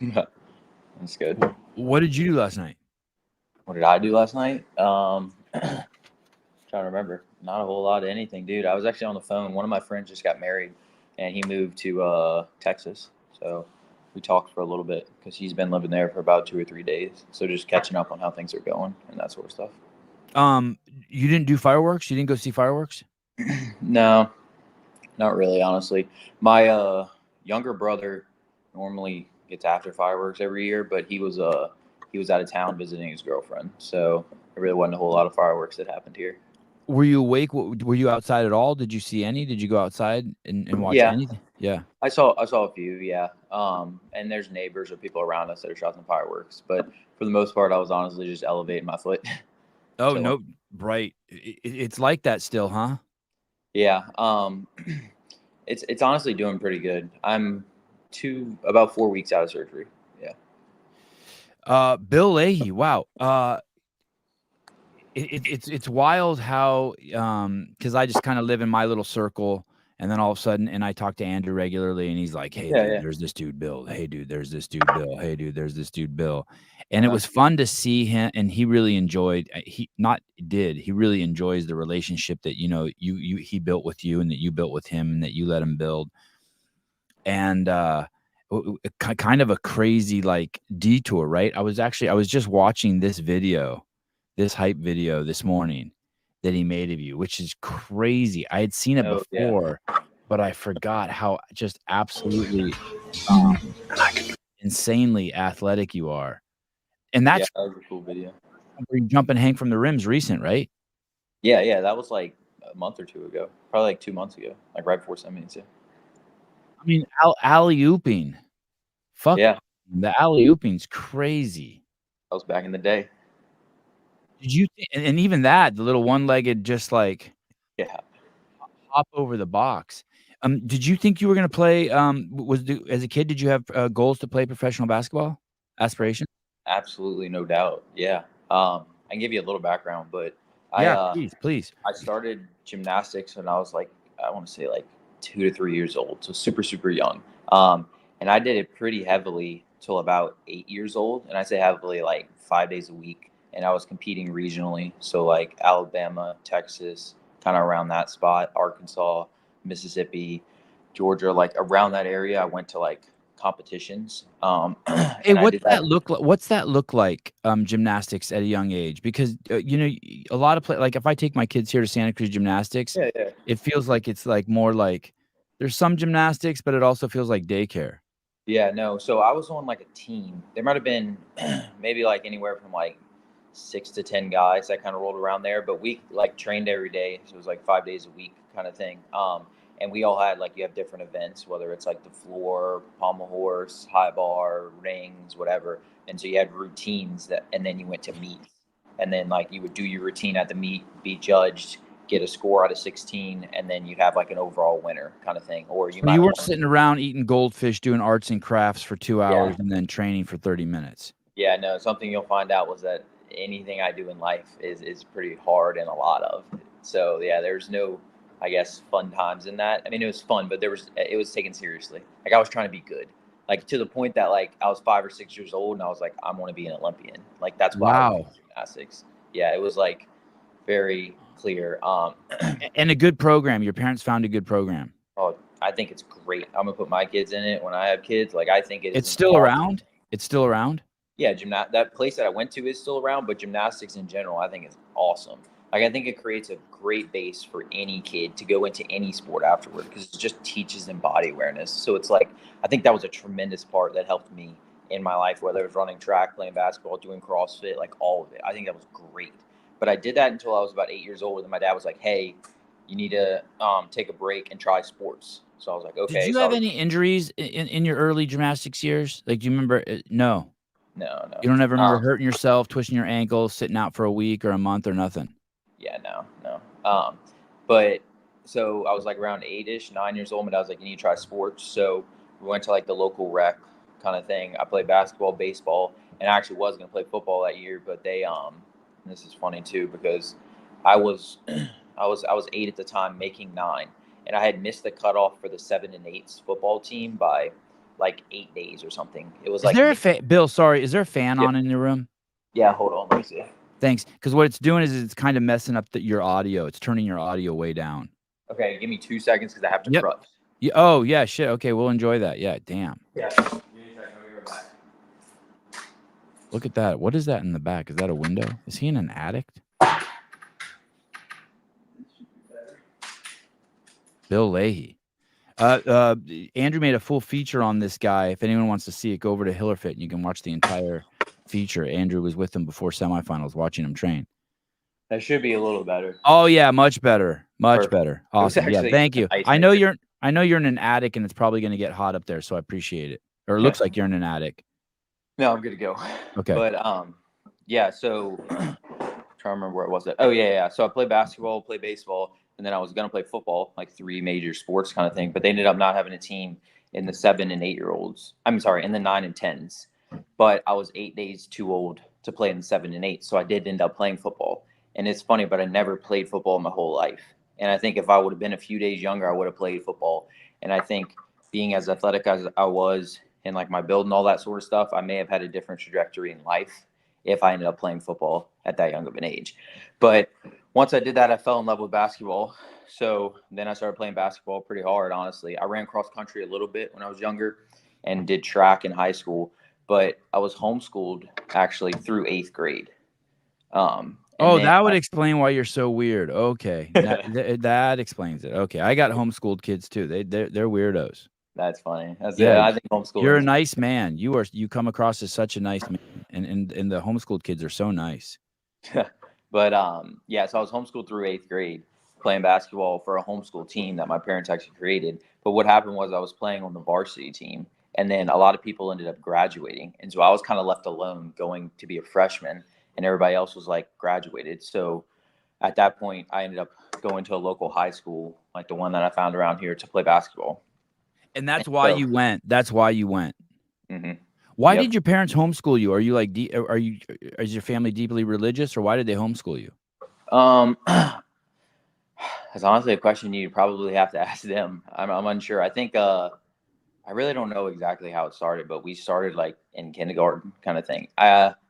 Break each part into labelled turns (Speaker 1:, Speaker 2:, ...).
Speaker 1: That's good.
Speaker 2: What did you do last night?
Speaker 1: What did I do last night? Trying to remember. Not a whole lot of anything, dude. I was actually on the phone. One of my friends just got married, and he moved to Texas. So we talked for a little bit because he's been living there for about 2 or 3 days. So just catching up on how things are going and that sort of stuff.
Speaker 2: You didn't do fireworks? You didn't go see fireworks?
Speaker 1: No, not really, honestly. My younger brother normally gets after fireworks every year, but he was out of town visiting his girlfriend, so there really wasn't a whole lot of fireworks that happened here.
Speaker 2: Were you awake? Were you outside at all? Did you see any? Did you go outside and watch
Speaker 1: Yeah,
Speaker 2: anything? Yeah.
Speaker 1: I saw a few, yeah. And there's neighbors or people around us that are shooting fireworks, but for the most part, I was honestly just elevating my foot,
Speaker 2: Oh,
Speaker 1: chilling.
Speaker 2: no, right. It's like that still, huh?
Speaker 1: Yeah, it's honestly doing pretty good. I'm about 4 weeks out of surgery. Yeah.
Speaker 2: Bill Leahy, wow. It's wild how because I just kind of live in my little circle, and then all of a sudden, and I talk to Andrew regularly, and he's like, "Hey,
Speaker 1: Yeah,
Speaker 2: dude,
Speaker 1: yeah.
Speaker 2: there's this dude Bill. Hey, dude, there's this dude Bill. Hey, dude, there's this dude Bill." And it
Speaker 1: Uh-huh.
Speaker 2: was fun to see him, and he really enjoyed. He really enjoys the relationship that he built with you, and that you built with him, and that you let him build. And kind of a crazy like detour, right? I was just watching this hype video this morning that he made of you, which is crazy. I had seen it
Speaker 1: Oh, yeah.
Speaker 2: before, but I forgot how just absolutely um, insanely athletic you are. And
Speaker 1: Yeah,
Speaker 2: that's
Speaker 1: that was a cool video.
Speaker 2: where you jump and hang from the rims recent, right?
Speaker 1: Yeah, yeah, that was like a month or two ago. Probably like 2 months ago, like right before Simmons. Yeah.
Speaker 2: I mean, alley ooping, fuck,
Speaker 1: Yeah,
Speaker 2: the alley ooping's crazy.
Speaker 1: that was back in the day.
Speaker 2: Did you? And even that, the little one-legged, just like
Speaker 1: Yeah,
Speaker 2: hop over the box. Did you think you were gonna play, as a kid, did you have, goals to play professional basketball? Aspiration?
Speaker 1: absolutely, no doubt. Yeah. I can give you a little background, but I
Speaker 2: Yeah,
Speaker 1: uh
Speaker 2: please, please.
Speaker 1: I started gymnastics when I was like, I want to say like 2 to 3 years old, so super super young. And I did it pretty heavily till about 8 years old, and I say heavily like 5 days a week. And I was competing regionally, so like Alabama, Texas, kind of around that spot, Arkansas, Mississippi, Georgia, like around that area. I went to like competitions,
Speaker 2: Hey,
Speaker 1: and I did that.
Speaker 2: what's that look like, gymnastics at a young age? Because, a lot of like, if I take my kids here to Santa Cruz Gymnastics,
Speaker 1: Yeah, yeah.
Speaker 2: it feels like it's, like, more like there's some gymnastics, but it also feels like daycare.
Speaker 1: Yeah, no. So I was on like a team. There might have been maybe like anywhere from like 6 to 10 guys that kind of rolled around there, but we like trained every day. So it was like 5 days a week kind of thing. And we all had like you have different events, whether it's like the floor, pommel horse, high bar, rings, whatever. And so you had routines that, and then you went to meets, and then like you would do your routine at the meet, be judged, get a score out of 16, and then you'd have like an overall winner kind of thing. Or you
Speaker 2: So
Speaker 1: might
Speaker 2: you
Speaker 1: have
Speaker 2: weren't
Speaker 1: won.
Speaker 2: sitting around eating goldfish, doing arts and crafts for 2
Speaker 1: Yeah.
Speaker 2: hours and then training for 30 minutes.
Speaker 1: Yeah, no, something you'll find out was that anything I do in life is pretty hard and a lot of. So yeah, there's no, I guess, fun times in that. I mean, it was fun, but it was taken seriously. Like I was trying to be good, like to the point that like I was 5 or 6 years old and I was like, I want to be an Olympian. Like that's why I was
Speaker 2: Wow.
Speaker 1: doing gymnastics. Yeah, it was like very clear.
Speaker 2: And a good program. Your parents found a good program.
Speaker 1: Oh, I think it's great. I'm gonna put my kids in it when I have kids. Like I think it is
Speaker 2: It's
Speaker 1: an
Speaker 2: still
Speaker 1: awesome.
Speaker 2: around? It's still around?
Speaker 1: Yeah, that place that I went to is still around, but gymnastics in general, I think is awesome. Like I think it creates a great base for any kid to go into any sport afterward because it just teaches them body awareness. So it's like I think that was a tremendous part that helped me in my life, whether it was running track, playing basketball, doing CrossFit, like all of it. I think that was great. But I did that until I was about 8 years old, and my dad was like, "Hey, you need to take a break and try sports." So I was like,
Speaker 2: Did
Speaker 1: "Okay."
Speaker 2: you
Speaker 1: So I
Speaker 2: have
Speaker 1: was
Speaker 2: any injuries in your early gymnastics years? Like, do you remember no.
Speaker 1: no,
Speaker 2: You don't ever
Speaker 1: no.
Speaker 2: remember hurting yourself, twisting your ankle, sitting out for a week or a month or nothing?
Speaker 1: Yeah, no, no. But so I was like around 8ish, 9 years old, and I was like, you need to try sports. So we went to like the local rec kind of thing. I played basketball, baseball, and I actually was gonna play football that year, but this is funny too because I was I was 8 at the time, making 9, and I had missed the cutoff for the 7 and 8s football team by like 8 days or something. It was
Speaker 2: Is
Speaker 1: like
Speaker 2: there a fan, Bill? Sorry, is there a fan on in your room?
Speaker 1: Yeah, hold on, let me see.
Speaker 2: Thanks, because what it's doing is it's kind of messing up your audio. It's turning your audio way down.
Speaker 1: Okay, give me 2 seconds because I have to
Speaker 2: Yep.
Speaker 1: crutch.
Speaker 2: Yeah. Oh yeah. Shit. Okay, we'll enjoy that. Yeah. Damn.
Speaker 1: Yeah. Give me a second, I'll be right back.
Speaker 2: Look at that. What is that in the back? Is that a window? Is he in an attic? Bill Leahy. Andrew made a full feature on this guy. If anyone wants to see it, go over to HillerFit and you can watch the entire feature. Andrew was with him before semifinals, watching him train.
Speaker 1: That should be a little better.
Speaker 2: Oh yeah, much better, much
Speaker 1: Perfect.
Speaker 2: better. Awesome. Yeah, thank you.
Speaker 1: Nice
Speaker 2: I know you're in an attic and it's probably going to get hot up there, so I appreciate it. Or it looks like you're in an attic.
Speaker 1: No, I'm good to go.
Speaker 2: Okay.
Speaker 1: But yeah. So trying to remember where it was. Oh yeah. So I played basketball, played baseball, and then I was gonna play football, like 3 major sports kind of thing. But they ended up not having a team in the 7 and 8-year-olds. I'm sorry, in the 9 and 10s. But I was 8 days too old to play in the 7 and 8, so I did end up playing football. And it's funny, but I never played football my whole life. And I think if I would have been a few days younger, I would have played football. And I think being as athletic as I was and like my build and all that sort of stuff, I may have had a different trajectory in life if I ended up playing football at that young of an age. But once I did that, I fell in love with basketball. So then I started playing basketball pretty hard, honestly. I ran cross country a little bit when I was younger and did track in high school. But I was homeschooled actually through 8th grade.
Speaker 2: That would explain why you're so weird. Okay, that explains it. Okay, I got homeschooled kids too. They're weirdos.
Speaker 1: That's funny.
Speaker 2: Yeah,
Speaker 1: I think homeschool.
Speaker 2: You're a nice man. You come across as such a nice man, and the homeschooled kids are so nice.
Speaker 1: But yeah, so I was homeschooled through 8th grade, playing basketball for a homeschool team that my parents actually created. But what happened was I was playing on the varsity team, and then a lot of people ended up graduating, and so I was kind of left alone going to be a freshman, and everybody else was like graduated. So at that point, I ended up going to a local high school, like the one that I found around here, to play basketball.
Speaker 2: And that's why you went. That's why you went.
Speaker 1: Mm-hmm.
Speaker 2: Why did your parents homeschool you? Are you like, is your family deeply religious, or why did they homeschool you?
Speaker 1: That's honestly a question you probably have to ask them. I'm unsure. I think I really don't know exactly how it started, but we started like in kindergarten kind of thing.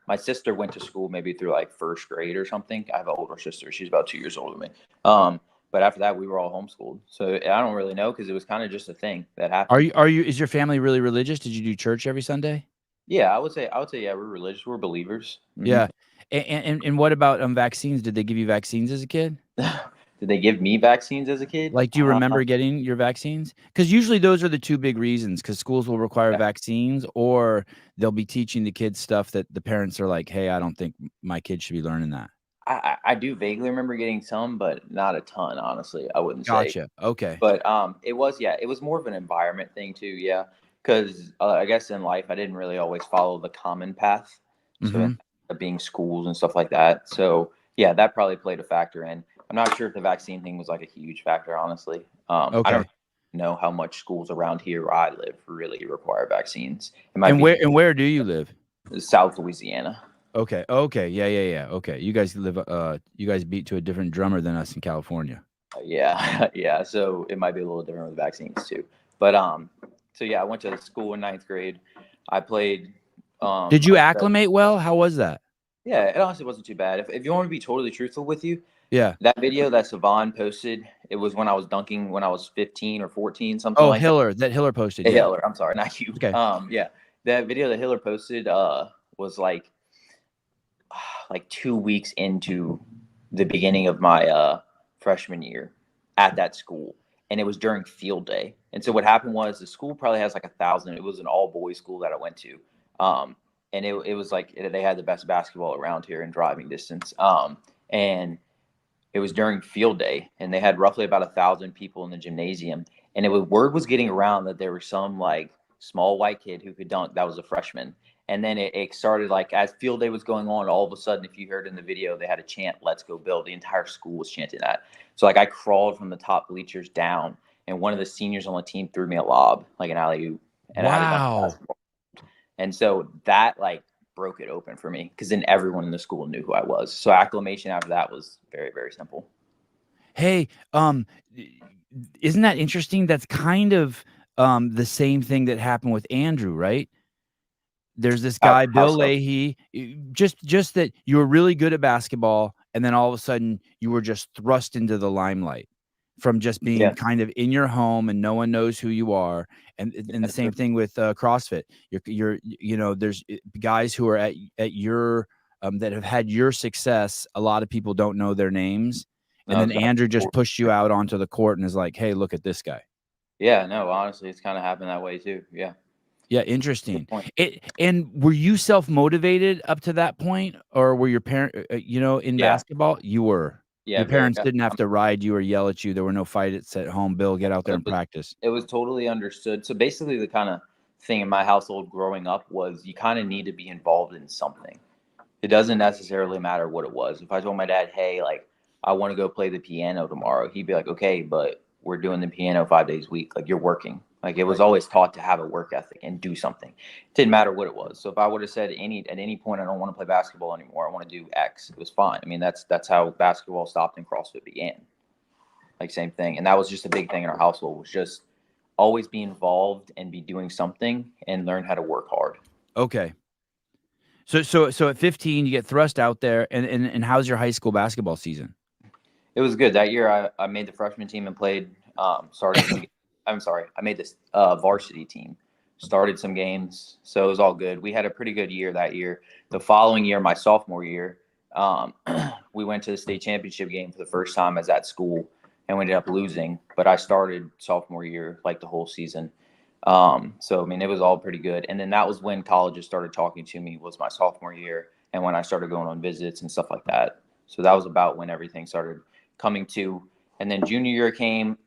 Speaker 1: My sister went to school maybe through like 1st grade or something. I have an older sister. She's about 2 years older than me. But after that, we were all homeschooled. So I don't really know because it was kind of just a thing that happened.
Speaker 2: Is your family really religious? Did you do church every Sunday?
Speaker 1: Yeah, I would say, yeah, we're religious. We're believers.
Speaker 2: Mm-hmm. Yeah. And what about vaccines? Did they give you vaccines as a kid?
Speaker 1: Did they give me vaccines as a kid?
Speaker 2: Like, do you remember getting your vaccines? Because usually those are the 2 big reasons, because schools will require vaccines, or they'll be teaching the kids stuff that the parents are like, hey, I don't think my kid should be learning that.
Speaker 1: I do vaguely remember getting some, but not a ton, honestly. I wouldn't say.
Speaker 2: Gotcha. Okay.
Speaker 1: But it was more of an environment thing too, yeah. Because I guess in life I didn't really always follow the common path, so being schools and stuff like that. So yeah, that probably played a factor in. I'm not sure if the vaccine thing was like a huge factor, honestly. I don't know how much schools around here where I live really require vaccines.
Speaker 2: Where do you live?
Speaker 1: South Louisiana.
Speaker 2: Okay. Yeah. Okay. You guys beat to a different drummer than us in California.
Speaker 1: Yeah. Yeah. So it might be a little different with vaccines too. But so yeah, I went to school in 9th grade. I played.
Speaker 2: Did you acclimate well? How was that?
Speaker 1: Yeah, it honestly wasn't too bad. If you want to be totally truthful with you,
Speaker 2: yeah,
Speaker 1: that video that Savon posted, it was when I was dunking when I was 15 or 14, something like
Speaker 2: Hiller, that Hiller posted.
Speaker 1: Yeah. Hiller, I'm sorry, not you.
Speaker 2: Okay.
Speaker 1: Yeah, that video that Hiller posted was like 2 weeks into the beginning of my freshman year at that school, and it was during field day. And so what happened was the school probably has like 1,000. It was an all boys school that I went to. And it was like they had the best basketball around here in driving distance. And it was during field day, and they had roughly about 1,000 people in the gymnasium. And word was getting around that there was some like small white kid who could dunk that was a freshman. And then it started like as field day was going on, all of a sudden, if you heard in the video, they had a chant, "Let's go Bill." The entire school was chanting that. So like I crawled from the top bleachers down, and one of the seniors on the team threw me a lob, like an alley-oop.
Speaker 2: Wow.
Speaker 1: And so that like broke it open for me because then everyone in the school knew who I was. So acclimation after that was very, very simple.
Speaker 2: Hey, isn't that interesting? That's kind of the same thing that happened with Andrew, right? There's this
Speaker 1: How,
Speaker 2: guy,
Speaker 1: how
Speaker 2: Bill
Speaker 1: so?
Speaker 2: Leahy, just that you were really good at basketball, and then all of a sudden you were just thrust into the limelight from just being
Speaker 1: Yeah,
Speaker 2: kind of in your home and no one knows who you are. And the
Speaker 1: that's true.
Speaker 2: same thing with CrossFit. There's guys who are at your that have had your success. A lot of people don't know their names, and
Speaker 1: No,
Speaker 2: then Andrew
Speaker 1: exactly.
Speaker 2: just pushed you out onto the court and is like, "Hey, look at this guy."
Speaker 1: Yeah, no, honestly, it's kind of happened that way too. Yeah,
Speaker 2: Yeah,
Speaker 1: good
Speaker 2: interesting.
Speaker 1: point.
Speaker 2: And were you self-motivated up to that point, or were your parent in
Speaker 1: Yeah,
Speaker 2: basketball? You were.
Speaker 1: yeah,
Speaker 2: Your
Speaker 1: very.
Speaker 2: parents didn't have to ride you or yell at you. There were no fights at home. Bill, get out there
Speaker 1: It
Speaker 2: and
Speaker 1: was
Speaker 2: practice.
Speaker 1: it was totally understood. So basically, the kind of thing in my household growing up was you kind of need to be involved in something. It doesn't necessarily matter what it was. If I told my dad, "Hey, like I want to go play the piano tomorrow," he'd be like, "Okay, but we're doing the piano 5 days a week. Like you're working." Like it was
Speaker 2: Right.
Speaker 1: always taught to have a work ethic and do something. It didn't matter what it was. So if I would have said at any point I don't want to play basketball anymore, I want to do X, it was fine. I mean that's how basketball stopped and CrossFit began. Like same thing, and that was just a big thing in our household was just always be involved and be doing something and learn how to work hard.
Speaker 2: Okay. So at 15, you get thrust out there, and how's your high school basketball season?
Speaker 1: It was good that year. I made the freshman team and played. Started some. I'm sorry. I made this varsity team. Started some games, so it was all good. We had a pretty good year that year. The following year, my sophomore year, um, we went to the state championship game for the first time as at school, and we ended up losing. But I started sophomore year like the whole season. So I mean, it was all pretty good. And then that was when colleges started talking to me. Was my sophomore year, and when I started going on visits and stuff like that. So that was about when everything started coming to. And then junior year came,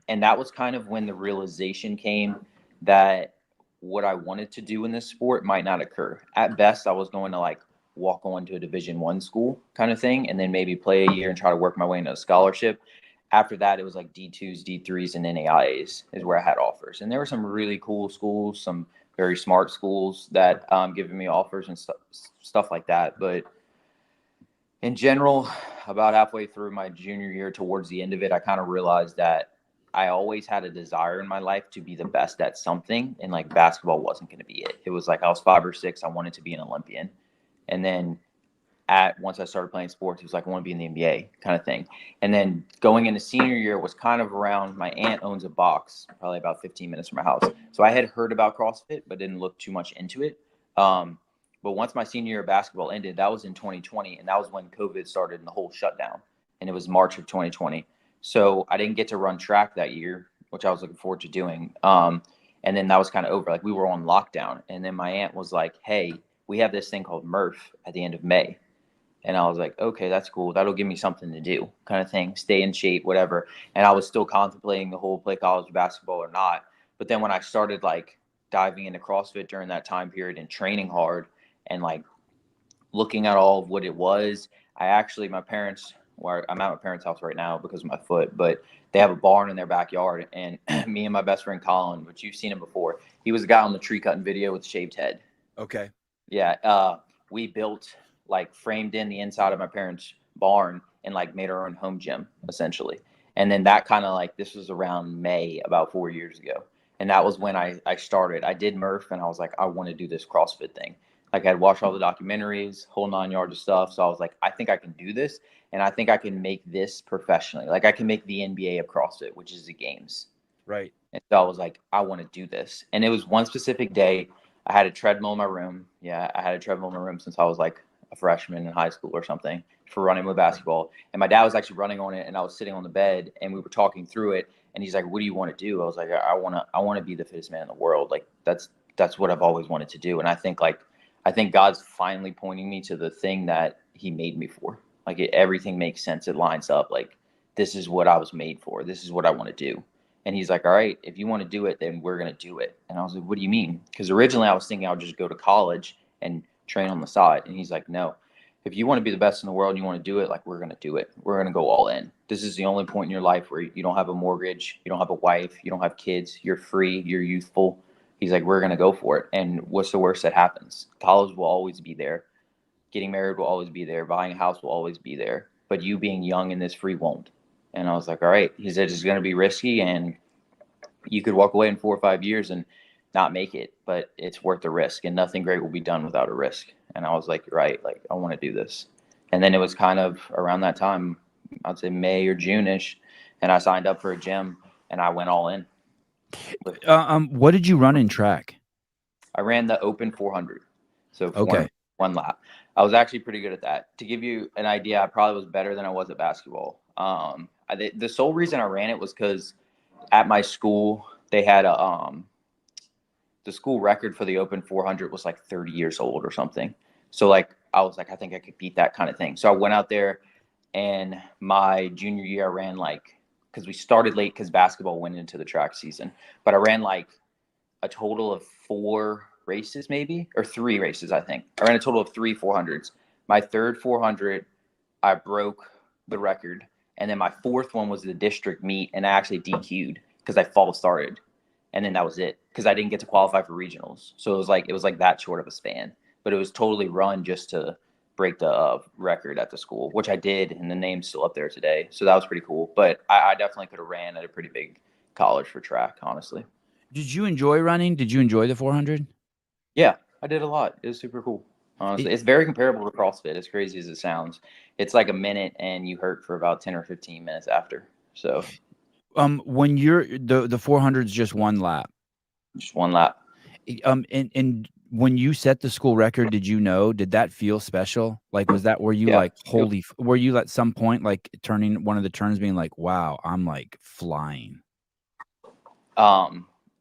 Speaker 1: and that was kind of when the realization came that what I wanted to do in this sport might not occur. At best, I was going to like walk on to a Division 1 school kind of thing, and then maybe play a year and try to work my way into a scholarship. After that, it was like D2s, D3s, and NAIAs is where I had offers. And there were some really cool schools, some very smart schools that giving me offers and stuff like that. But in general, about halfway through my junior year, towards the end of it, I kind of realized that I always had a desire in my life to be the best at something, and like basketball wasn't going to be it. It was like I was 5 or 6, I wanted to be an Olympian, and then at once I started playing sports, it was like I want to be in the NBA kind of thing. And then going into senior year was kind of around my aunt owns a box, probably about 15 minutes from my house. So I had heard about CrossFit, but didn't look too much into it. But once my senior year of basketball ended, that was in 2020, and that was when COVID started and the whole shutdown. And it was March of 2020. So I didn't get to run track that year, which I was looking forward to doing. And then that was kind of over. Like we were on lockdown, and then my aunt was like, "Hey, we have this thing called Murph at the end of May." And I was like, okay, that's cool. That'll give me something to do, kind of thing, stay in shape, whatever. And I was still contemplating the whole play college basketball or not. But then when I started like diving into CrossFit during that time period and training hard and like looking at all of what it was, I actually, my parents, where I'm at my parents' house right now because of my foot, but they have a barn in their backyard. And me and my best friend Colin, which you've seen him before, he was a guy on the tree cutting video with shaved head.
Speaker 2: Okay.
Speaker 1: Yeah, we built like framed in the inside of my parents' barn and like made our own home gym essentially. And then that kind of like this was around May about 4 years ago. And that was when I started. I did Murph and I was like, I want to do this CrossFit thing. Like I had watched all the documentaries, whole 9 yards of stuff. So I was like, I think I can do this and I think I can make this professionally. Like I can make the NBA of CrossFit, which is the games.
Speaker 2: Right.
Speaker 1: And so I was like, I want to do this. And it was one specific day. I had a treadmill in my room. Yeah, I had a treadmill in my room since I was like a freshman in high school or something for running with basketball. And my dad was actually running on it, and I was sitting on the bed, and we were talking through it. And he's like, "What do you want to do?" I was like, I want to be the fittest man in the world. Like that's what I've always wanted to do." And I think God's finally pointing me to the thing that He made me for. Like everything makes sense. It lines up. Like this is what I was made for. This is what I want to do. And he's like, all right, if you want to do it, then we're going to do it. And I was like, what do you mean? Because originally I was thinking I would just go to college and train on the side. And he's like, no, if you want to be the best in the world and you want to do it, like we're going to do it. We're going to go all in. This is the only point in your life where you don't have a mortgage, you don't have a wife, you don't have kids, you're free, you're youthful. He's like, we're going to go for it. And what's the worst that happens? College will always be there. Getting married will always be there. Buying a house will always be there. But you being young and this free won't. And I was like, all right. He said it's going to be risky, and you could walk away in 4 or 5 years and not make it, but it's worth the risk, and nothing great will be done without a risk. And I was like, right, like I want to do this. And then it was kind of around that time, I'd say May or June-ish, and I signed up for a gym and I went all in.
Speaker 2: What did you run in track?
Speaker 1: I ran the open 400. So
Speaker 2: Okay.
Speaker 1: 1 lap. I was actually pretty good at that. To give you an idea, I probably was better than I was at basketball. The sole reason I ran it was because at my school, they had the school record for the open 400 was like 30 years old or something. So like, I was like, I think I could beat that kind of thing. So I went out there, and my junior year, I ran because we started late because basketball went into the track season, but I ran like a total of 4 races, maybe, or 3 races, I think. I ran a total of 3 400s. My third 400, I broke the record. And then my fourth one was the district meet, and I actually DQ'd because I false started. And then that was it, because I didn't get to qualify for regionals. So it was like that short of a span. But it was totally run just to break the record at the school, which I did, and the name's still up there today. So that was pretty cool. But I definitely could have ran at a pretty big college for track, honestly.
Speaker 2: Did you enjoy running? Did you enjoy the 400?
Speaker 1: Yeah, I did a lot. It was super cool. Honestly, it's very comparable to CrossFit, as crazy as it sounds. It's like a minute and you hurt for about 10 or 15 minutes after. So
Speaker 2: When you're the 400 is just 1 lap.
Speaker 1: just 1 lap.
Speaker 2: And when you set the school record, did that feel special? Like, was that, were you
Speaker 1: Yeah.
Speaker 2: like, were you at some point like turning one of the turns being like, wow, I'm like flying?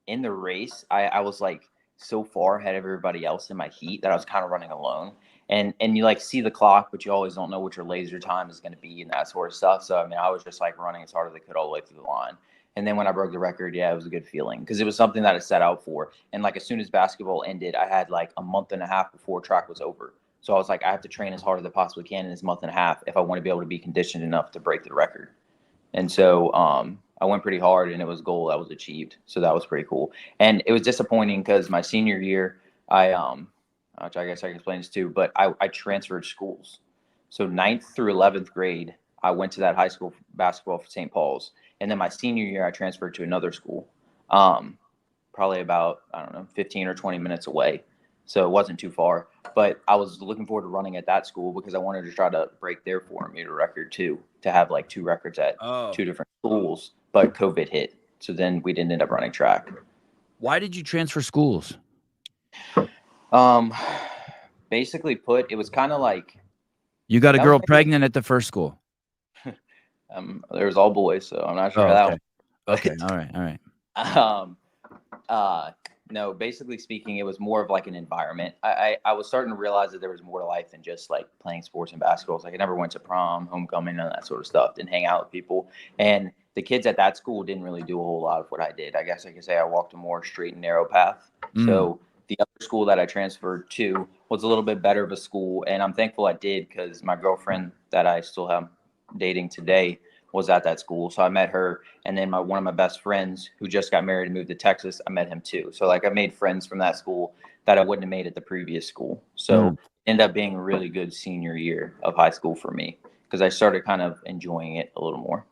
Speaker 1: In the race, I was like so far ahead of everybody else in my heat that I was kind of running alone. And you like see the clock, but you always don't know what your laser time is going to be and that sort of stuff. So I mean, I was just like running as hard as I could all the way through the line. And then when I broke the record, yeah, it was a good feeling because it was something that I set out for. And like as soon as basketball ended, I had like a month and a half before track was over. So I was like, I have to train as hard as I possibly can in this month and a half if I want to be able to be conditioned enough to break the record. And so I went pretty hard, and it was a goal that was achieved. So that was pretty cool. And it was disappointing because my senior year, which I guess I can explain this too, but I transferred schools. So 9th through 11th grade, I went to that high school basketball for St. Paul's. And then my senior year, I transferred to another school, probably about, I don't know, 15 or 20 minutes away. So it wasn't too far. But I was looking forward to running at that school because I wanted to try to break their 400-meter record too, to have like 2 records at 2 different schools. But COVID hit. So then we didn't end up running track.
Speaker 2: Why did you transfer schools?
Speaker 1: Basically put, it was kind of like,
Speaker 2: You got a girl pregnant at the first school.
Speaker 1: there was all boys, so I'm not sure
Speaker 2: Oh,
Speaker 1: how
Speaker 2: okay.
Speaker 1: that
Speaker 2: Okay. All right.
Speaker 1: No, basically speaking, it was more of like an environment. I was starting to realize that there was more to life than just like playing sports and basketball. Like I never went to prom, homecoming, and that sort of stuff. Didn't hang out with people. And the kids at that school didn't really do a whole lot of what I did. I guess I could say I walked a more straight and narrow path. So the other school that I transferred to was a little bit better of a school. And I'm thankful I did because my girlfriend that I still have dating today was at that school. So I met her. And then one of my best friends who just got married and moved to Texas, I met him too. So like I made friends from that school that I wouldn't have made at the previous school. So it ended up being a really good senior year of high school for me because I started kind of enjoying it a little more.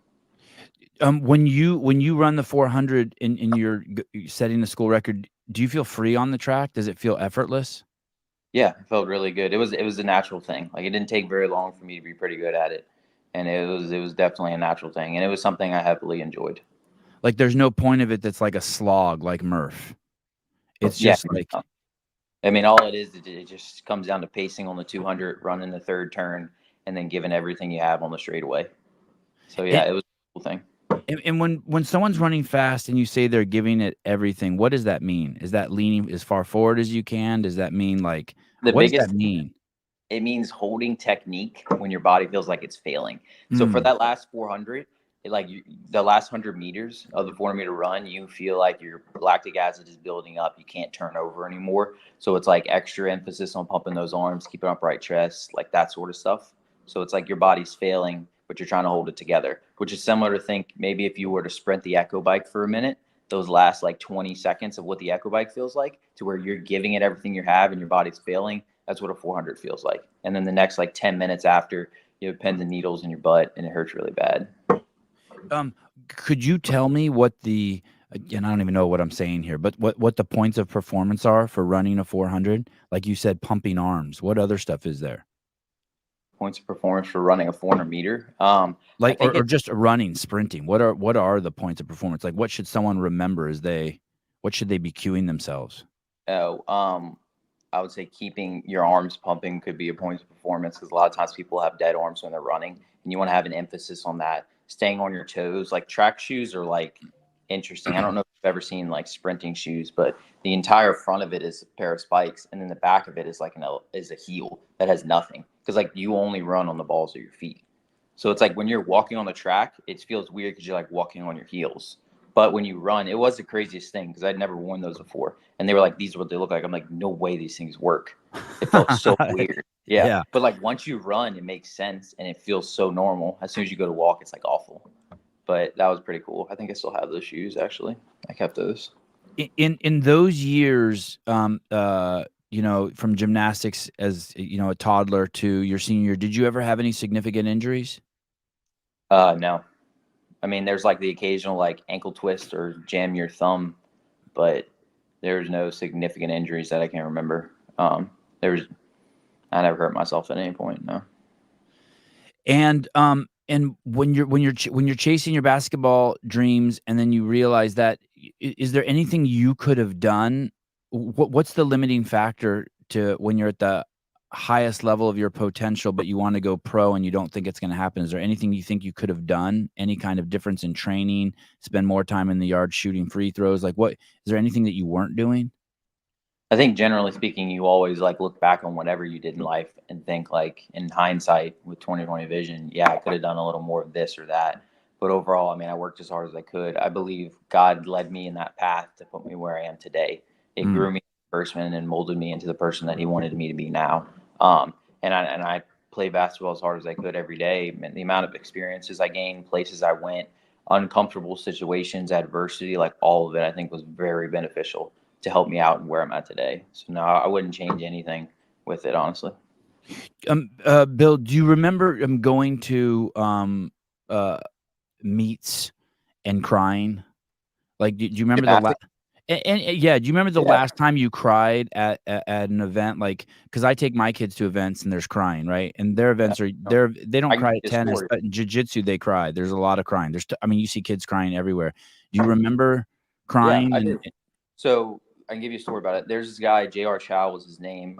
Speaker 2: When you run the 400 in your setting the school record, do you feel free on the track? Does it feel effortless?
Speaker 1: Yeah, it felt really good. It was a natural thing. Like it didn't take very long for me to be pretty good at it. And it was definitely a natural thing. And it was something I heavily enjoyed.
Speaker 2: Like there's no point of it that's like a slog like Murph. It's just like,
Speaker 1: I mean, all it is, it just comes down to pacing on the 200, running the third turn, and then giving everything you have on the straightaway. So yeah, it was a cool thing.
Speaker 2: And when someone's running fast and you say they're giving it everything, what does that mean? Is that leaning as far forward as you can? Does that mean like, what does that mean?
Speaker 1: It means holding technique when your body feels like it's failing. So for that last 400, the last 100 meters of the 400-meter run, you feel like your lactic acid is building up. You can't turn over anymore. So it's like extra emphasis on pumping those arms, keeping upright chest, like that sort of stuff. So it's like your body's failing, but you're trying to hold it together, which is similar to think maybe if you were to sprint the echo bike for a minute, those last like 20 seconds of what the echo bike feels like, to where you're giving it everything you have and your body's failing. That's what a 400 feels like. And then the next like 10 minutes after, you have pins and needles in your butt and it hurts really bad.
Speaker 2: Could you tell me what the again, I don't even know what I'm saying here, but what the points of performance are for running a 400? Like you said, pumping arms. What other stuff is there?
Speaker 1: Points of performance for running a 400 meter. I
Speaker 2: Like,
Speaker 1: think
Speaker 2: or
Speaker 1: it's
Speaker 2: just running, sprinting. What are the points of performance? Like, what should someone remember what should they be cueing themselves?
Speaker 1: oh, I would say keeping your arms pumping could be a point of performance because a lot of times people have dead arms when they're running, and you want to have an emphasis on that. Staying on your toes, like track shoes are like interesting. I don't know if you've ever seen like sprinting shoes, but the entire front of it is a pair of spikes, and then the back of it is like is a heel that has nothing because like you only run on the balls of your feet. So it's like when you're walking on the track, it feels weird because you're like walking on your heels. But when you run, it was the craziest thing because I'd never worn those before. And they were like, these are what they look like. I'm like, no way these things work. It felt so weird. Yeah.
Speaker 2: Yeah.
Speaker 1: But like once you run, it makes sense and it feels so normal. As soon as you go to walk, it's like awful. But that was pretty cool. I think I still have those shoes actually. I kept those.
Speaker 2: In those years, from gymnastics as a toddler to your senior year, did you ever have any significant injuries?
Speaker 1: No. I mean, there's like the occasional like ankle twist or jam your thumb, but there's no significant injuries that I can remember. There was I never hurt myself at any point. No.
Speaker 2: And when you're chasing your basketball dreams, and then you realize that, is there anything you could have done? What's the limiting factor to when you're at the highest level of your potential, but you want to go pro and you don't think it's going to happen? Is there anything you think you could have done? Any kind of difference in training? Spend more time in the yard shooting free throws? Like, what is there anything that you weren't doing?
Speaker 1: I think generally speaking, you always like look back on whatever you did in life and think like in hindsight with 2020 vision, yeah, I could have done a little more of this or that. But overall, I mean, I worked as hard as I could. I believe God led me in that path to put me where I am today. It
Speaker 2: Mm.
Speaker 1: grew me as a person and molded me into the person that He wanted me to be now. Um, and I play basketball as hard as I could every day. And the amount of experiences I gained, places I went, uncomfortable situations, adversity, like all of it, I think was very beneficial to help me out and where I'm at today. So no, I wouldn't change anything with it, honestly.
Speaker 2: Bill, do you remember going to uh meets and crying? Like, do you remember the last?
Speaker 1: Gymnastics,
Speaker 2: And yeah, do you remember the
Speaker 1: yeah.
Speaker 2: last time you cried at an event? Like, because I take my kids to events and there's crying, right? And their events they don't
Speaker 1: I can
Speaker 2: cry
Speaker 1: give
Speaker 2: at
Speaker 1: you a
Speaker 2: tennis,
Speaker 1: story.
Speaker 2: but in jiu-jitsu they cry. There's a lot of crying. I mean, you see kids crying everywhere. Do you remember
Speaker 1: Yeah,
Speaker 2: crying?
Speaker 1: I do. So I can give you a story about it. There's this guy, J.R. Chow was his name.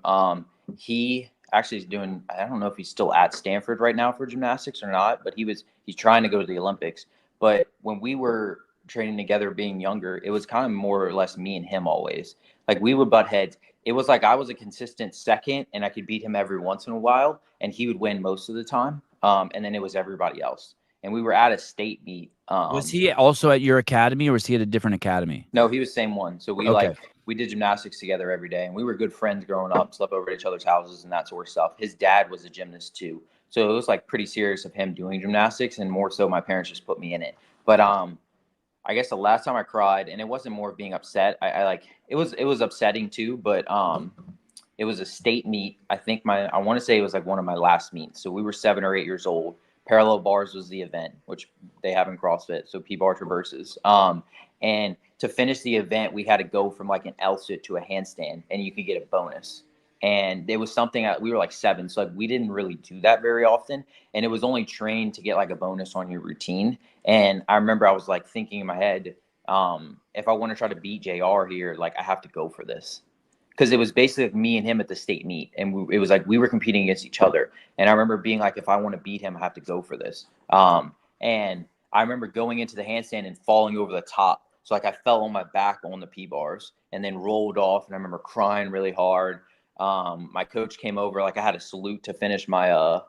Speaker 1: He actually is doing. I don't know if he's still at Stanford right now for gymnastics or not, but he's trying to go to the Olympics. But when we were training together, being younger, it was kind of more or less me and him always. Like we would butt heads. It was like I was a consistent second, and I could beat him every once in a while, and he would win most of the time. And then it was everybody else. And we were at a state meet.
Speaker 2: Was he also at your academy, or was he at a different academy?
Speaker 1: No, he was same one. So
Speaker 2: Okay.
Speaker 1: we did gymnastics together every day, and we were good friends growing up. Slept over at each other's houses and that sort of stuff. His dad was a gymnast too, so it was like pretty serious of him doing gymnastics, and more so my parents just put me in it. But I guess the last time I cried, and it wasn't more of being upset. I like it was upsetting too, but it was a state meet. I want to say it was like one of my last meets. So we were 7 or 8 years old. Parallel bars was the event, which they have in CrossFit. So P bar traverses. And to finish the event, we had to go from like an L sit to a handstand, and you could get a bonus. And it was something we were like 7, so like we didn't really do that very often. And it was only trained to get like a bonus on your routine. And I remember I was like thinking in my head, if I want to try to beat JR here, like I have to go for this because it was basically like me and him at the state meet, and it was like we were competing against each other. And I remember being like, if I want to beat him, I have to go for this. And I remember going into the handstand and falling over the top. So like I fell on my back on the P bars and then rolled off. And I remember crying really hard. My coach came over, like I had a salute to finish my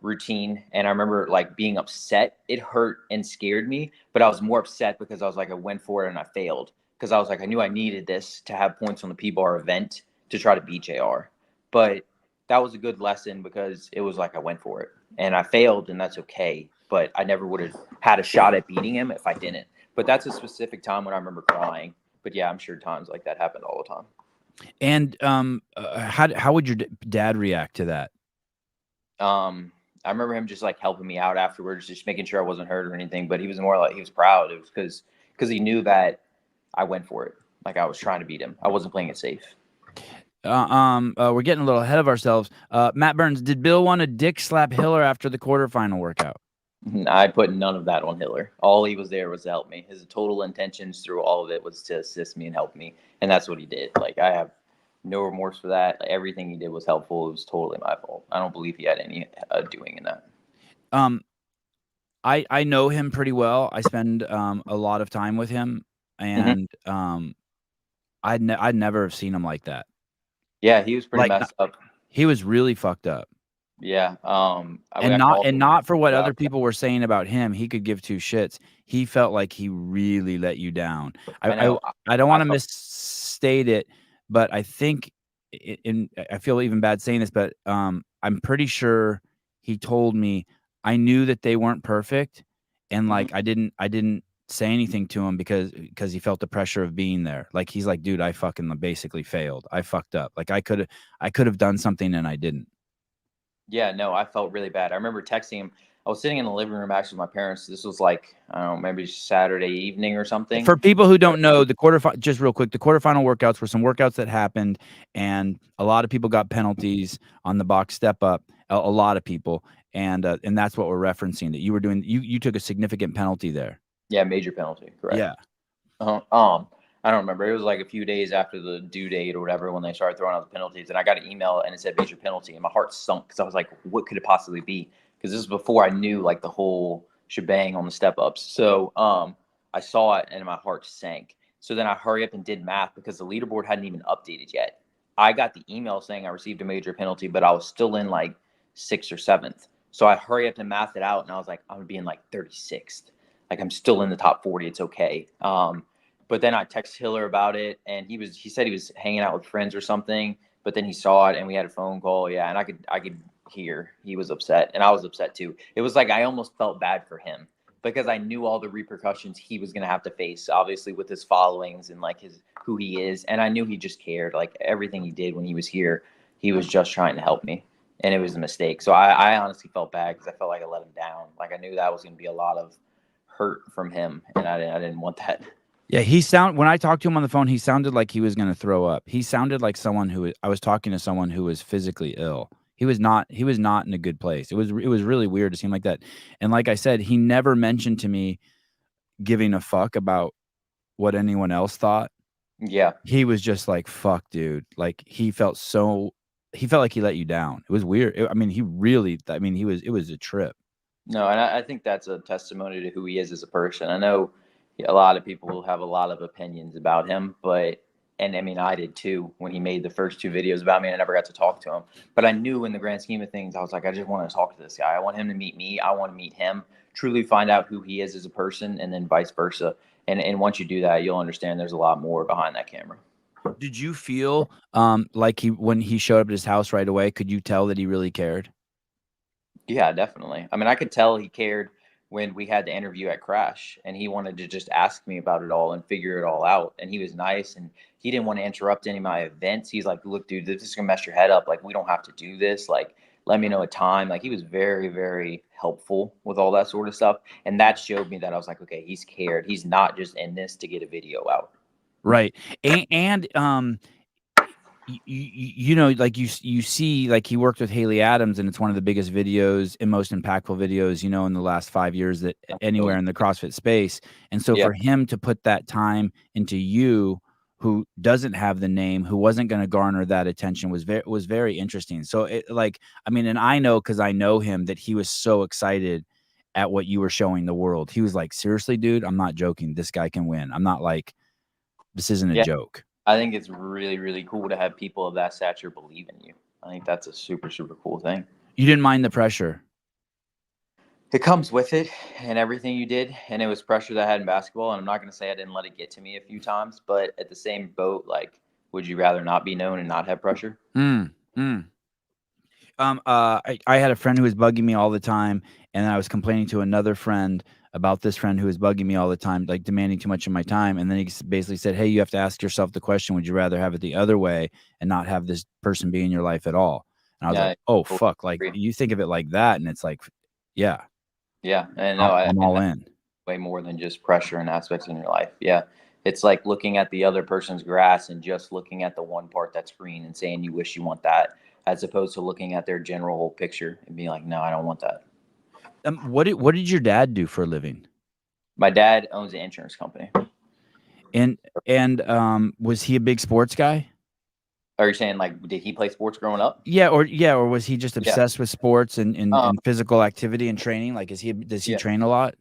Speaker 1: routine, and I remember like being upset. It hurt and scared me, but I was more upset because I was like I went for it and I failed because I was like I knew I needed this to have points on the P bar event to try to beat JR. But that was a good lesson because it was like I went for it and I failed, and that's okay, but I never would have had a shot at beating him if I didn't. But that's a specific time when I remember crying. But yeah, I'm sure times like that happened all the time.
Speaker 2: And how would your dad react to that?
Speaker 1: I remember him just like helping me out afterwards, just making sure I wasn't hurt or anything. But he was more like he was proud. It was because he knew that. I went for it. Like I was trying to beat him. I wasn't playing it safe.
Speaker 2: We're getting a little ahead of ourselves. Matt Burns, did Bill want to dick slap Hiller after the quarterfinal workout?
Speaker 1: I put none of that on Hiller. All he was there was to help me. His total intentions through all of it was to assist me and help me, and that's what he did. Like I have no remorse for that. Like, everything he did was helpful. It was totally my fault. I don't believe he had any doing in that.
Speaker 2: I know him pretty well. I spend a lot of time with him, and I'd never have seen him like that.
Speaker 1: Yeah, he was pretty messed up.
Speaker 2: He was really fucked up.
Speaker 1: Yeah.
Speaker 2: And not for what other people were saying about him. He could give two shits. He felt like he really let you down. I don't want to misstate it, but I think I feel even bad saying this, but I'm pretty sure he told me I knew that they weren't perfect, and like I didn't say anything to him because he felt the pressure of being there. Like he's like, dude, I fucking basically failed. I fucked up. Like I could have done something and I didn't.
Speaker 1: Yeah, no, I felt really bad. I remember texting him. I was sitting in the living room actually with my parents. This was like, I don't know, maybe Saturday evening or something.
Speaker 2: For people who don't know, just real quick, the quarterfinal workouts were some workouts that happened, and a lot of people got penalties on the box step up. A lot of people, and that's what we're referencing. That you were doing. You took a significant penalty there.
Speaker 1: Yeah, major penalty. Correct.
Speaker 2: Yeah.
Speaker 1: I don't remember. It was like a few days after the due date or whatever when they started throwing out the penalties, and I got an email and it said major penalty, and my heart sunk because I was like, what could it possibly be? Because this was before I knew like the whole shebang on the step ups. So I saw it and my heart sank. So then I hurry up and did math because the leaderboard hadn't even updated yet. I got the email saying I received a major penalty, but I was still in like 6th or 7th. So I hurry up and math it out, and I was like, I'm gonna be in like 36th. Like I'm still in the top 40. It's okay. But then I texted Hiller about it, and he said he was hanging out with friends or something. But then he saw it, and we had a phone call. Yeah, and I could hear he was upset, and I was upset too. It was like I almost felt bad for him because I knew all the repercussions he was gonna have to face, obviously with his followings and like who he is, and I knew he just cared. Like everything he did when he was here, he was just trying to help me, and it was a mistake. So I honestly felt bad because I felt like I let him down. Like I knew that was gonna be a lot of hurt from him, and I didn't want that.
Speaker 2: Yeah, when I talked to him on the phone, he sounded like he was going to throw up. He sounded like I was talking to someone who was physically ill. He was not in a good place. It was really weird to see him like that. And like I said, he never mentioned to me giving a fuck about what anyone else thought.
Speaker 1: Yeah.
Speaker 2: He was just like, fuck, dude. Like he felt like he let you down. It was weird. It was a trip.
Speaker 1: No, and I think that's a testimony to who he is as a person. I know a lot of people will have a lot of opinions about him, and I mean, I did too when he made the first 2 videos about me. I never got to talk to him, but I knew in the grand scheme of things, I was like, I just want to talk to this guy. I want him to meet me. I want to meet him, truly find out who he is as a person, and then vice versa. And once you do that, you'll understand there's a lot more behind that camera.
Speaker 2: Did you feel like when he showed up at his house right away, could you tell that he really cared?
Speaker 1: Yeah, definitely. I mean, I could tell he cared when we had the interview at Crash, and he wanted to just ask me about it all and figure it all out. And he was nice, and he didn't want to interrupt any of my events. He's like, look, dude, this is gonna mess your head up. Like, we don't have to do this. Like, let me know a time. Like, he was very, very helpful with all that sort of stuff. And that showed me that I was like, okay, he's cared. He's not just in this to get a video out.
Speaker 2: Right. And you know, like you see, like he worked with Haley Adams, and it's one of the biggest videos and most impactful videos, you know, in the last 5 years that anywhere in the CrossFit space. And so for him to put that time into you, who doesn't have the name, who wasn't going to garner that attention, was very interesting. So and I know, because I know him, that he was so excited at what you were showing the world. He was like, seriously, dude, I'm not joking. This guy can win. I'm not like, this isn't a joke.
Speaker 1: I think it's really, really cool to have people of that stature believe in you. I think that's a super, super cool thing.
Speaker 2: You didn't mind the pressure?
Speaker 1: It comes with it and everything you did. And it was pressure that I had in basketball. And I'm not going to say I didn't let it get to me a few times, but at the same boat, like, would you rather not be known and not have pressure?
Speaker 2: I had a friend who was bugging me all the time, and I was complaining to another friend about this friend who was bugging me all the time, like demanding too much of my time. And then he basically said, hey, you have to ask yourself the question, would you rather have it the other way and not have this person be in your life at all? And I was like, oh, fuck. Like, you think of it like that, and it's like, yeah.
Speaker 1: Yeah. And
Speaker 2: I'm all in.
Speaker 1: Way more than just pressure and aspects in your life. Yeah. It's like looking at the other person's grass and just looking at the one part that's green and saying you wish you want that, as opposed to looking at their general whole picture and being like, no, I don't want that.
Speaker 2: What did your dad do for a living?
Speaker 1: My dad owns an insurance company.
Speaker 2: And was he a big sports guy?
Speaker 1: Are you saying like, did he play sports growing up?
Speaker 2: Yeah, or was he just
Speaker 1: Yeah.
Speaker 2: obsessed with sports and
Speaker 1: Um,
Speaker 2: physical activity and training? Like, does he
Speaker 1: Yeah.
Speaker 2: train a lot?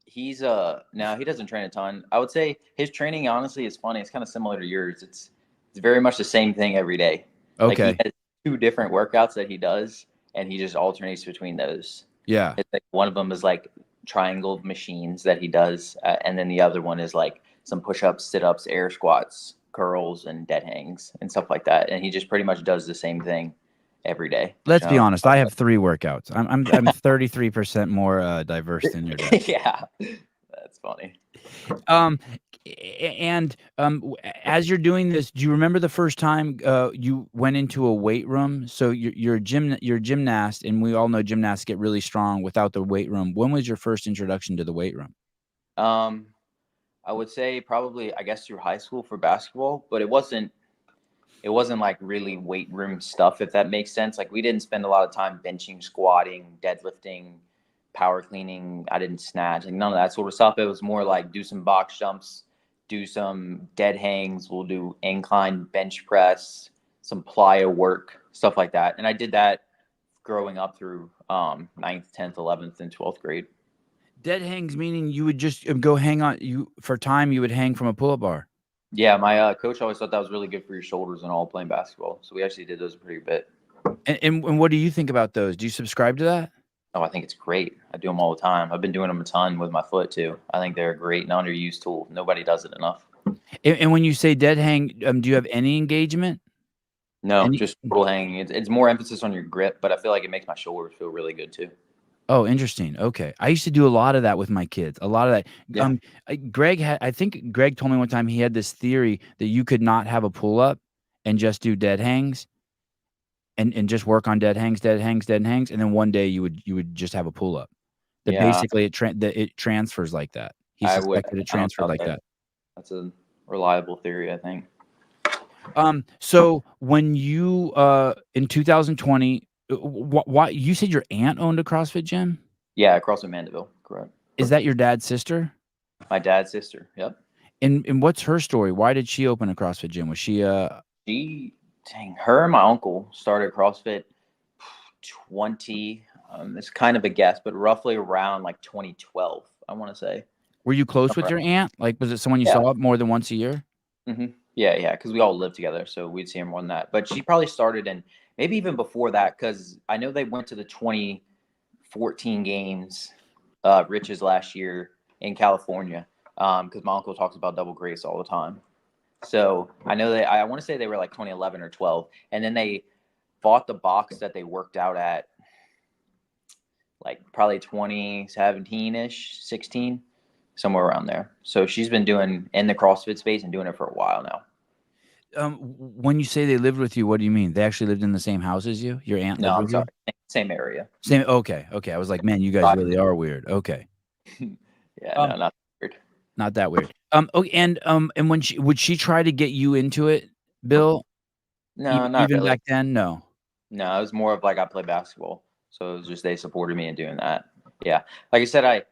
Speaker 1: He's now he doesn't train a ton. I would say his training honestly is funny. It's kind of similar to yours. It's very much the same thing every day. Like he
Speaker 2: Okay.
Speaker 1: has 2 different workouts that he does, and he just alternates between those.
Speaker 2: Yeah.
Speaker 1: It's like one of them is like triangle machines that he does, and then the other one is like some push-ups, sit-ups, air squats, curls, and dead hangs and stuff like that. And he just pretty much does the same thing every day.
Speaker 2: Let's be honest. I have 3 workouts. I'm 33% more diverse than your dad.
Speaker 1: Yeah, that's funny.
Speaker 2: As you're doing this, do you remember the first time you went into a weight room? So you're a gymnast, and we all know gymnasts get really strong without the weight room. When was your first introduction to the weight room?
Speaker 1: I would say probably, I guess, through high school for basketball, but it wasn't like really weight room stuff, if that makes sense. Like we didn't spend a lot of time benching, squatting, deadlifting, power cleaning. I didn't snatch, like none of that sort of stuff. It was more like do some box jumps, do some dead hangs. We'll do incline bench press, some plyo work, stuff like that. And I did that growing up through 9th, 10th, 11th, and 12th grade.
Speaker 2: Dead hangs meaning you would just go hang on you for time. You would hang from a pull-up bar.
Speaker 1: Yeah, my coach always thought that was really good for your shoulders and all playing basketball. So we actually did those a pretty bit.
Speaker 2: And what do you think about those? Do you subscribe to that?
Speaker 1: Oh, I think it's great. I do them all the time. I've been doing them a ton with my foot too. I think they're a great and underused tool. Nobody does it enough.
Speaker 2: And when you say dead hang, do you have any engagement?
Speaker 1: No, just total hanging. It's more emphasis on your grip, but I feel like it makes my shoulders feel really good too.
Speaker 2: Oh, interesting. Okay. I used to do a lot of that with my kids. A lot of that.
Speaker 1: Yeah.
Speaker 2: I think Greg told me one time he had this theory that you could not have a pull up and just do dead hangs and just work on dead hangs. And then one day you would just have a pull up. That basically it transfers like that. He suspected it transferred like that.
Speaker 1: That's a reliable theory, I think.
Speaker 2: So when you in 2020, why you said your aunt owned a CrossFit gym?
Speaker 1: Yeah, CrossFit Mandeville, correct.
Speaker 2: Is that your dad's sister?
Speaker 1: My dad's sister. Yep.
Speaker 2: And what's her story? Why did she open a CrossFit gym? Was she
Speaker 1: her and my uncle started CrossFit 20. It's kind of a guess, but roughly around like 2012, I want to say.
Speaker 2: Were you close with your aunt? Like, was it someone you saw more than once a year?
Speaker 1: Mm-hmm. Yeah, because we all lived together, so we'd see her more than that. But she probably started in maybe even before that, because I know they went to the 2014 games, Rich's last year in California, because my uncle talks about Double Grace all the time. So I know I want to say they were like 2011 or 12, and then they bought the box that they worked out at, like probably 2017-ish, 16. Somewhere around there. So she's been doing in the CrossFit space and doing it for a while now.
Speaker 2: When you say they lived with you, what do you mean? They actually lived in the same house as you? Your aunt lived with you?
Speaker 1: Same area.
Speaker 2: Same. Okay. I was like, man, you guys really are weird. Okay.
Speaker 1: Yeah, no, not weird.
Speaker 2: Not that weird. Okay, and when would she try to get you into it, Bill?
Speaker 1: No, not
Speaker 2: even
Speaker 1: really.
Speaker 2: Back then. No,
Speaker 1: it was more of like I play basketball, so it was just they supported me in doing that. Yeah, like I said,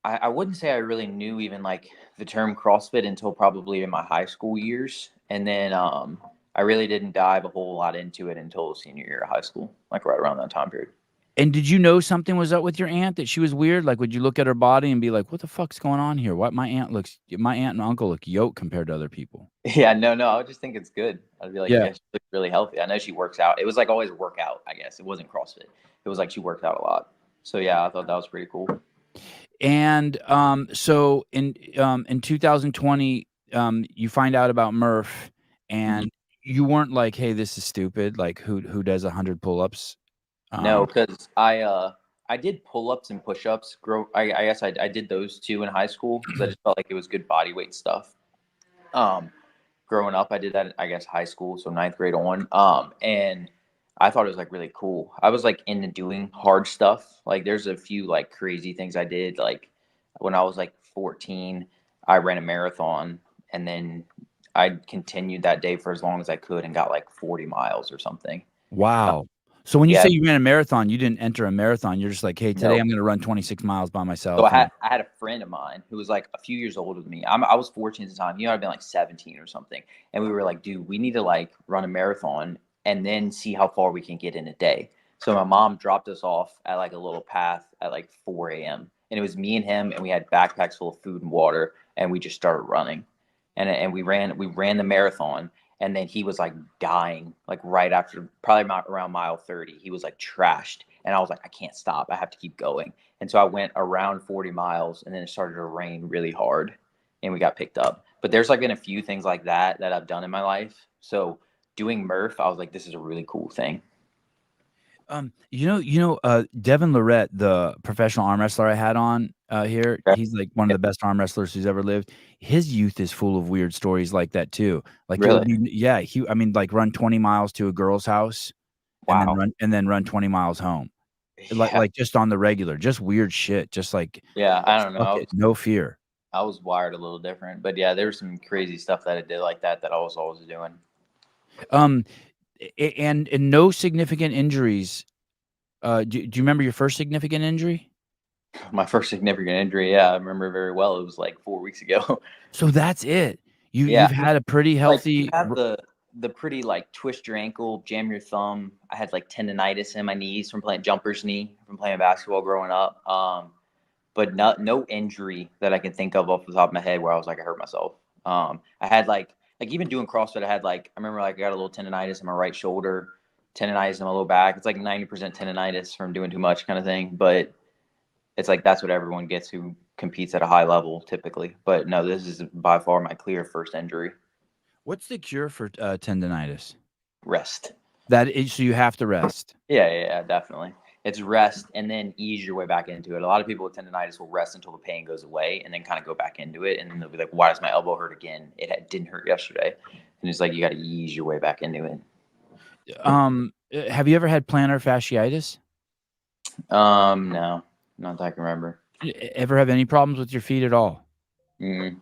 Speaker 1: I wouldn't say I really knew even like the term CrossFit until probably in my high school years. And then I really didn't dive a whole lot into it until senior year of high school, like right around that time period.
Speaker 2: And did you know something was up with your aunt, that she was weird? Like, would you look at her body and be like, what the fuck's going on here? My aunt and uncle look yoked compared to other people.
Speaker 1: Yeah, no, I would just think it's good. I'd be like, yeah, she looks really healthy. I know she works out. It was like always workout, I guess. It wasn't CrossFit. It was like she worked out a lot. So yeah, I thought that was pretty cool.
Speaker 2: And so in 2020, you find out about Murph, and you weren't like, "Hey, this is stupid." Like, who does 100 pull-ups?
Speaker 1: No, because I did pull-ups and push-ups. I guess I did those too in high school because I just felt like it was good body weight stuff. Growing up, I did that in, I guess, high school, so 9th grade on. And I thought it was like really cool. I was like into doing hard stuff. Like there's a few like crazy things I did. Like when I was like 14, I ran a marathon, and then I continued that day for as long as I could and got like 40 miles or something.
Speaker 2: Wow. So when you
Speaker 1: Yeah,
Speaker 2: say you ran a marathon, you didn't enter a marathon. You're just like, hey, today
Speaker 1: no.
Speaker 2: I'm going to run 26 miles by
Speaker 1: So
Speaker 2: myself.
Speaker 1: I had a friend of mine who was like a few years older than me. I was 14 at the time. I'd been like 17 or something. And we were like, dude, we need to like run a marathon and then see how far we can get in a day. So my mom dropped us off at like a little path at like 4 a.m. And it was me and him, and we had backpacks full of food and water, and we just started running. And we ran the marathon, and then he was like dying, like right after, probably around mile 30. He was like trashed. And I was like, I can't stop. I have to keep going. And so I went around 40 miles, and then it started to rain really hard, and we got picked up. But there's like been a few things like that that I've done in my life. So doing Murph, I was like, this is a really cool thing.
Speaker 2: Devin Lorette, the professional arm wrestler I had on here, he's like one of the best arm wrestlers who's ever lived. His youth is full of weird stories like that too. Like it would
Speaker 1: Really?
Speaker 2: be, yeah, I mean, like run 20 miles to a girl's house
Speaker 1: Wow.
Speaker 2: and then run 20 miles home.
Speaker 1: Yeah.
Speaker 2: Like just on the regular, just weird shit. Just like
Speaker 1: Yeah. I don't know.
Speaker 2: fuck it, no fear.
Speaker 1: I was wired a little different, but yeah, there was some crazy stuff that I did like that I was always doing.
Speaker 2: Um, and no significant injuries. Do you remember your first significant injury?
Speaker 1: My first significant injury, yeah, I remember very well. It was like 4 weeks ago.
Speaker 2: So that's it.
Speaker 1: Yeah.
Speaker 2: You've had a pretty
Speaker 1: Like you
Speaker 2: healthy.
Speaker 1: have the pretty like twist your ankle, jam your thumb. I had like tendonitis in my knees from playing jumper's knee from playing basketball growing up. But no injury that I can think of off the top of my head where I was like I hurt myself. I had like even doing CrossFit, I had like I remember like I got a little tendonitis in my right shoulder, tendonitis in my lower back. It's like 90% tendonitis from doing too much kind of thing. But it's like that's what everyone gets who competes at a high level typically. But no, this is by far my clear first injury.
Speaker 2: What's the cure for tendonitis?
Speaker 1: Rest.
Speaker 2: That is, so you have to rest.
Speaker 1: Yeah, definitely. It's rest and then ease your way back into it. A lot of people with tendonitis will rest until the pain goes away and then kind of go back into it. And then they'll be like, why does my elbow hurt again? Didn't hurt yesterday. And it's like, you got to ease your way back into it.
Speaker 2: Have you ever had plantar fasciitis?
Speaker 1: No, not that I can remember.
Speaker 2: Ever have any problems with your feet at all?
Speaker 1: Mm.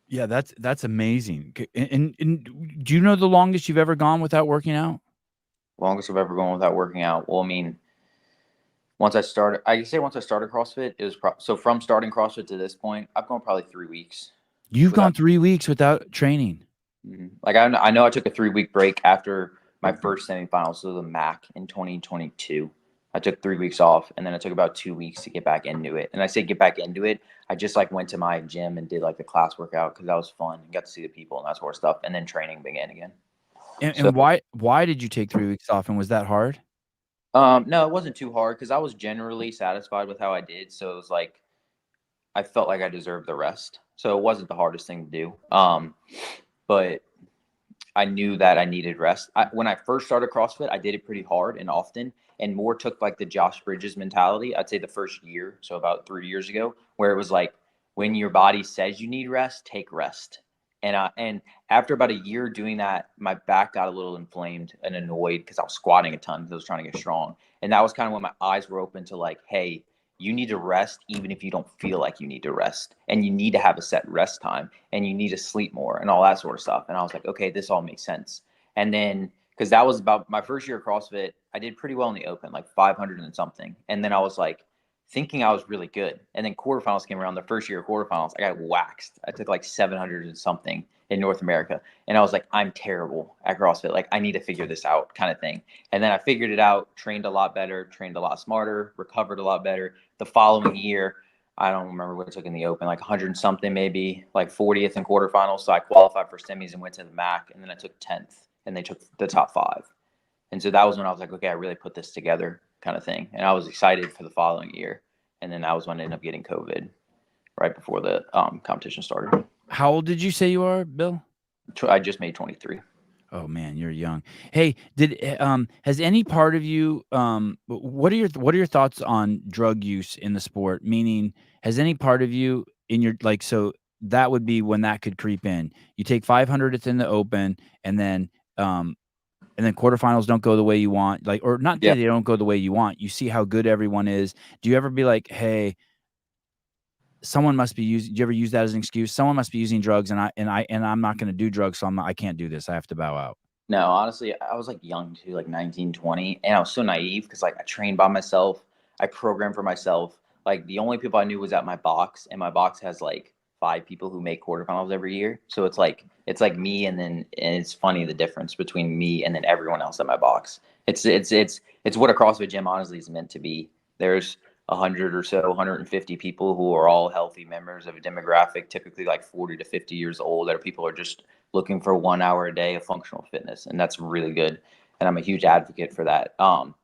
Speaker 2: Yeah, that's amazing. And do you know the longest you've ever gone without working out?
Speaker 1: Longest I've ever gone without working out. Well, I mean, once I started CrossFit, it was so from starting CrossFit to this point, I've gone probably 3 weeks.
Speaker 2: You've
Speaker 1: Without,
Speaker 2: gone 3 weeks without training.
Speaker 1: like I know I took a 3 week break after my first semifinals, so the MAC in 2022. I took 3 weeks off, and then I took about 2 weeks to get back into it. And I say get back into it. I just like went to my gym and did like the class workout because that was fun. Got to see the people and that sort of stuff. And then training began again.
Speaker 2: And why did you take 3 weeks off, and was that hard?
Speaker 1: No, it wasn't too hard because I was generally satisfied with how I did. So it was like I felt like I deserved the rest. So it wasn't the hardest thing to do. But I knew that I needed rest. When I first started CrossFit, I did it pretty hard and often, and more took like the Josh Bridges mentality. I'd say the first year, so about 3 years ago, where it was like when your body says you need rest, take rest. And after about a year doing that, my back got a little inflamed and annoyed because I was squatting a ton because I was trying to get strong. And that was kind of when my eyes were open to like, hey, you need to rest even if you don't feel like you need to rest, and you need to have a set rest time, and you need to sleep more and all that sort of stuff. And I was like, okay, this all makes sense. And then because that was about my first year of CrossFit, I did pretty well in the open, like 500 and something. And then I was like thinking I was really good. And then quarterfinals came around. The first year of quarterfinals, I got waxed. I took like 700 and something in North America. And I was like, I'm terrible at CrossFit. Like, I need to figure this out kind of thing. And then I figured it out, trained a lot better, trained a lot smarter, recovered a lot better. The following year, I don't remember what I took in the open, like 100 and something, maybe like 40th in quarterfinals. So I qualified for semis and went to the MAC. And then I took 10th, and they took the top 5. And so that was when I was like, okay, I really put this together kind of thing. And I was excited for the following year. And then that was when I ended up getting COVID right before the competition started.
Speaker 2: How old did you say you are, Bill?
Speaker 1: I just made 23.
Speaker 2: Oh man, you're young. Hey, has any part of you what are your thoughts on drug use in the sport? Meaning, has any part of you in your like so that would be when that could creep in. You take 500th in the open, and then quarterfinals don't go the way you want, like, or not that they don't go the way you want. You see how good everyone is. Do you ever be like, hey, someone must be using. Do you ever use that as an excuse? Someone must be using drugs, and I'm not going to do drugs, so I can't do this. I have to bow out.
Speaker 1: No, honestly, I was like young too, like 19, 20, and I was so naive because like I trained by myself, I programmed for myself. Like the only people I knew was at my box, and my box has like 5 people who make quarterfinals every year. So it's like me, and it's funny the difference between me and then everyone else at my box. It's what a CrossFit gym honestly is meant to be. There's 100 or so, 150 people who are all healthy members of a demographic, typically like 40 to 50 years old. That are people are just looking for 1 hour a day of functional fitness, and that's really good. And I'm a huge advocate for that.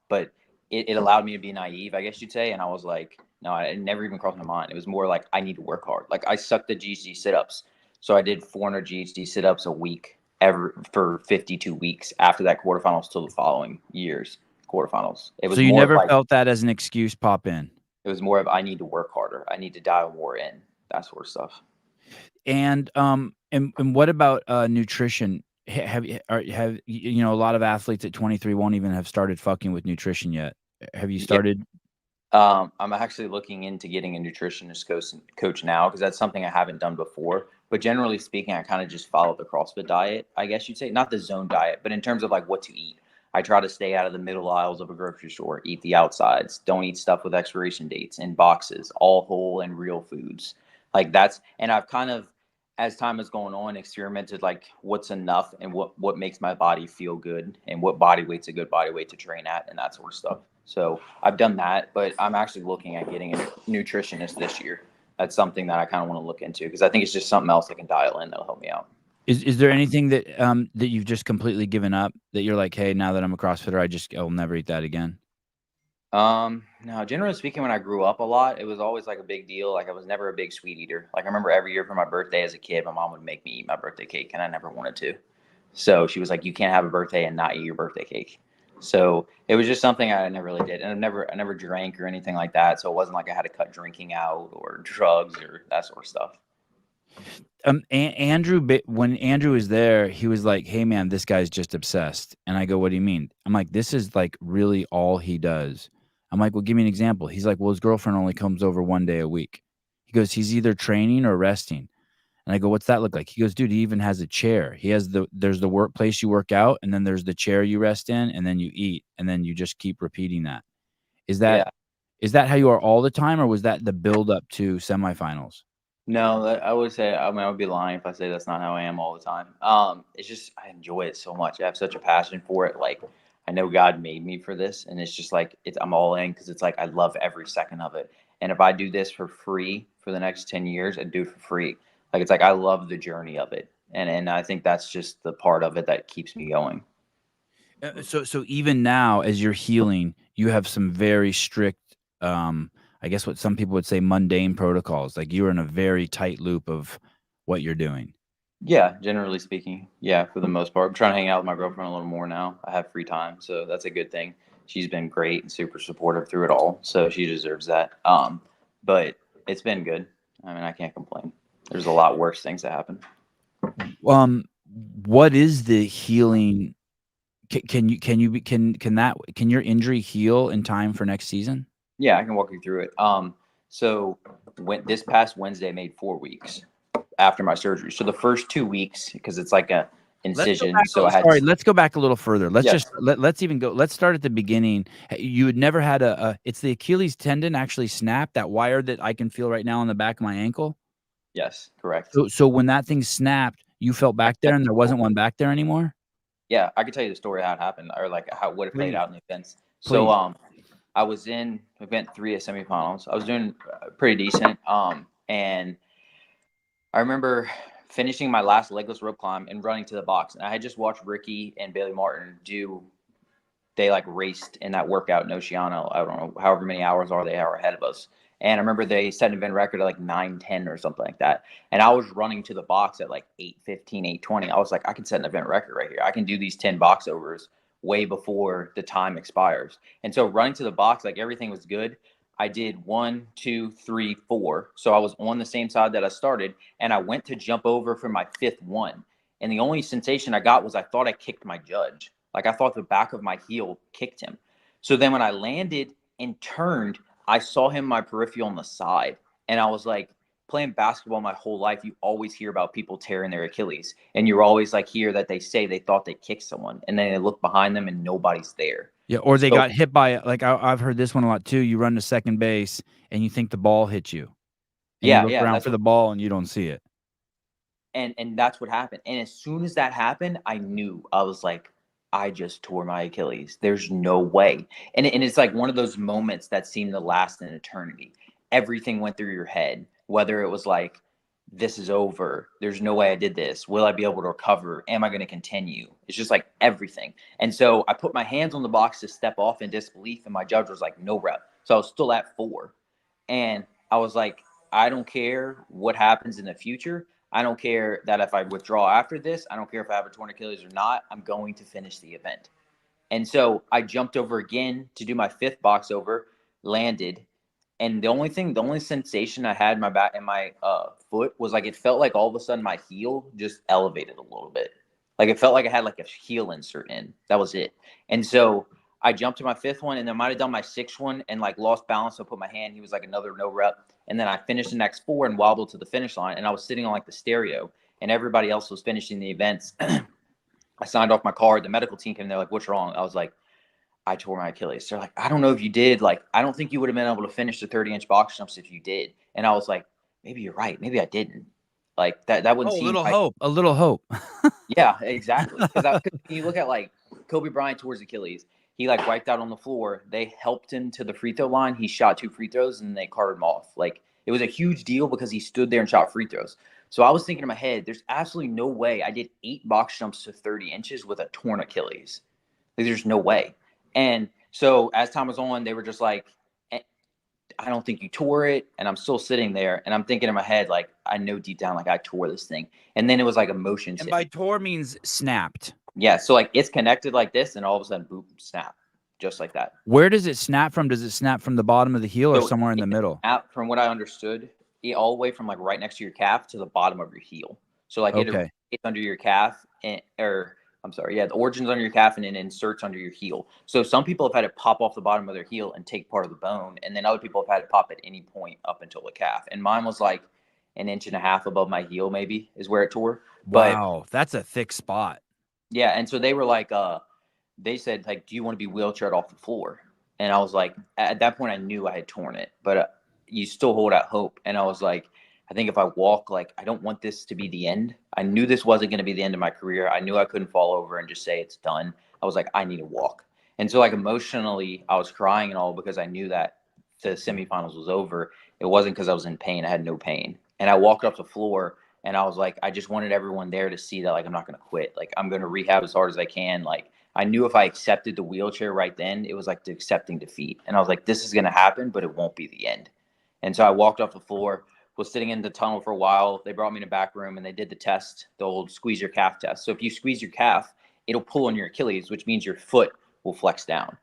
Speaker 1: But it allowed me to be naive, I guess you'd say. And I was like, no, it never even crossed my mind. It was more like I need to work hard. Like I sucked at GHD sit-ups, so I did 400 GHD sit-ups a week ever for 52 weeks after that quarterfinals till the following year's quarterfinals. It was
Speaker 2: So you
Speaker 1: more of
Speaker 2: never
Speaker 1: like
Speaker 2: felt that as an excuse pop in.
Speaker 1: it was more of I need to work harder. I need to dial more in, that sort of stuff.
Speaker 2: And what about nutrition? Have a lot of athletes at 23 won't even have started fucking with nutrition yet. Have you
Speaker 1: Yeah.
Speaker 2: started?
Speaker 1: I'm actually looking into getting a nutritionist coach now because that's something I haven't done before. But generally speaking, I kind of just follow the CrossFit diet, I guess you'd say. Not the zone diet, but in terms of like what to eat. I try to stay out of the middle aisles of a grocery store, eat the outsides, don't eat stuff with expiration dates in boxes, all whole and real foods. And I've kind of, as time has gone on, experimented like what's enough and what makes my body feel good and what body weight's a good body weight to train at and that sort of stuff. So I've done that, but I'm actually looking at getting a nutritionist this year. That's something that I kind of want to look into because I think it's just something else I can dial in that'll help me out.
Speaker 2: Is there anything that that you've just completely given up that you're like, hey, now that I'm a CrossFitter, I'll never eat that again?
Speaker 1: No, generally speaking, when I grew up a lot, it was always like a big deal. Like I was never a big sweet eater. Like I remember every year for my birthday as a kid, my mom would make me eat my birthday cake, and I never wanted to. So she was like, "You can't have a birthday and not eat your birthday cake." So it was just something I never really did, and I never drank or anything like that. So it wasn't like I had to cut drinking out or drugs or that sort of stuff.
Speaker 2: Andrew, when Andrew was there, he was like, "Hey, man, this guy's just obsessed." And I go, "What do you mean?" I'm like, "This is like really all he does." I'm like, "Well, give me an example." He's like, "Well, his girlfriend only comes over 1 day a week." He goes, "He's either training or resting." And I go, "What's that look like?" He goes, "Dude, he even has a chair. There's the workplace you work out, and then there's the chair you rest in, and then you eat, and then you just keep repeating that." Is that
Speaker 1: Yeah.
Speaker 2: is that how you are all the time, or was that the build up to semifinals?
Speaker 1: No, I would say, I mean, I would be lying if I say that's not how I am all the time. It's just I enjoy it so much. I have such a passion for it. Like I know God made me for this, and it's just like I'm all in because it's like I love every second of it. And if I do this for free for the next 10 years, I'd do it for free. Like it's like I love the journey of it, and I think that's just the part of it that keeps me going.
Speaker 2: So even now, as you're healing, you have some very strict, I guess what some people would say mundane protocols. Like you're in a very tight loop of what you're doing.
Speaker 1: Yeah, generally speaking, yeah, for the most part. I'm trying to hang out with my girlfriend a little more now. I have free time, so that's a good thing. She's been great and super supportive through it all, so she deserves that. But it's been good. I mean, I can't complain. There's a lot worse things that happen.
Speaker 2: Um, what is the healing? Can your injury heal in time for next season?
Speaker 1: Yeah, I can walk you through it. So when this past Wednesday made 4 weeks after my surgery. So the first 2 weeks, because it's like a incision, so I had.
Speaker 2: Sorry, let's go back a little further.
Speaker 1: Yes,
Speaker 2: Let's even go. Let's start at the beginning. You had never had it's the Achilles tendon actually snapped, that wire that I can feel right now on the back of my ankle.
Speaker 1: yes, correct.
Speaker 2: So when that thing snapped, you felt back there and there wasn't one back there anymore?
Speaker 1: Yeah, I could tell you the story how it happened, or like how what it played
Speaker 2: Please,
Speaker 1: out in the events. So
Speaker 2: please.
Speaker 1: I was in event 3 of semifinals. I was doing pretty decent. And I remember finishing my last legless rope climb and running to the box. And I had just watched Ricky and Bailey Martin do. They like raced in that workout in Oceano. I don't know, however many hours are they are ahead of us. And I remember they set an event record at like 9:10 or something like that. And I was running to the box at like 8:15, 8:20. I was like, I can set an event record right here. I can do these 10 box overs way before the time expires. And so running to the box, like everything was good. I did 1, 2, 3, 4. So I was on the same side that I started. And I went to jump over for my fifth one. And the only sensation I got was I thought I kicked my judge. Like I thought the back of my heel kicked him. So then when I landed and turned, I saw him my peripheral on the side. And I was like, playing basketball my whole life, you always hear about people tearing their Achilles, and you're always like hear that they say they thought they kicked someone, and then they look behind them and nobody's there.
Speaker 2: Yeah, or they
Speaker 1: So
Speaker 2: got hit by, like, I've heard this one a lot too. You run to second base and you think the ball hit you, and you
Speaker 1: yeah,
Speaker 2: look
Speaker 1: yeah,
Speaker 2: around
Speaker 1: that's
Speaker 2: for
Speaker 1: what,
Speaker 2: the ball and you don't see it.
Speaker 1: and that's what happened. And as soon as that happened, I knew. I was like, I just tore my Achilles. There's no way. And it's like one of those moments that seem to last an eternity. Everything went through your head, whether it was like, this is over. There's no way I did this. Will I be able to recover? Am I going to continue? It's just like everything. And so I put my hands on the box to step off in disbelief, and my judge was like, no rep. So I was still at 4. And I was like, I don't care what happens in the future. I don't care that if I withdraw after this. I don't care if I have a torn Achilles or not. I'm going to finish the event. And so I jumped over again to do my 5th box over, landed, and the only sensation I had in my back and my foot was like it felt like all of a sudden my heel just elevated a little bit. Like it felt like I had like a heel insert in. That was it. And so I jumped to my 5th one, and then might have done my 6th one and like lost balance. So I put my hand. He was like another no rep, and then I finished the next 4 and wobbled to the finish line. And I was sitting on like the stereo, and everybody else was finishing the events. I signed off my card. The medical team came. They're like, "What's wrong?" I was like, I tore my Achilles. They're like, I don't know if you did. Like, I don't think you would have been able to finish the 30-inch box jumps if you did. And I was like, maybe you're right. Maybe I didn't. Like that wouldn't
Speaker 2: Oh, a
Speaker 1: seem
Speaker 2: little
Speaker 1: right.
Speaker 2: hope, a little hope.
Speaker 1: Yeah, exactly. Because you look at like Kobe Bryant towards Achilles, he like wiped out on the floor. They helped him to the free throw line. He shot 2 free throws and they carted him off. Like it was a huge deal because he stood there and shot free throws. So I was thinking in my head, there's absolutely no way I did 8 box jumps to 30 inches with a torn Achilles. Like, there's no way. And so as time was on, they were just like, I don't think you tore it. And I'm still sitting there and I'm thinking in my head, like, I know deep down, like I tore this thing. And then it was like emotions.
Speaker 2: And by tore means snapped.
Speaker 1: Yeah. So like it's connected like this, and all of a sudden, boom, snap, just like that.
Speaker 2: Where does it snap from? Does it snap from the bottom of the heel or
Speaker 1: So
Speaker 2: somewhere in the middle?
Speaker 1: from what I understood, all the way from like right next to your calf to the bottom of your heel. So like
Speaker 2: Okay.
Speaker 1: it's under your calf, or I'm sorry, yeah, the origin's under your calf and it inserts under your heel. So some people have had it pop off the bottom of their heel and take part of the bone, and then other people have had it pop at any point up until the calf. And mine was like an inch and a half above my heel, maybe is where it tore. But
Speaker 2: Wow, that's a thick spot.
Speaker 1: yeah, and so they were like, they said like, do you want to be wheelchaired off the floor? And I was like, at that point, I knew I had torn it, but you still hold out hope. And I was like, I think if I walk, like, I don't want this to be the end. I knew this wasn't going to be the end of my career. I knew I couldn't fall over and just say it's done. I was like, I need to walk. And so, like, emotionally, I was crying and all because I knew that the semifinals was over. It wasn't because I was in pain. I had no pain. And I walked up the floor and I was like, I just wanted everyone there to see that, like, I'm not going to quit. Like, I'm going to rehab as hard as I can. Like, I knew if I accepted the wheelchair right then, it was like accepting defeat. And I was like, this is going to happen, but it won't be the end. And so I walked off the floor, was sitting in the tunnel for a while. They brought me in a back room and they did the test, the old squeeze your calf test. So if you squeeze your calf, it'll pull on your Achilles, which means your foot will flex down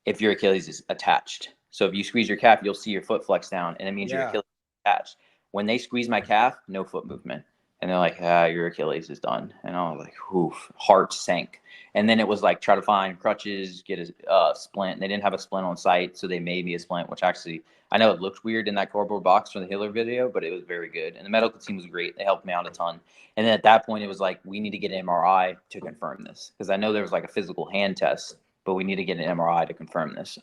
Speaker 1: if your Achilles is attached. So if you squeeze your calf, you'll see your foot flex down, and it means your Achilles is attached. When they squeeze my calf, no foot movement. And they're like, your Achilles is done. And I was like, oof, heart sank. And then it was like, try to find crutches, get a splint. And they didn't have a splint on site, so they made me a splint, which actually, I know it looked weird in that cardboard box from the Hiller video, but it was very good. And the medical team was great. They helped me out a ton. And then at that point, it was like, we need to get an MRI to confirm this. Because I know there was like a physical hand test, but we need to get an MRI to confirm this.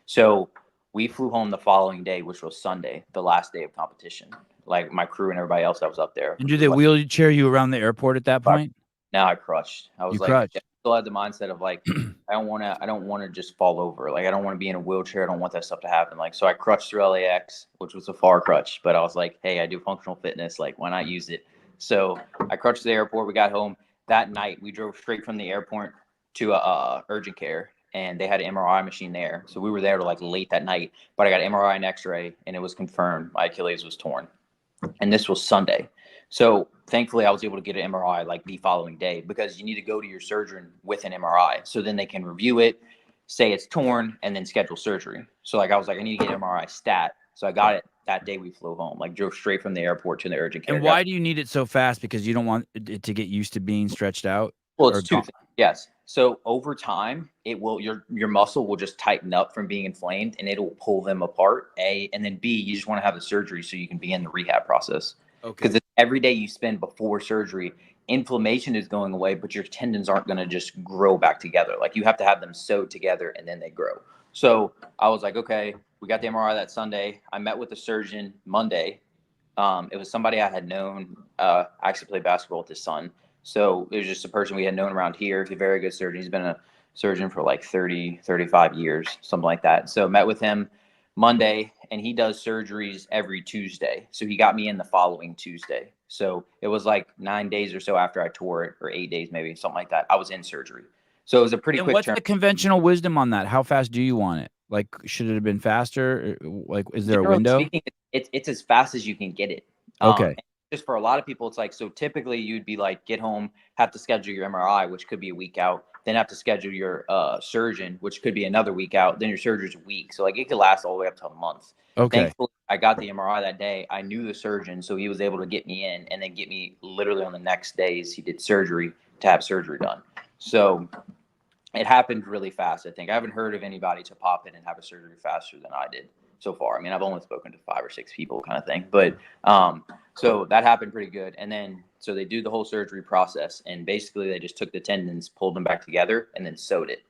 Speaker 1: So we flew home the following day, which was Sunday, the last day of competition. Like my crew and everybody else that was up there.
Speaker 2: And do they wheelchair you around the airport at that point?
Speaker 1: Now I crutched. I was
Speaker 2: You
Speaker 1: like,
Speaker 2: crutched.
Speaker 1: I still had the mindset of like, I don't want to just fall over. Like I don't want to be in a wheelchair. I don't want that stuff to happen. Like, so I crutched through LAX, which was a far crutch, but I was like, hey, I do functional fitness. Like, why not use it? So I crutched to the airport. We got home that night. We drove straight from the airport to urgent care, and they had an MRI machine there. So we were there to like late that night, but I got MRI and X-ray, and it was confirmed my Achilles was torn. And this was Sunday. So thankfully I was able to get an MRI like the following day, because you need to go to your surgeon with an MRI. So then they can review it, say it's torn, and then schedule surgery. So like I was like, I need to get an MRI stat. So I got it that day we flew home, like drove straight from the airport to the urgent care.
Speaker 2: And why do you need it so fast? Because you don't want it to get used to being stretched out?
Speaker 1: Well,
Speaker 2: or
Speaker 1: it's two things. Yes. So over time, it will your muscle will just tighten up from being inflamed, and it'll pull them apart. A, and then B, you just want to have the surgery so you can be in the rehab process.
Speaker 2: Okay.
Speaker 1: Because every day you spend before surgery, inflammation is going away, but your tendons aren't going to just grow back together. Like you have to have them sewed together, and then they grow. So I was like, okay, we got the MRI that Sunday. I met with the surgeon Monday. It was somebody I had known. I actually played basketball with his son. So it was just a person we had known around here. He's a very good surgeon. He's been a surgeon for like 30, 35 years, something like that. So met with him Monday, and he does surgeries every Tuesday. So he got me in the following Tuesday. So it was like 9 days or so after I tore it, or 8 days maybe, something like that. I was in surgery. So it was a pretty
Speaker 2: And
Speaker 1: quick
Speaker 2: what's
Speaker 1: turn.
Speaker 2: the conventional wisdom on that? How fast do you want it? Like, should it have been faster? Like, is there a
Speaker 1: Generally
Speaker 2: window?
Speaker 1: speaking, it's as fast as you can get it.
Speaker 2: Okay.
Speaker 1: Just for a lot of people, it's like, so typically you'd be like, get home, have to schedule your MRI, which could be a week out, then have to schedule your surgeon, which could be another week out, then your surgery's a week. So like it could last all the way up to a month.
Speaker 2: Okay.
Speaker 1: Thankfully, I got the MRI that day. I knew the surgeon, so he was able to get me in and then get me literally on the next days he did surgery to have surgery done. So it happened really fast, I think. I haven't heard of anybody to pop in and have a surgery faster than I did so far. I mean, I've only spoken to 5 or 6 people kind of thing. But so that happened pretty good. And then so they do the whole surgery process, and basically they just took the tendons, pulled them back together, and then sewed it.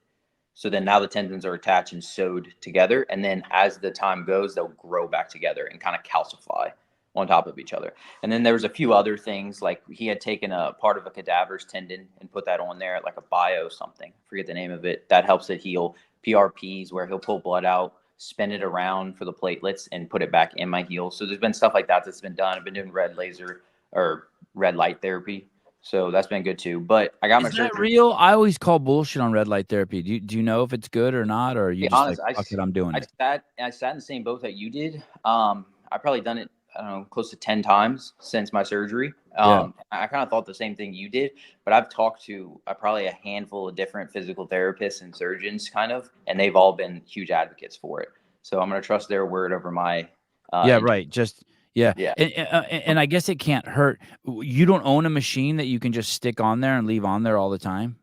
Speaker 1: So then now the tendons are attached and sewed together. And then as the time goes, they'll grow back together and kind of calcify on top of each other. And then there was a few other things, like he had taken a part of a cadaver's tendon and put that on there, like a bio something, forget the name of it, that helps it heal. PRPs, where he'll pull blood out, spin it around for the platelets, and put it back in my heel. So there's been stuff like that that's been done. I've been doing red laser or red light therapy. So that's been good too. But I got my
Speaker 2: Is that
Speaker 1: surgery.
Speaker 2: real? I always call bullshit on red light therapy. Do you know if it's good or not, or are
Speaker 1: To
Speaker 2: you
Speaker 1: be
Speaker 2: just like,
Speaker 1: honest,
Speaker 2: fuck it, I'm doing it?
Speaker 1: I sat in the same boat that you did. I probably done it, I don't know, close to 10 times since my surgery.
Speaker 2: Yeah.
Speaker 1: I kind of thought the same thing you did, but I've talked to probably a handful of different physical therapists and surgeons, kind of, and they've all been huge advocates for it. So I'm going to trust their word over my.
Speaker 2: Yeah, right. Just yeah.
Speaker 1: Yeah.
Speaker 2: And I guess it can't hurt. You don't own a machine that you can just stick on there and leave on there all the time?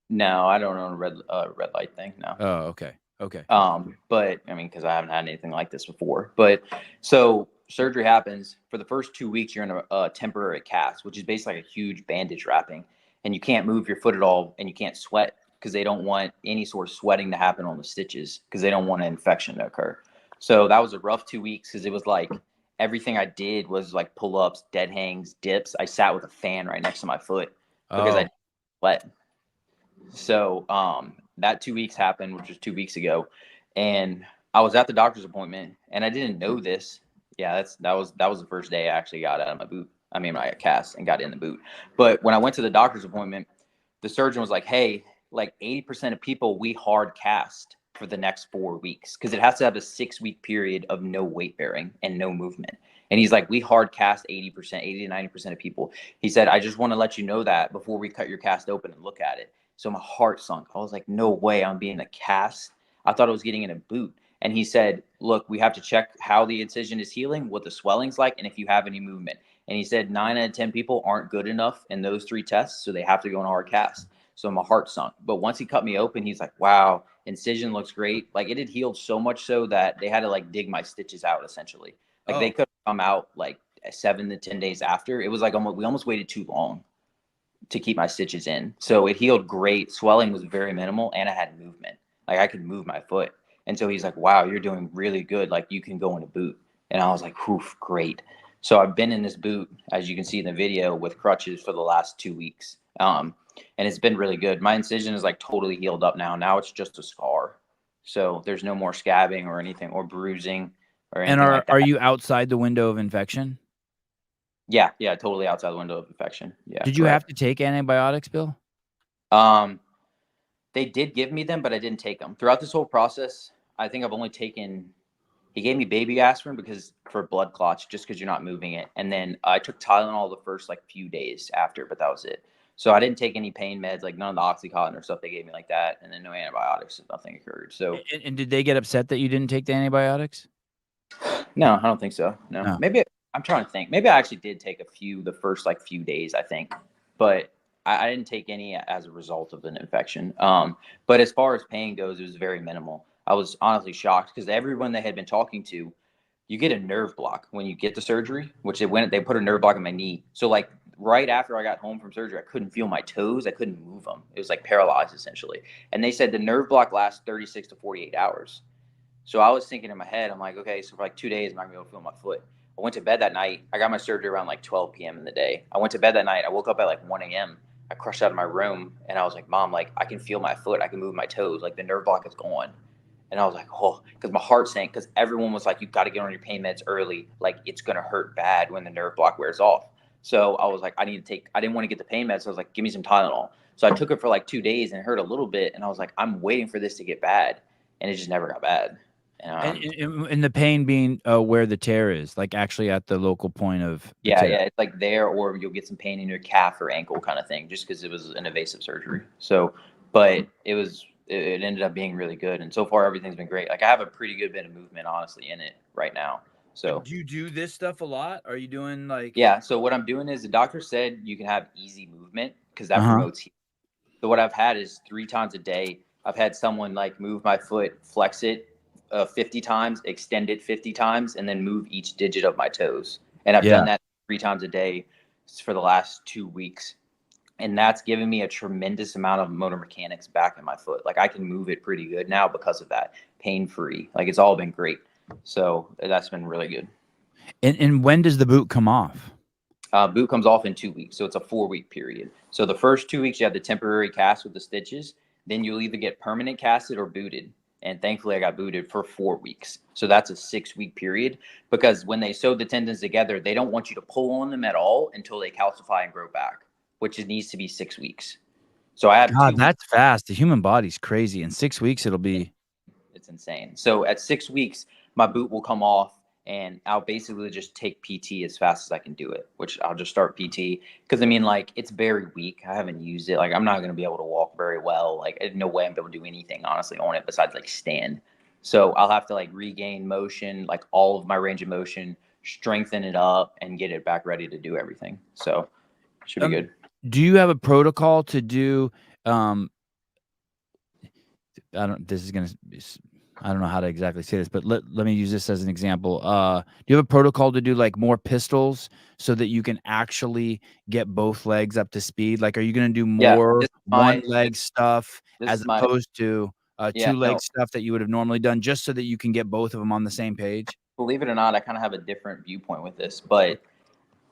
Speaker 1: No, I don't own a red light thing. No.
Speaker 2: Oh, okay. Okay.
Speaker 1: But I mean, because I haven't had anything like this before. But so surgery happens. For the first 2 weeks, you're in a temporary cast, which is basically like a huge bandage wrapping, and you can't move your foot at all, and you can't sweat because they don't want any sort of sweating to happen on the stitches because they don't want an infection to occur. So that was a rough 2 weeks because it was like everything I did was like pull ups, dead hangs, dips. I sat with a fan right next to my foot because I sweat. So that 2 weeks happened, which was 2 weeks ago, and I was at the doctor's appointment, and I didn't know this. Yeah, that was the first day I actually got out of my boot. I mean, my cast and got in the boot. But when I went to the doctor's appointment, the surgeon was like, "Hey, like 80% of people we hard cast for the next 4 weeks because it has to have a 6 week period of no weight bearing and no movement." And he's like, "We hard cast 80%, 80 to 90% of people." He said, "I just want to let you know that before we cut your cast open and look at it." So my heart sunk. I was like, no way I'm being a cast. I thought I was getting in a boot. And he said, look, we have to check how the incision is healing, what the swelling's like, and if you have any movement. And he said 9 out of 10 people aren't good enough in those 3 tests, so they have to go on a hard cast. So my heart sunk. But once he cut me open, he's like, wow, incision looks great. Like it had healed so much so that they had to like dig my stitches out essentially. Like they could come out like 7 to 10 days after. It was like we almost waited too long to keep my stitches in. So it healed great. Swelling was very minimal, and I had movement. Like I could move my foot. And so he's like, wow, you're doing really good. Like you can go in a boot. And I was like, whew, great. So I've been in this boot, as you can see in the video, with crutches for the last 2 weeks. And it's been really good. My incision is like totally healed up now. Now it's just a scar. So there's no more scabbing or anything or bruising or anything
Speaker 2: And
Speaker 1: like that.
Speaker 2: are you outside the window of infection?
Speaker 1: Yeah, totally outside the window of infection. Yeah.
Speaker 2: Did you have to take antibiotics, Bill?
Speaker 1: They did give me them, but I didn't take them. Throughout this whole process, I think I've only taken, he gave me baby aspirin because for blood clots, just because you're not moving it. And then I took Tylenol the first like few days after, but that was it. So I didn't take any pain meds, like none of the Oxycontin or stuff they gave me like that. And then no antibiotics, and nothing occurred. So
Speaker 2: And did they get upset that you didn't take the antibiotics?
Speaker 1: no, I don't think so. No.
Speaker 2: No.
Speaker 1: Maybe I'm trying to think. Maybe I actually did take a few the first like few days, I think. But I didn't take any as a result of an infection. But as far as pain goes, it was very minimal. I was honestly shocked because everyone they had been talking to, you get a nerve block when you get the surgery, which they put a nerve block in my knee. So like right after I got home from surgery, I couldn't feel my toes. I couldn't move them. It was like paralyzed essentially. And they said the nerve block lasts 36 to 48 hours. So I was thinking in my head, I'm like, okay, so for like 2 days, I'm not gonna be able to feel my foot. I went to bed that night. I got my surgery around like 12 p.m. in the day. I went to bed that night. I woke up at like 1 a.m. I crushed out of my room and I was like, Mom, like I can feel my foot. I can move my toes. Like the nerve block is gone. And I was like, oh, because my heart sank because everyone was like, you got to get on your pain meds early. Like it's going to hurt bad when the nerve block wears off. So I was like, I didn't want to get the pain meds. So I was like, give me some Tylenol. So I took it for like 2 days and it hurt a little bit. And I was like, I'm waiting for this to get bad. And it just never got bad.
Speaker 2: And the pain being where the tear is, like actually at the local point of the tear.
Speaker 1: Yeah, it's like there, or you'll get some pain in your calf or ankle kind of thing, just because it was an invasive surgery. So, but it ended up being really good, and so far everything's been great. Like I have a pretty good bit of movement, honestly, in it right now. So,
Speaker 2: do you do this stuff a lot? Are you doing like?
Speaker 1: yeah. So what I'm doing is the doctor said you can have easy movement because that
Speaker 2: Uh-huh.
Speaker 1: promotes healing. So what I've had is 3 times a day. I've had someone like move my foot, flex it 50 times, extend it 50 times, and then move each digit of my toes. And I've done
Speaker 2: Yeah.
Speaker 1: that 3 times a day for the last 2 weeks. And that's given me a tremendous amount of motor mechanics back in my foot. Like I can move it pretty good now because of that, pain free. Like it's all been great. So that's been really good.
Speaker 2: And when does the boot come off?
Speaker 1: Boot comes off in 2 weeks, so it's a 4 week period. So the first 2 weeks you have the temporary cast with the stitches. Then you'll either get permanent casted or booted. And thankfully, I got booted for 4 weeks. So that's a 6 week period because when they sew the tendons together, they don't want you to pull on them at all until they calcify and grow back, which it needs to be 6 weeks. So I have
Speaker 2: God,
Speaker 1: 2 weeks.
Speaker 2: that's fast. The human body's crazy. In 6 weeks, it'll be.
Speaker 1: It's insane. So at 6 weeks, my boot will come off and I'll basically just take PT as fast as I can do it, which I'll just start PT. Cause I mean, like, it's very weak. I haven't used it. Like, I'm not going to be able to walk very well. Like, no way I'm able to do anything, honestly, on it besides like stand. So I'll have to like regain motion, like all of my range of motion, strengthen it up and get it back ready to do everything. So it should be good.
Speaker 2: Do you have a protocol to do? I don't know how to exactly say this, but let me use this as an example. Do you have a protocol to do like more pistols so that you can actually get both legs up to speed? Like, are you going to do more one leg stuff as opposed to two leg stuff that you would have normally done just so that you can get both of them on the same page?
Speaker 1: Believe it or not, I kind of have a different viewpoint with this, but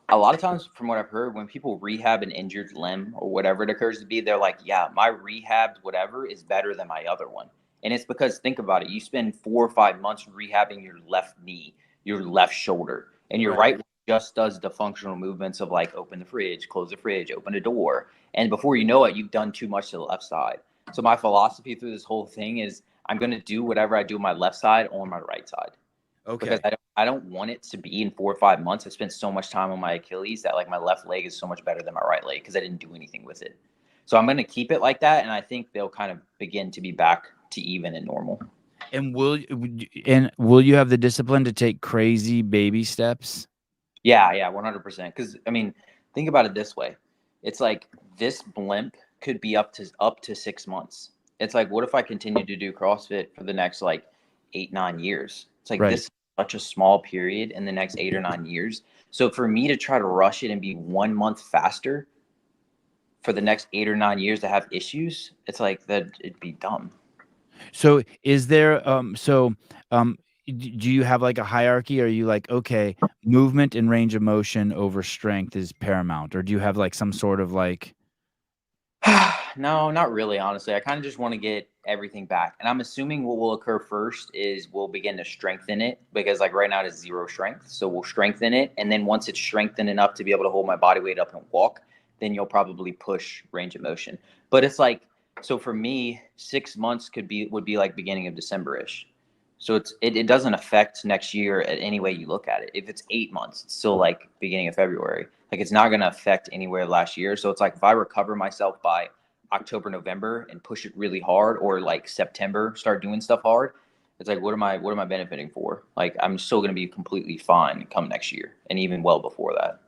Speaker 1: a lot of times from what I've heard, when people rehab an injured limb or whatever it occurs to be, they're like, yeah, my rehab, whatever, is better than my other one. And it's because think about it. You spend 4 or 5 months rehabbing your left knee, your left shoulder, and your right one just does the functional movements of like open the fridge, close the fridge, open the door. And before you know it, you've done too much to the left side. So my philosophy through this whole thing is I'm going to do whatever I do on my left side on my right side.
Speaker 2: Okay.
Speaker 1: Because I don't want it to be in 4 or 5 months. I spent so much time on my Achilles that like my left leg is so much better than my right leg because I didn't do anything with it. So I'm going to keep it like that, and I think they'll kind of begin to be back to even and normal.
Speaker 2: And will you have the discipline to take crazy baby steps?
Speaker 1: Yeah, 100%. Because I mean, think about it this way: it's like this blimp could be up to 6 months. It's like, what if I continue to do CrossFit for the next like 8-9 years? It's like this is such a small period in the next 8 or 9 years. So for me to try to rush it and be 1 month faster for the next 8 or 9 years to have issues, it's like that it'd be dumb.
Speaker 2: So is there do you have like a hierarchy? Are you like, okay, movement and range of motion over strength is paramount, or do you have like some sort of like?
Speaker 1: No, not really, honestly. I kind of just want to get everything back. And I'm assuming what will occur first is we'll begin to strengthen it because, like, right now it is 0 strength. So we'll strengthen it. And then once it's strengthened enough to be able to hold my body weight up and walk, then you'll probably push range of motion. But it's like, so for me, 6 months would be like beginning of December-ish. So it doesn't affect next year at any way you look at it. If it's 8 months, it's still like beginning of February. Like it's not going to affect anywhere last year. So it's like if I recover myself by October, November and push it really hard, or like September, start doing stuff hard, it's like, what am I benefiting for? Like I'm still going to be completely fine come next year and even well before that.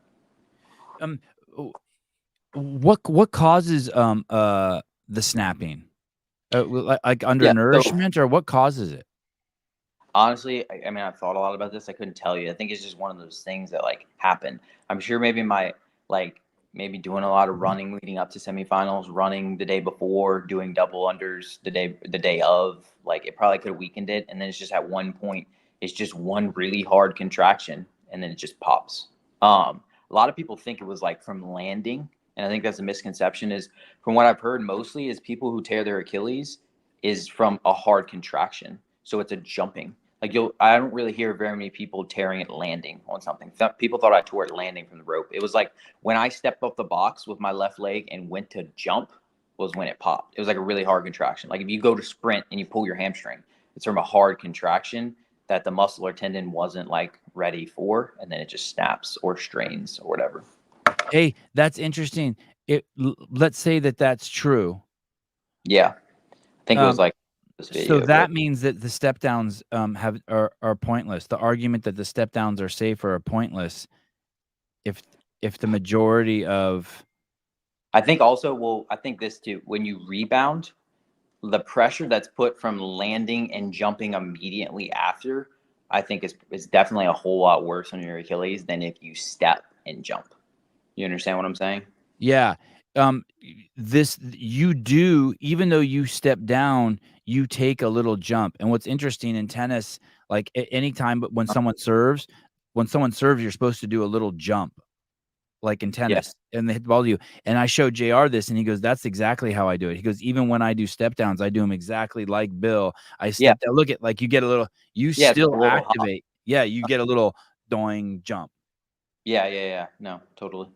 Speaker 2: What causes the snapping? Like
Speaker 1: Yeah. So
Speaker 2: undernourishment, or what causes it?
Speaker 1: honestly, I mean, I've thought a lot about this. I couldn't tell you. I think it's just one of those things that like happen. I'm sure maybe my like maybe doing a lot of running leading up to semifinals, running the day before, doing double unders the day of, like it probably could have weakened it. And then it's just at one point, it's just one really hard contraction, and then it just pops. A lot of people think it was like from landing, and I think that's a misconception. Is from what I've heard mostly is people who tear their Achilles is from a hard contraction, so it's a jumping. Like I don't really hear very many people tearing it landing on something. People thought I tore it landing from the rope. It was like when I stepped off the box with my left leg and went to jump was when it popped. It was like a really hard contraction. Like if you go to sprint and you pull your hamstring, it's from a hard contraction that the muscle or tendon wasn't like ready for, and then it just snaps or strains or whatever.
Speaker 2: Hey, that's interesting. Let's say that that's true.
Speaker 1: Yeah, I think it was
Speaker 2: Um,
Speaker 1: like this
Speaker 2: so
Speaker 1: video, but
Speaker 2: that means that the step downs are pointless. The argument that the step downs are safer are pointless if the majority of
Speaker 1: I think also, well, I think this too. When you rebound, the pressure that's put from landing and jumping immediately after, I think is definitely a whole lot worse on your Achilles than if you step and jump. You understand what I'm saying?
Speaker 2: yeah, this you do, even though you step down, you take a little jump. And what's interesting in tennis, like anytime, but when someone serves, you're supposed to do a little jump, like in
Speaker 1: Yeah,
Speaker 2: tennis, and they hit the ball to you. And I showed JR this, and he goes, "That's exactly how I do it." He goes, "Even when I do step downs, I do them exactly like Bill. I
Speaker 1: yeah,
Speaker 2: step down. Look at like you get a little, you
Speaker 1: yeah. It's like a
Speaker 2: still
Speaker 1: little hop.
Speaker 2: activate. Yeah, you get a little doing jump."
Speaker 1: Yeah, yeah, yeah. No, totally.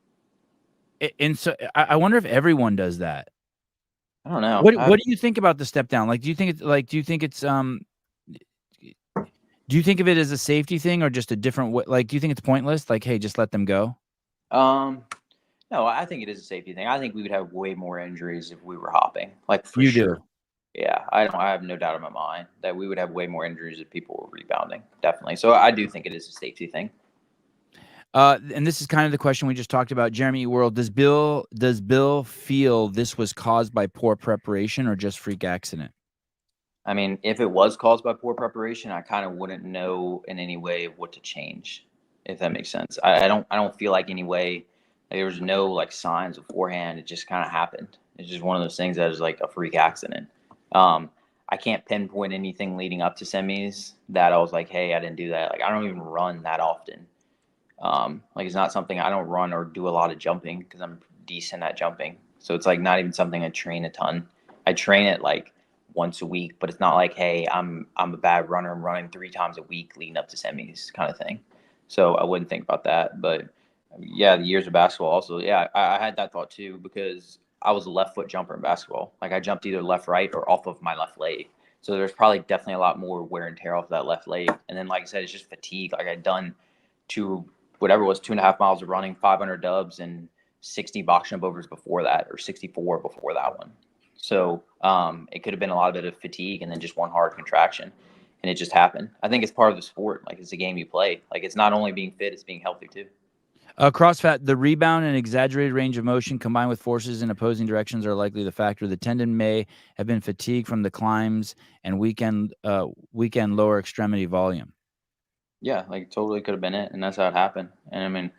Speaker 2: And so I wonder if everyone does that.
Speaker 1: I don't know.
Speaker 2: What do you think about the step down? Like, do you think it's do you think of it as a safety thing or just a different way? Like, do you think it's pointless? Like, hey, just let them go.
Speaker 1: Um, no, I think it is a safety thing. I think we would have way more injuries if we were hopping, like for
Speaker 2: You
Speaker 1: sure.
Speaker 2: do.
Speaker 1: Yeah, I don't. I have no doubt in my mind that we would have way more injuries if people were rebounding. Definitely. So I do think it is a safety thing.
Speaker 2: And this is kind of the question we just talked about. Jeremy World, does Bill feel this was caused by poor preparation or just freak accident?
Speaker 1: I mean, if it was caused by poor preparation, I kind of wouldn't know in any way what to change, if that makes sense. I don't feel like any way there was no like signs beforehand. It just kind of happened. It's just one of those things that is like a freak accident. Um, I can't pinpoint anything leading up to semis that I was like, hey, I didn't do that. Like I don't even run that often. Like it's not something I don't run or do a lot of jumping because I'm decent at jumping. So it's like not even something I train a ton. I train it like once a week, but it's not like, hey, I'm a bad runner. I'm running 3 times a week leading up to semis kind of thing. So I wouldn't think about that. But yeah, the years of basketball also, yeah, I had that thought too because I was a left foot jumper in basketball. Like I jumped either left, right, or off of my left leg. So there's probably definitely a lot more wear and tear off that left leg. And then, like I said, it's just fatigue. Like I'd done two, whatever it was, 2.5 miles of running, 500 dubs, and 60 box jump overs before that, or 64 before that one. So it could have been a lot of bit of fatigue and then just one hard contraction, and it just happened. I think it's part of the sport. Like it's a game you play. Like it's not only being fit; it's being healthy too.
Speaker 2: CrossFit, the rebound and exaggerated range of motion combined with forces in opposing directions are likely the factor. The tendon may have been fatigued from the climbs and weekend lower extremity volume.
Speaker 1: Yeah, like totally could have been it, and that's how it happened. And I mean,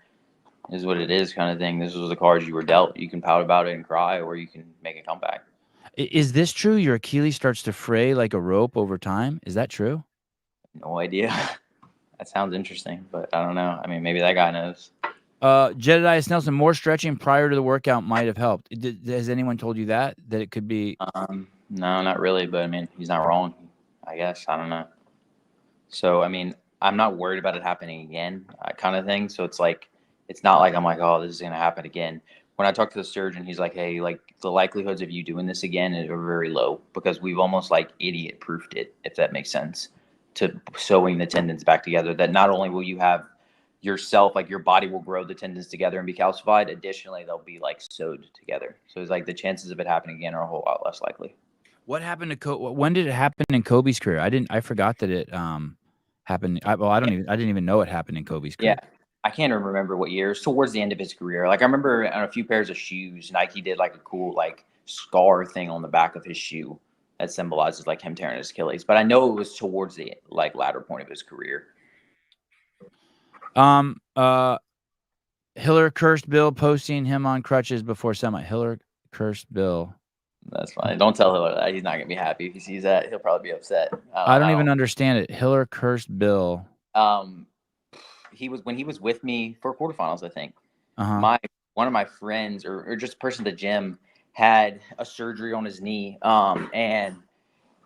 Speaker 1: this is what it is, kind of thing. This was the cards you were dealt. You can pout about it and cry, or you can make a comeback.
Speaker 2: Is this true? Your Achilles starts to fray like a rope over time. Is that true?
Speaker 1: No idea. That sounds interesting, but I don't know. I mean, maybe that guy knows.
Speaker 2: Jedediah Snelson, more stretching prior to the workout might have helped. Has anyone told you that it could be?
Speaker 1: No, not really, but I mean, he's not wrong. I guess I don't know. So I mean, I'm not worried about it happening again, kind of thing. So it's like, it's not like I'm like, oh, this is gonna happen again. When I talk to the surgeon, he's like, hey, like the likelihoods of you doing this again are very low because we've almost like idiot proofed it, if that makes sense, to sewing the tendons back together. That not only will you have yourself, like your body will grow the tendons together and be calcified. Additionally, they'll be like sewed together. So it's like the chances of it happening again are a whole lot less likely.
Speaker 2: What happened to when did it happen in Kobe's career? I forgot that it happened. I
Speaker 1: Yeah,
Speaker 2: didn't even know it happened in Kobe's
Speaker 1: yeah.
Speaker 2: career.
Speaker 1: I can't remember what year. It's towards the end of his career. Like I remember on a few pairs of shoes, Nike did like a cool like scar thing on the back of his shoe that symbolizes like him tearing his Achilles. But I know it was towards the like latter point of his career.
Speaker 2: Hiller cursed Bill posting him on crutches before semi. Hiller cursed Bill.
Speaker 1: That's funny. Don't tell Hiller that. He's not gonna be happy if he sees that. He'll probably be upset.
Speaker 2: I don't even understand it. Hiller cursed Bill.
Speaker 1: He was when he was with me for quarterfinals, I think.
Speaker 2: Uh-huh.
Speaker 1: One of my friends or just a person at the gym had a surgery on his knee. And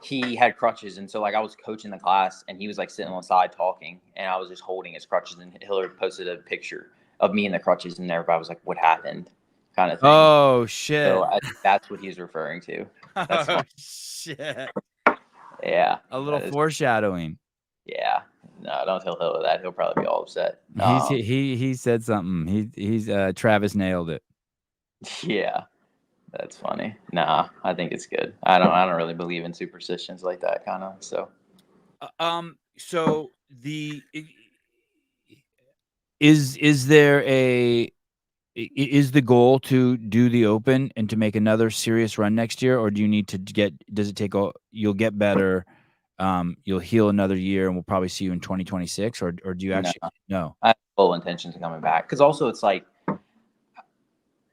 Speaker 1: he had crutches, and so like I was coaching the class and he was like sitting on the side talking and I was just holding his crutches, and Hiller posted a picture of me in the crutches and everybody was like, what happened, kind of thing.
Speaker 2: Oh shit.
Speaker 1: So I think that's what he's referring to. That's
Speaker 2: oh shit.
Speaker 1: Yeah.
Speaker 2: A little foreshadowing.
Speaker 1: Yeah. No, don't tell Hiller that. He'll probably be all upset.
Speaker 2: He said something. He's Travis nailed it.
Speaker 1: Yeah. That's funny. Nah, I think it's good. I don't really believe in superstitions like that kind of. So
Speaker 2: so is there is the goal to do the Open and to make another serious run next year, or do you need to you'll get better, you'll heal another year and we'll probably see you in 2026, or do you actually no?
Speaker 1: I have full intentions of coming back, because also it's like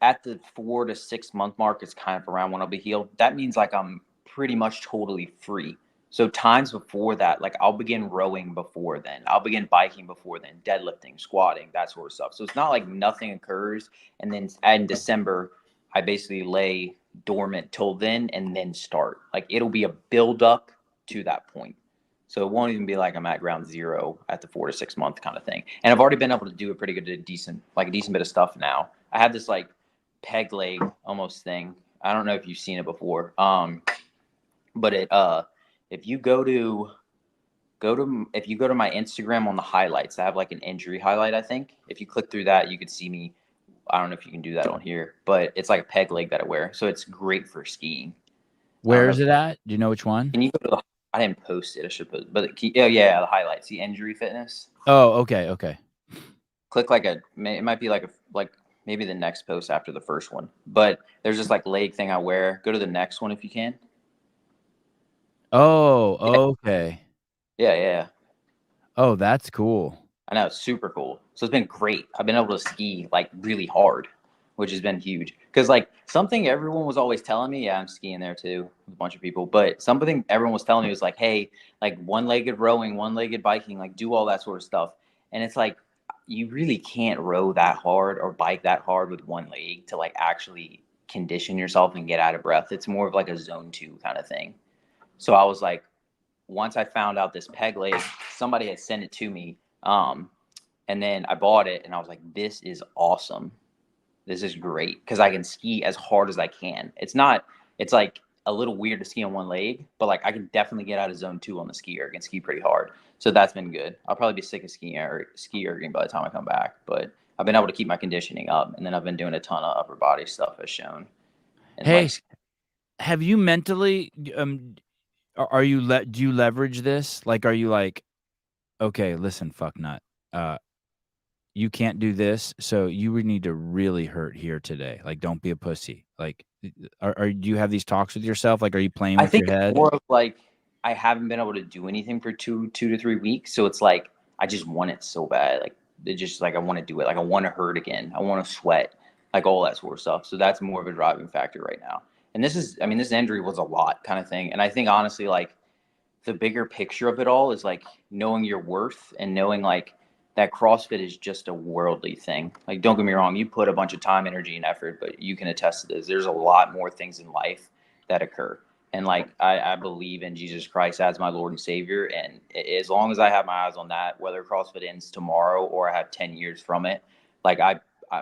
Speaker 1: at the 4 to 6 month mark, it's kind of around when I'll be healed. That means like I'm pretty much totally free. So times before that, like I'll begin rowing before then. I'll begin biking before then, deadlifting, squatting, that sort of stuff. So it's not like nothing occurs. And then in December, I basically lay dormant till then and then start. Like it'll be a build up to that point. So it won't even be like I'm at ground zero at the 4 to 6 month kind of thing. And I've already been able to do a decent bit of stuff now. I have this like peg leg almost thing. I don't know if you've seen it before. But it if you go to my Instagram on the highlights, I have like an injury highlight, I think. If you click through that, you could see me. I don't know if you can do that on here, but it's like a peg leg that I wear. So it's great for skiing.
Speaker 2: Where is it at? Do you know which one?
Speaker 1: Can you go to I didn't post it. I should put, but yeah, the highlights, the injury fitness.
Speaker 2: Oh, okay.
Speaker 1: Click like it might be like maybe the next post after the first one, but there's this like leg thing I wear. Go to the next one if you can.
Speaker 2: Oh, okay.
Speaker 1: Yeah.
Speaker 2: Oh, that's cool.
Speaker 1: I know, it's super cool. So it's been great. I've been able to ski like really hard, which has been huge. Because like something everyone was always telling me, yeah, I'm skiing there too with a bunch of people, but something everyone was telling me was like, hey, like one-legged rowing, one-legged biking, like do all that sort of stuff. And it's like, you really can't row that hard or bike that hard with one leg to like actually condition yourself and get out of breath. It's more of like a zone 2 kind of thing. So I was like, once I found out this peg leg, somebody had sent it to me. And then I bought it and I was like, this is awesome. This is great because I can ski as hard as I can. It's like a little weird to ski on one leg, but like I can definitely get out of zone 2 on the skier. I can ski pretty hard. So that's been good. I'll probably be sick of ski erging by the time I come back, but I've been able to keep my conditioning up, and then I've been doing a ton of upper body stuff as shown. And
Speaker 2: hey, have you mentally, do you leverage this? Like, are you like, okay, listen, fucknut, you can't do this, so you would need to really hurt here today. Like, don't be a pussy. Like, do you have these talks with yourself? Like, are you playing with your head?
Speaker 1: More of like, I haven't been able to do anything for two to 3 weeks. So it's like, I just want it so bad. Like, it just like, I want to do it. Like, I want to hurt again. I want to sweat, like all that sort of stuff. So that's more of a driving factor right now. And this injury was a lot kind of thing. And I think honestly, like the bigger picture of it all is like knowing your worth and knowing like that CrossFit is just a worldly thing. Like, don't get me wrong, you put a bunch of time, energy, and effort, but you can attest to this. There's a lot more things in life that occur. And like, I believe in Jesus Christ as my Lord and Savior. And as long as I have my eyes on that, whether CrossFit ends tomorrow or I have 10 years from it, like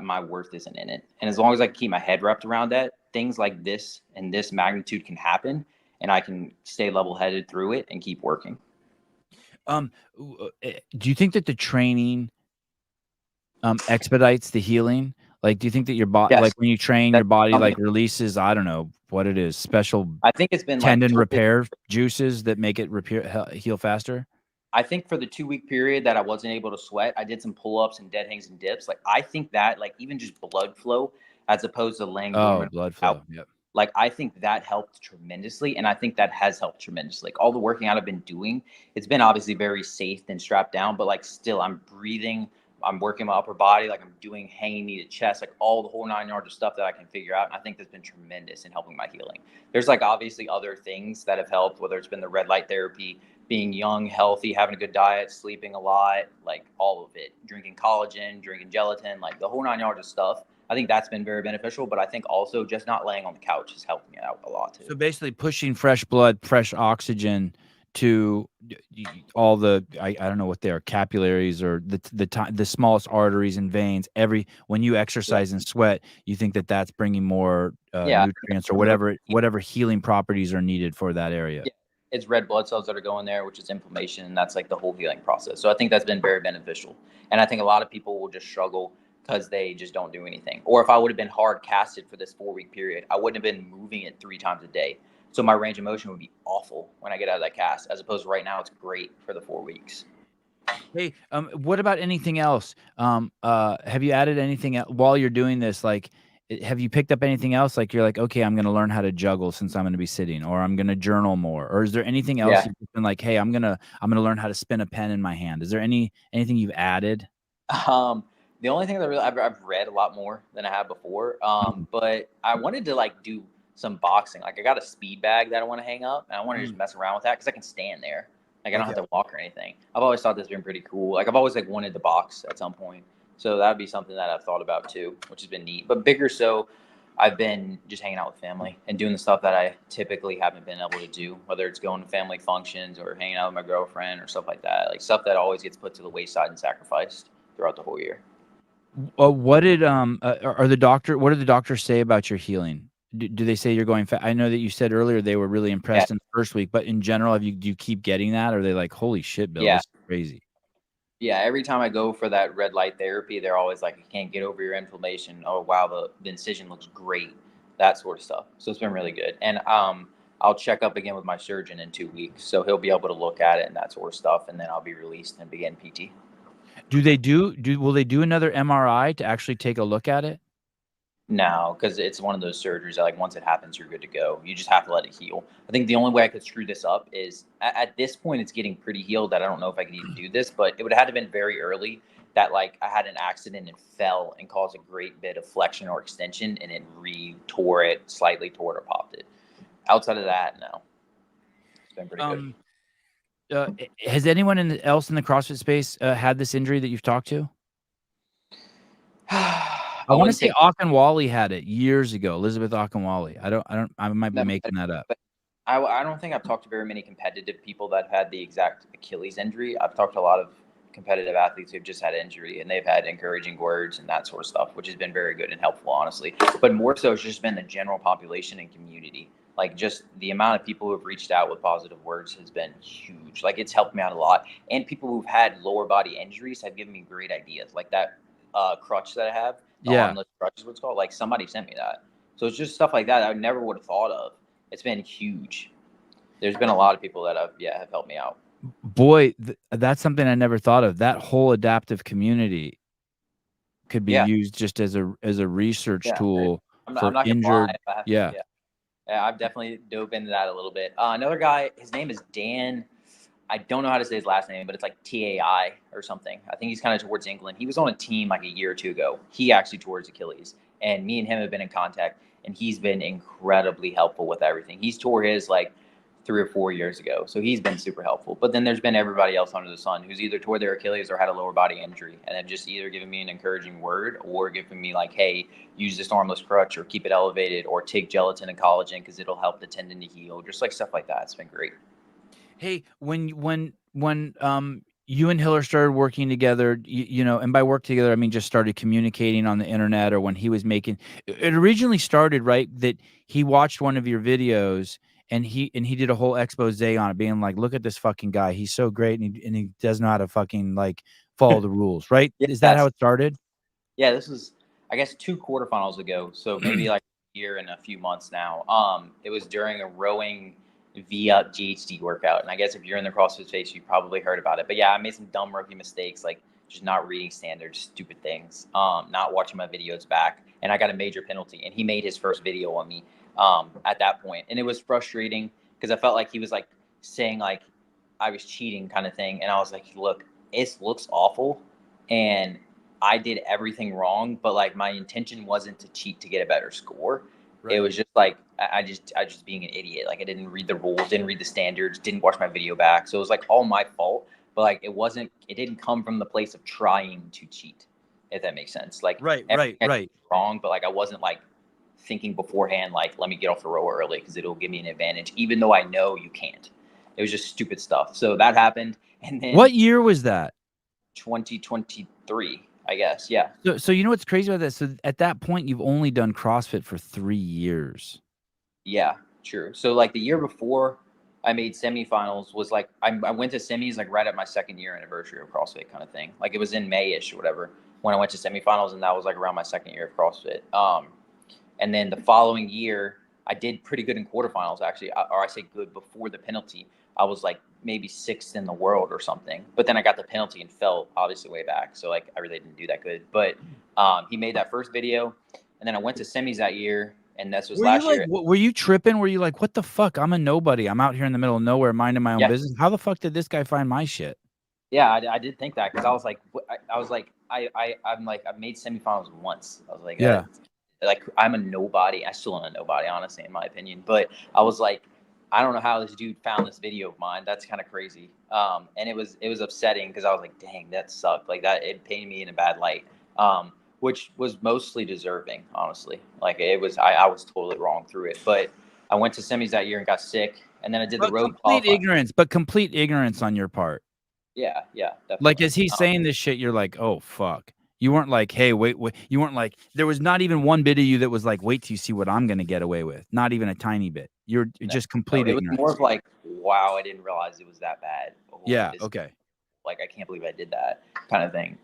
Speaker 1: my worth isn't in it. And as long as I can keep my head wrapped around that, things like this and this magnitude can happen, and I can stay level-headed through it and keep working.
Speaker 2: Do you think that the training expedites the healing? Like, do you think that your body, like when you train, your body like releases, I don't know what it is, special,
Speaker 1: I think it's been
Speaker 2: tendon repair juices that make it heal faster?
Speaker 1: I think for the 2 week period that I wasn't able to sweat, I did some pull-ups and dead hangs and dips. Like I think that like even just blood flow as opposed to laying
Speaker 2: Oh,
Speaker 1: dormant
Speaker 2: blood
Speaker 1: out,
Speaker 2: flow. Yep.
Speaker 1: like I think that helped tremendously. And I think that has helped tremendously. Like all the working out I've been doing, it's been obviously very safe and strapped down, but like still I'm breathing, I'm working my upper body, like I'm doing hanging knee to chest, like all the whole 9 yards of stuff that I can figure out. And I think that's been tremendous in helping my healing. There's like obviously other things that have helped, whether it's been the red light therapy, being young, healthy, having a good diet, sleeping a lot, like all of it, drinking collagen, drinking gelatin, like the whole 9 yards of stuff. I think that's been very beneficial, but I think also just not laying on the couch has helped me out a lot too.
Speaker 2: So basically pushing fresh blood, fresh oxygen to all the I don't know what they are, capillaries or the smallest arteries and veins. When you exercise and sweat, you think that that's bringing more
Speaker 1: Yeah.
Speaker 2: nutrients or whatever healing properties are needed for that area.
Speaker 1: Yeah. It's red blood cells that are going there, which is inflammation, and that's like the whole healing process. So I think that's been very beneficial. And I think a lot of people will just struggle because they just don't do anything. Or if I would have been hard casted for this 4 week period, I wouldn't have been moving it 3 times a day. So my range of motion would be awful when I get out of that cast, as opposed to right now, it's great for the 4 weeks.
Speaker 2: Hey, what about anything else? Have you added anything while you're doing this? Like, have you picked up anything else? Like, you're like, okay, I'm going to learn how to juggle since I'm going to be sitting, or I'm going to journal more, or is there anything else
Speaker 1: Yeah.
Speaker 2: you've been like, hey, I'm gonna learn how to spin a pen in my hand? Is there anything you've added?
Speaker 1: The only thing that really I've read a lot more than I have before.
Speaker 2: Mm,
Speaker 1: But I wanted to like do some boxing. Like I got a speed bag that I want to hang up, and I want to just
Speaker 2: mm.
Speaker 1: mess around with that because I can stand there. Like I don't have
Speaker 2: Okay.
Speaker 1: to walk or anything. I've always thought that's been pretty cool. Like I've always like wanted to box at some point, so that'd be something that I've thought about too, which has been neat. But bigger so. I've been just hanging out with family and doing the stuff that I typically haven't been able to do, whether it's going to family functions or hanging out with my girlfriend or stuff like that. Like stuff that always gets put to the wayside and sacrificed throughout the whole year.
Speaker 2: What did what did the doctors say about your healing? Do they say you're going I know that you said earlier they were really
Speaker 1: Yeah,
Speaker 2: impressed in the first week, but in general, do you keep getting that? Or are they like, holy shit, Bill,
Speaker 1: yeah,
Speaker 2: this is crazy?
Speaker 1: yeah. Every time I go for that red light therapy, they're always like, "You can't get over your inflammation." Oh wow, the incision looks great. That sort of stuff. So it's been really good. And I'll check up again with my surgeon in 2 weeks, so he'll be able to look at it and that sort of stuff, and then I'll be released and begin PT.
Speaker 2: Will they do another MRI to actually take a look at it?
Speaker 1: No, because it's one of those surgeries that, like, once it happens, you're good to go. You just have to let it heal. I think the only way I could screw this up is at this point, it's getting pretty healed that I don't know if I could even do this, but it would have had to been very early that, like, I had an accident and fell and caused a great bit of flexion or extension and it re-tore it, slightly tore it or popped it. Outside of that, no. It's been pretty good.
Speaker 2: Um, has anyone else in the CrossFit space had this injury that you've talked to? I
Speaker 1: I
Speaker 2: want to
Speaker 1: wouldn't
Speaker 2: say
Speaker 1: say
Speaker 2: Akinwale had it years ago. Elizabeth Akinwale. I might be
Speaker 1: that,
Speaker 2: making that up.
Speaker 1: but I don't think I've talked to very many competitive people that have had the exact Achilles injury. I've talked to a lot of competitive athletes who've just had injury and they've had encouraging words and that sort of stuff, which has been very good and helpful, honestly. But more so, it's just been the general population and community. Like just the amount of people who have reached out with positive words has been huge. Like it's helped me out a lot. And people who've had lower body injuries have given me great ideas. Like that crutch that I have, the
Speaker 2: Yeah.
Speaker 1: armless crutch is what's called. Like somebody sent me that. So it's just stuff like that I never would have thought of. It's been huge. There's been a lot of people that have helped me out.
Speaker 2: Boy, that's something I never thought of. That whole adaptive community could be
Speaker 1: Yeah,
Speaker 2: used just as a research
Speaker 1: yeah.
Speaker 2: tool
Speaker 1: I'm
Speaker 2: for
Speaker 1: not gonna lie.
Speaker 2: injured. Yeah.
Speaker 1: Yeah, yeah. I've definitely dove into that a little bit. Another guy, his name is Dan. I don't know how to say his last name, but it's like TAI or something. I think he's kind of towards England. He was on a team like a year or two ago. He actually tore his Achilles, and me and him have been in contact, and he's been incredibly helpful with everything. He's tore his like 3 or 4 years ago, so he's been super helpful. But then there's been everybody else under the sun who's either tore their Achilles or had a lower body injury, and have just either given me an encouraging word or given me like, "Hey, use this armless crutch or keep it elevated or take gelatin and collagen because it'll help the tendon to heal." Just like stuff like that. It's been great.
Speaker 2: Hey, you and Hiller started working together, and by work together, I mean just started communicating on the internet, or when he was making it originally started, right? That he watched one of your videos and he did a whole expose on it, being like, look at this fucking guy. He's so great and he does know how to fucking like follow the rules, right?
Speaker 1: Yeah,
Speaker 2: Is that how it started?
Speaker 1: yeah. This was, I guess, 2 quarterfinals ago, so maybe like a year and a few months now. It was during a rowing via GHD workout. And I guess if you're in the CrossFit space, you probably heard about it. But yeah, I made some dumb rookie mistakes, like just not reading standards, stupid things, not watching my videos back. And I got a major penalty. And he made his first video on me at that point. And it was frustrating because I felt like he was like saying like I was cheating kind of thing. And I was like, look, it looks awful. And I did everything wrong, but like my intention wasn't to cheat to get a better score. Right. It was just like I just being an idiot. Like I didn't read the rules, didn't read the standards, didn't watch my video back. So it was like all my fault. But like it didn't come from the place of trying to cheat, if that makes sense. Like
Speaker 2: right.
Speaker 1: Wrong, but like I wasn't like thinking beforehand, like let me get off the row early because it'll give me an advantage, even though I know you can't. It was just stupid stuff. So that happened. And then
Speaker 2: what year was that?
Speaker 1: 2023. I guess, yeah.
Speaker 2: So you know what's crazy about that? So at that point, you've only done CrossFit for 3 years.
Speaker 1: Yeah, true. So like the year before I made semifinals was like I went to semis like right at my 2nd year anniversary of CrossFit kind of thing. Like it was in May-ish or whatever when I went to semifinals, and that was like around my 2nd year of CrossFit. And then the following year I did pretty good in quarterfinals actually, or I say good before the penalty. I was like maybe 6th in the world or something, but then I got the penalty and fell obviously way back. So like I really didn't do that good, but he made that first video, and then I went to semis that year, and this was last year.
Speaker 2: Were you tripping? Were you like, what the fuck? I'm a nobody. I'm out here in the middle of nowhere minding my own business. How the fuck did this guy find my shit?
Speaker 1: Yeah, I did think that because I was like, I'm like, I've made semifinals once. I was like,
Speaker 2: yeah,
Speaker 1: like I'm a nobody. I still am a nobody, honestly, in my opinion. But I was like, I don't know how this dude found this video of mine. That's kind of crazy. And it was upsetting because I was like, dang, that sucked. Like that, it painted me in a bad light. Which was mostly deserving, honestly. Like it was, I was totally wrong through it. But I went to semis that year and got sick, and then I did the road
Speaker 2: complete ignorance on your part.
Speaker 1: Yeah, definitely.
Speaker 2: Like as he's saying this shit, you're like, oh fuck. You weren't like, hey, wait. You weren't like, there was not even one bit of you that was like, wait till you see what I'm gonna get away with. Not even a tiny bit. You're just complete ignorance.
Speaker 1: It was more of like, wow, I didn't realize it was that bad.
Speaker 2: Oh, yeah. Okay.
Speaker 1: Like I can't believe I did that kind of thing.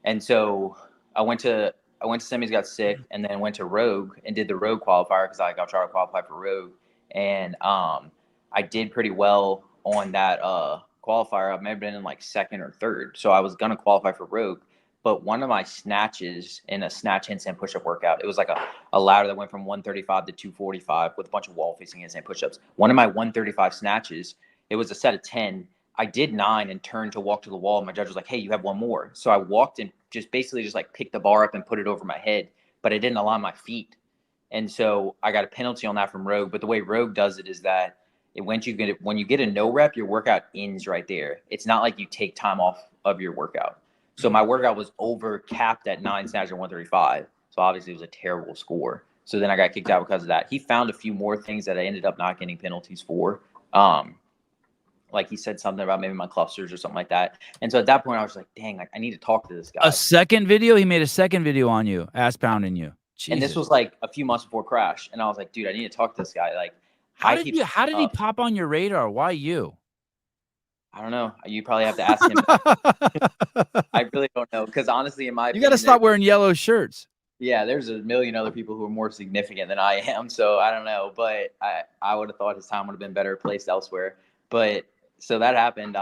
Speaker 1: And so I went to semis, got sick, and then went to Rogue and did the Rogue qualifier because I'll try to qualify for Rogue. And I did pretty well on that qualifier. I may have been in like 2nd or 3rd. So I was gonna qualify for Rogue. But one of my snatches in a snatch handstand push-up workout, it was like a ladder that went from 135 to 245 with a bunch of wall-facing handstand push-ups. One of my 135 snatches, it was a set of 10. I did 9 and turned to walk to the wall. My judge was like, hey, you have one more. So I walked and just like picked the bar up and put it over my head, but I didn't align my feet. And so I got a penalty on that from Rogue. But the way Rogue does it is that when you get a no rep, your workout ends right there. It's not like you take time off of your workout. So my workout was over capped at 9 snatches and 135. So obviously it was a terrible score. So then I got kicked out because of that. He found a few more things that I ended up not getting penalties for. Like he said something about maybe my clusters or something like that. And so at that point I was like, dang, like I need to talk to this guy.
Speaker 2: A second video? He made a second video on you, ass pounding you. Jesus.
Speaker 1: And this was like a few months before Crash. And I was like, dude, I need to talk to this guy. Like,
Speaker 2: how did he pop on your radar? Why you?
Speaker 1: I don't know. You probably have to ask him that. I really don't know. Because honestly, in my opinion,
Speaker 2: you got to stop wearing yellow shirts.
Speaker 1: Yeah, there's a million other people who are more significant than I am. So I don't know. But I would have thought his time would have been better placed elsewhere. But so that happened.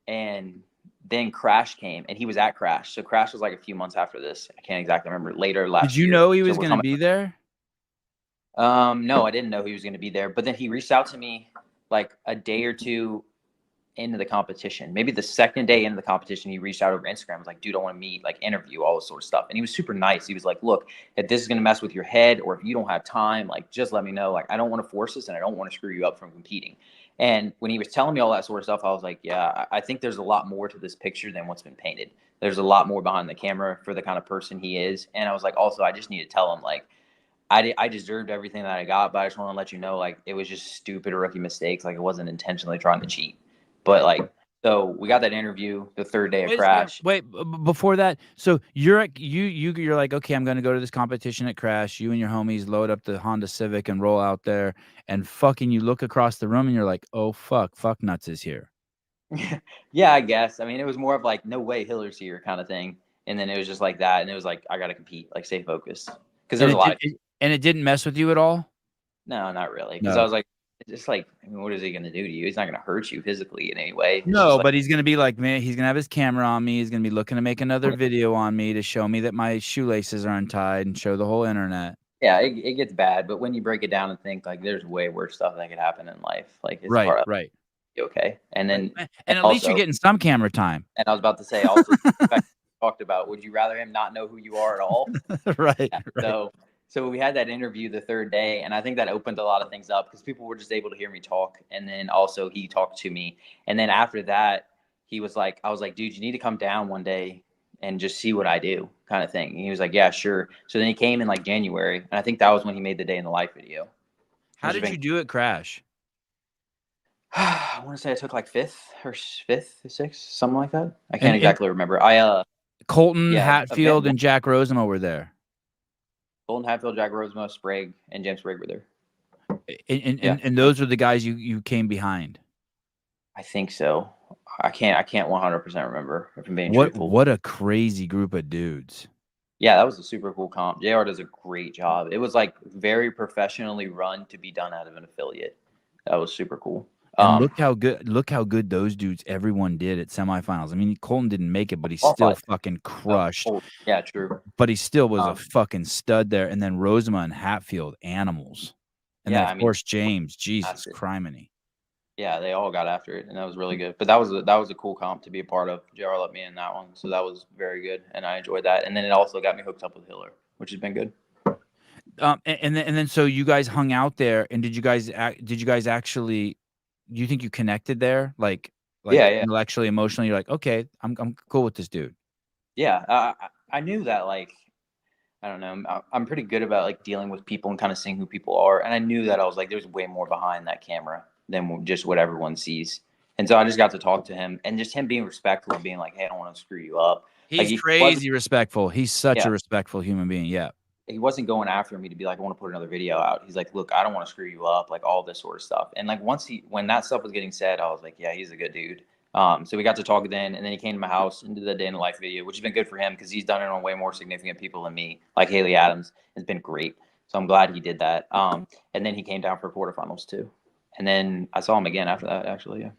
Speaker 1: And then Crash came, and he was at Crash. So Crash was like a few months after this. I can't exactly remember. Later last year.
Speaker 2: Did you know he was going to be there?
Speaker 1: No, I didn't know he was going to be there. But then he reached out to me like a day or two into the competition. Maybe the second day into the competition, he reached out over Instagram. I was like, dude, I want to meet, like interview, all this sort of stuff. And he was super nice. He was like, look, if this is going to mess with your head or if you don't have time, like just let me know. Like, I don't want to force this and I don't want to screw you up from competing. And when he was telling me all that sort of stuff, I was like, yeah, I think there's a lot more to this picture than what's been painted. There's a lot more behind the camera for the kind of person he is. And I was like, also, I just need to tell him, like, I deserved everything that I got, but I just want to let you know, like, it was just stupid rookie mistakes. Like, it wasn't intentionally trying to cheat. But like, so we got that interview the third day of Crash.
Speaker 2: Wait, before that, so you're like, okay, I'm going to go to this competition at Crash. You and your homies load up the Honda Civic and roll out there, and fucking you look across the room and you're like, oh fuck nuts is here.
Speaker 1: Yeah, I guess. I mean, it was more of like, no way, Hiller's here kind of thing. And then it was just like that, and it was like, I got to compete, like, stay focused, because there was a lot.
Speaker 2: And it didn't mess with you at all?
Speaker 1: No, not really. Because I was like, It's just like, I mean, what is he going to do to you? He's not going to hurt you physically in any way. It's
Speaker 2: No,
Speaker 1: just like,
Speaker 2: but he's gonna be like, man, he's gonna have his camera on me. He's gonna be looking to make another video on me to show me that my shoelaces are untied and show the whole internet.
Speaker 1: yeah, it gets bad. But when you break it down and think like, there's way worse stuff that could happen in life. Like it's
Speaker 2: Right,
Speaker 1: part of
Speaker 2: right.
Speaker 1: it, okay. And
Speaker 2: Right.
Speaker 1: then, and
Speaker 2: And at least you're
Speaker 1: also,
Speaker 2: getting some camera time.
Speaker 1: and I was about to say also, the fact we talked about, would you rather him not know who you are at all?
Speaker 2: Right,
Speaker 1: Yeah.
Speaker 2: right.
Speaker 1: So we had that interview the third day, and I think that opened a lot of things up because people were just able to hear me talk, and then also he talked to me, and then after that, he was like, I was like, dude, you need to come down one day and just see what I do, kind of thing. And he was like, yeah, sure. So then he came in like January, and I think that was when he made the day in the life video.
Speaker 2: How
Speaker 1: Which has
Speaker 2: did
Speaker 1: been,
Speaker 2: you do it, Crash?
Speaker 1: I want to say I took like fifth or sixth, something like that. I can't
Speaker 2: And
Speaker 1: exactly remember.
Speaker 2: Colton,
Speaker 1: Yeah,
Speaker 2: Hatfield, and Jack Rosemo were there.
Speaker 1: Golden Hatfield, Jack Rosemont, Sprague, and James Sprague were there.
Speaker 2: And those are the guys you came behind.
Speaker 1: I think so. I can't 100% remember if I'm being
Speaker 2: What
Speaker 1: truthful.
Speaker 2: a crazy group of dudes.
Speaker 1: Yeah, that was a super cool comp. JR does a great job. It was like very professionally run to be done out of an affiliate. That was super cool.
Speaker 2: And look how good those dudes everyone did at semifinals. I mean, Colton didn't make it, but he still fucking crushed.
Speaker 1: Yeah, true.
Speaker 2: But he still was a fucking stud there. And then Rosema and Hatfield, animals. And
Speaker 1: yeah,
Speaker 2: then of course James, Jesus criminy.
Speaker 1: Yeah, they all got after it, and that was really good. But that was a cool comp to be a part of. JR let me in that one, so that was very good, and I enjoyed that. And then it also got me hooked up with Hiller, which has been good.
Speaker 2: And then so you guys hung out there, and did you guys actually? Do you think you connected there, like
Speaker 1: Yeah.
Speaker 2: intellectually, emotionally? You're like, okay, I'm cool with this dude.
Speaker 1: Yeah, I knew that, like, I don't know. I'm pretty good about like dealing with people and kind of seeing who people are. And I knew that I was like, there's way more behind that camera than just what everyone sees. And so I just got to talk to him, and just him being respectful and being like, hey, I don't want to screw you up. Like
Speaker 2: He's crazy respectful. He's such
Speaker 1: yeah,
Speaker 2: a respectful human being. Yeah.
Speaker 1: he wasn't going after me to be like, I want to put another video out. He's like, look, I don't want to screw you up, like all this sort of stuff. And like when that stuff was getting said, I was like, yeah, he's a good dude. So we got to talk then, and then he came to my house and did the day in the life video, which has been good for him because he's done it on way more significant people than me, like Haley Adams. It's been great. So I'm glad he did that. And then he came down for quarterfinals too. And then I saw him again after that, actually.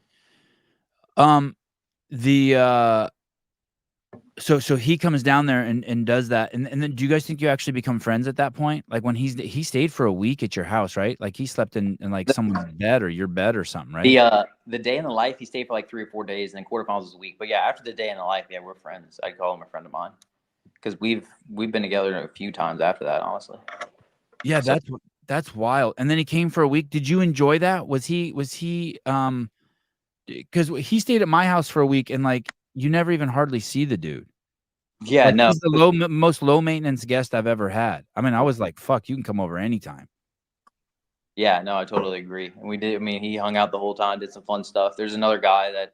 Speaker 2: Yeah. So he comes down there and does that, and then do you guys think you actually become friends at that point? Like when he stayed for a week at your house, right? Like he slept in like someone's bed or your bed or something, right?
Speaker 1: The day in the life, he stayed for like 3 or 4 days, and then quarterfinals was a week. But yeah, after the day in the life, yeah, we're friends. I'd call him a friend of mine because we've been together a few times after that, honestly.
Speaker 2: Yeah,
Speaker 1: So,
Speaker 2: that's wild. And then he came for a week. Did you enjoy that? Was he because he stayed at my house for a week, and like you never even hardly see the dude.
Speaker 1: yeah,
Speaker 2: Like
Speaker 1: no.
Speaker 2: he's the most low maintenance guest I've ever had. I mean, I was like, fuck, you can come over anytime.
Speaker 1: Yeah, no, I totally agree. And we did. I mean, he hung out the whole time, did some fun stuff. There's another guy that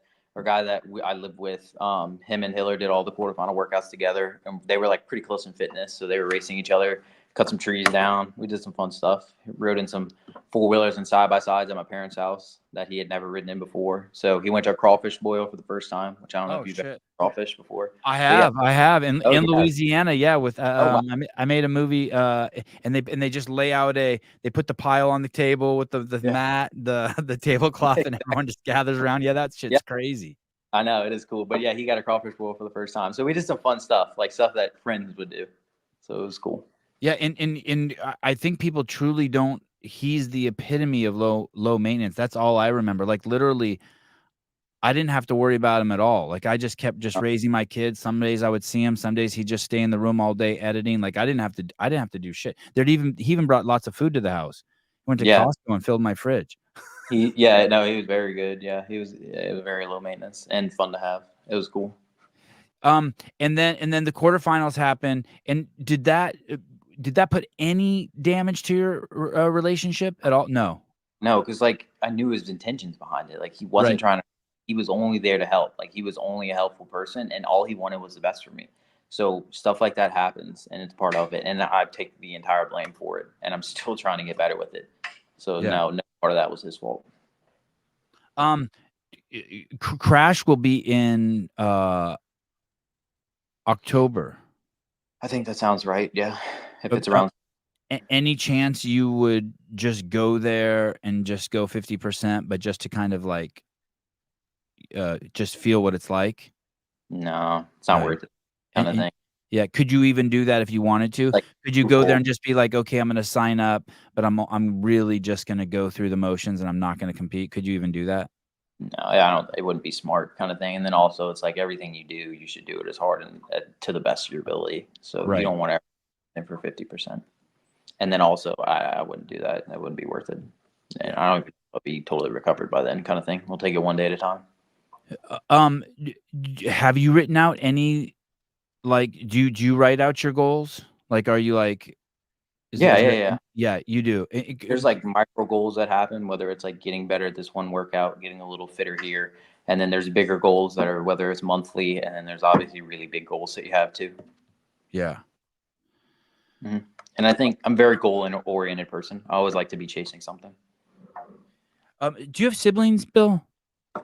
Speaker 1: I live with. Him and Hiller did all the quarterfinal workouts together, and they were like pretty close in fitness, so they were racing each other. Cut some trees down. We did some fun stuff. Rode in some 4-wheelers and side by sides at my parents' house that he had never ridden in before. So he went to a crawfish boil for the first time, which I don't know if you've ever crawfish before.
Speaker 2: I have in Louisiana. Yeah, with
Speaker 1: wow.
Speaker 2: I made a movie, and they just lay out they put the pile on the table with the mat, the tablecloth, and everyone just gathers around. Yeah, that shit's crazy.
Speaker 1: I know, it is cool, but yeah, he got a crawfish boil for the first time. So we did some fun stuff, like stuff that friends would do. So it was cool.
Speaker 2: Yeah, and I think people truly don't. He's the epitome of low maintenance. That's all I remember. Like literally, I didn't have to worry about him at all. Like I just kept raising my kids. Some days I would see him. Some days he'd just stay in the room all day editing. Like I didn't have to do shit. He even brought lots of food to the house. Went to Costco and filled my fridge.
Speaker 1: He was very good. Yeah, it was very low maintenance and fun to have. It was cool.
Speaker 2: And then the quarterfinals happened. And did that put any damage to your relationship at all? No,
Speaker 1: because like I knew his intentions behind it. Like he wasn't trying to. He was only there to help. Like he was only a helpful person, and all he wanted was the best for me. So stuff like that happens, and it's part of it. And I take the entire blame for it, and I'm still trying to get better with it. So no part of that was his fault.
Speaker 2: Crash will be in October.
Speaker 1: I think that sounds right. Yeah, if it's around.
Speaker 2: Any chance you would just go there and just go 50%, but just to kind of like just feel what it's like?
Speaker 1: No, it's not
Speaker 2: No.
Speaker 1: worth it, kind of
Speaker 2: And
Speaker 1: thing.
Speaker 2: yeah, could you even do that if you wanted to?
Speaker 1: Like,
Speaker 2: Could you go there and just be like, "Okay, I'm gonna sign up, but I'm really just gonna go through the motions and I'm not gonna compete." Could you even do that?
Speaker 1: no, I don't. It wouldn't be smart, kind of thing. And then also, it's like everything you do, you should do it as hard and to the best of your ability. So you
Speaker 2: Right.
Speaker 1: don't want to for 50%. And then also, I wouldn't do that. That wouldn't be worth it. And
Speaker 2: Yeah.
Speaker 1: I don't even know if I'll be totally recovered by then, kind of thing. We'll take it one day at a time.
Speaker 2: Have you written out any like do you write out your goals? Like, are you like,
Speaker 1: Yeah,
Speaker 2: is
Speaker 1: yeah,
Speaker 2: there
Speaker 1: yeah.
Speaker 2: yeah, you do.
Speaker 1: There's like micro goals that happen, whether it's like getting better at this one workout, getting a little fitter here, and then there's bigger goals that are whether it's monthly, and then there's obviously really big goals that you have too.
Speaker 2: Yeah.
Speaker 1: Mhm. And I think I'm a very goal oriented person. I always like to be chasing something.
Speaker 2: Do you have siblings, Bill?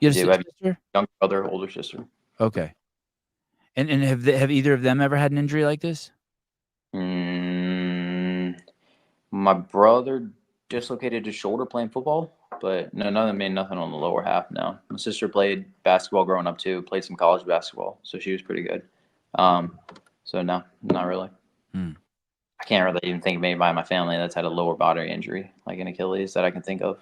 Speaker 2: You
Speaker 1: I
Speaker 2: have a
Speaker 1: do. I have a
Speaker 2: sister?
Speaker 1: younger brother, older sister.
Speaker 2: Okay. And have either of them ever had an injury like this?
Speaker 1: Mm, my brother dislocated his shoulder playing football, but no, none of them made nothing on the lower half. No, my sister played basketball growing up too. Played some college basketball, so she was pretty good. Um, so no, not really.
Speaker 2: Hmm.
Speaker 1: I can't really even think of anybody in my family that's had a lower body injury, like an Achilles, that I can think of.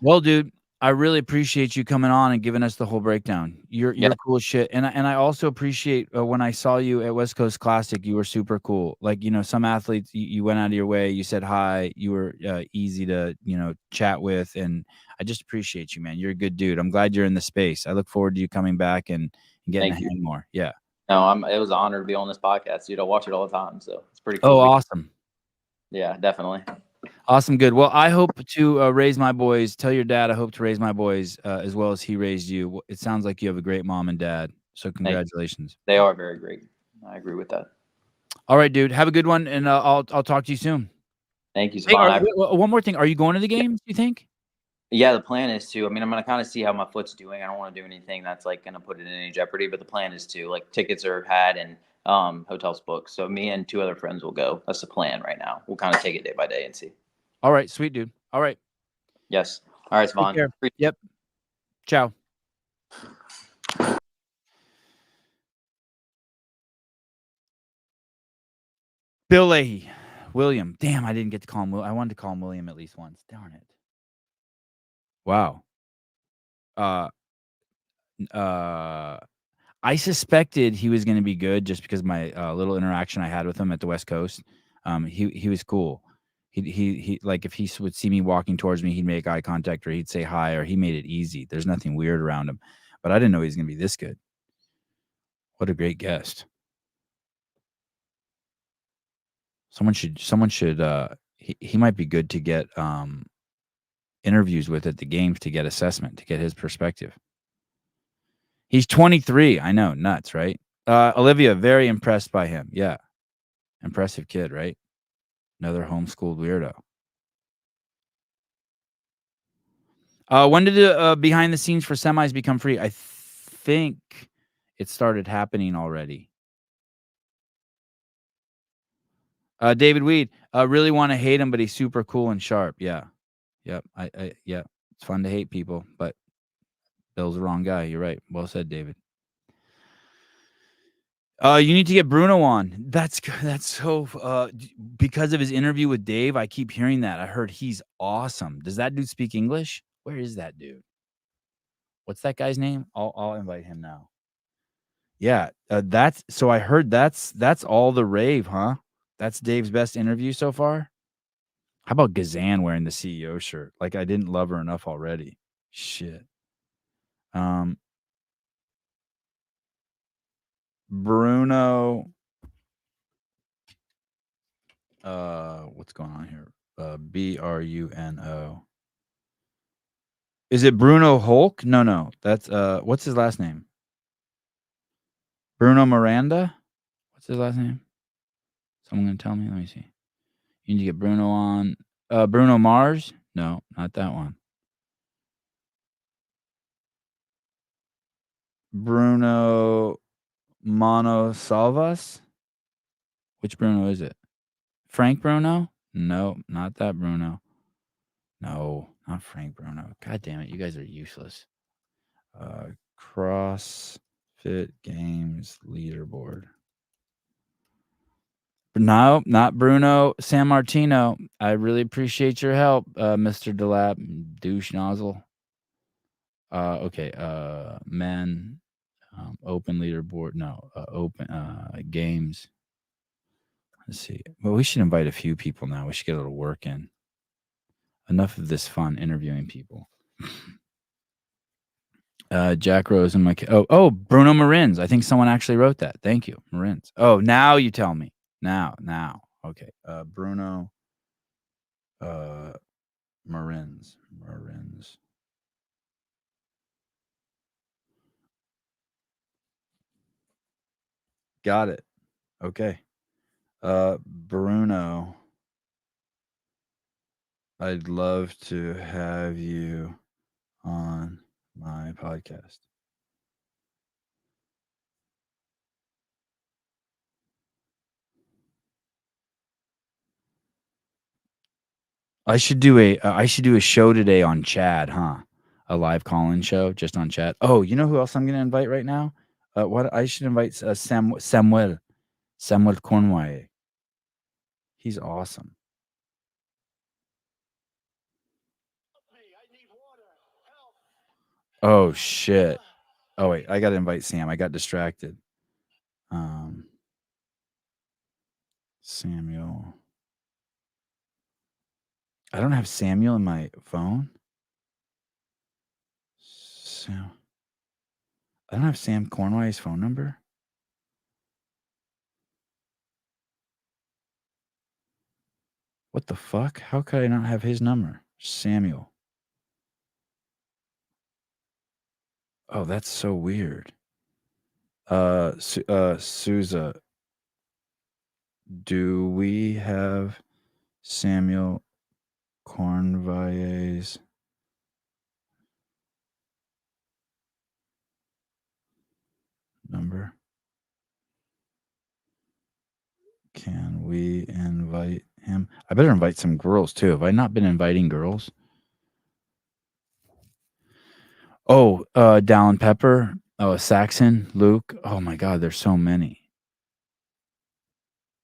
Speaker 2: Well, dude, I really appreciate you coming on and giving us the whole breakdown.
Speaker 1: Yeah,
Speaker 2: You're cool as shit, and I also appreciate when I saw you at West Coast Classic. You were super cool. Like, some athletes, you went out of your way. You said hi. You were easy to chat with, and I just appreciate you, man. You're a good dude. I'm glad you're in the space. I look forward to you coming back and getting to
Speaker 1: thank you.
Speaker 2: hang more. Yeah.
Speaker 1: No, it was an honor to be on this podcast, dude. I watch it all the time, so it's pretty
Speaker 2: Oh,
Speaker 1: cool.
Speaker 2: awesome.
Speaker 1: Yeah, definitely.
Speaker 2: Awesome, good. Well, I hope to raise my boys. Tell your dad I hope to raise my boys as well as he raised you. It sounds like you have a great mom and dad. So
Speaker 1: Thank you.
Speaker 2: congratulations.
Speaker 1: They are very great. I agree with that.
Speaker 2: All right, dude. Have a good one, and I'll talk to you soon.
Speaker 1: Thank you,
Speaker 2: Hey,
Speaker 1: Savon.
Speaker 2: one more thing. Are you going to the
Speaker 1: Yeah,
Speaker 2: games? You think?
Speaker 1: yeah, the plan is to. I mean, I'm gonna kind of see how my foot's doing. I don't want to do anything that's like gonna put it in any jeopardy. But the plan is to like tickets are had and hotels booked. So me and two other friends will go. That's the plan right now. We'll kind of take it day by day and see.
Speaker 2: All right, sweet dude. All right,
Speaker 1: Yes. All right,
Speaker 2: take
Speaker 1: Savon.
Speaker 2: care. Yep. Ciao. Bill Leahy. William. Damn, I didn't get to call him. I wanted to call him William at least once. Darn it. Wow. Uh. Uh. I suspected he was gonna be good just because my, little interaction I had with him at the West Coast. He was cool. He like, if he would see me walking towards me, he'd make eye contact or he'd say hi, or he made it easy. There's nothing weird around him, but I didn't know he was gonna be this good. What a great guest. Someone should, he might be good to get, interviews with at the games to get assessment, to get his perspective. He's 23. I know, nuts, right? Olivia, very impressed by him. Yeah. Impressive kid, right? Another homeschooled weirdo. When did the behind the scenes for semis become free? I think it started happening already. David Weed, really want to hate him, but he's super cool and sharp. Yeah. Yep. Yeah. It's fun to hate people, but Bill's the wrong guy. You're right. Well said, David. You need to get Bruno on. That's so because of his interview with Dave, I keep hearing that. I heard he's awesome. Does that dude speak English? Where is that dude? What's that guy's name? I'll invite him now. Yeah, that's so I heard that's all the rave, huh? That's Dave's best interview so far? How about Gazan wearing the CEO shirt? Like, I didn't love her enough already. Shit. Bruno, what's going on here? Bruno. Is it Bruno Hulk? No. That's what's his last name? Bruno Miranda? What's his last name? Someone gonna tell me? Let me see. You need to get Bruno on. Bruno Mars? No, not that one. Bruno Monosalvas? Which Bruno is it? Frank Bruno? No, not that Bruno. No, not Frank Bruno. God damn it, you guys are useless. CrossFit Games leaderboard. No, not Bruno San Martino. I really appreciate your help, Mr. Delap, douche nozzle. Okay, men, open leaderboard. No, open games. Let's see. Well, we should invite a few people now. We should get a little work in. Enough of this fun interviewing people. Jack Rose and my Bruno Marins. I think someone actually wrote that. Thank you, Marins. Oh, now you tell me. Now. Okay. Bruno Marins. Got it. Okay. Bruno, I'd love to have you on my podcast. I should do a show today on Chad, huh? A live call-in show just on Chad. Oh, you know who else I'm going to invite right now? What I should invite Samuel Cornway. He's awesome. Oh shit. Oh wait, I got to invite Sam. I got distracted. Samuel. I don't have Samuel in my phone. I don't have Sam Cornway's phone number. What the fuck? How could I not have his number? Samuel. Oh, that's so weird. Souza. Do we have Samuel Cornway's number? Can we invite him? I better invite some girls too. Have I not been inviting girls? Oh, Dallin Pepper. Oh, Saxon, Luke. Oh my God, there's so many.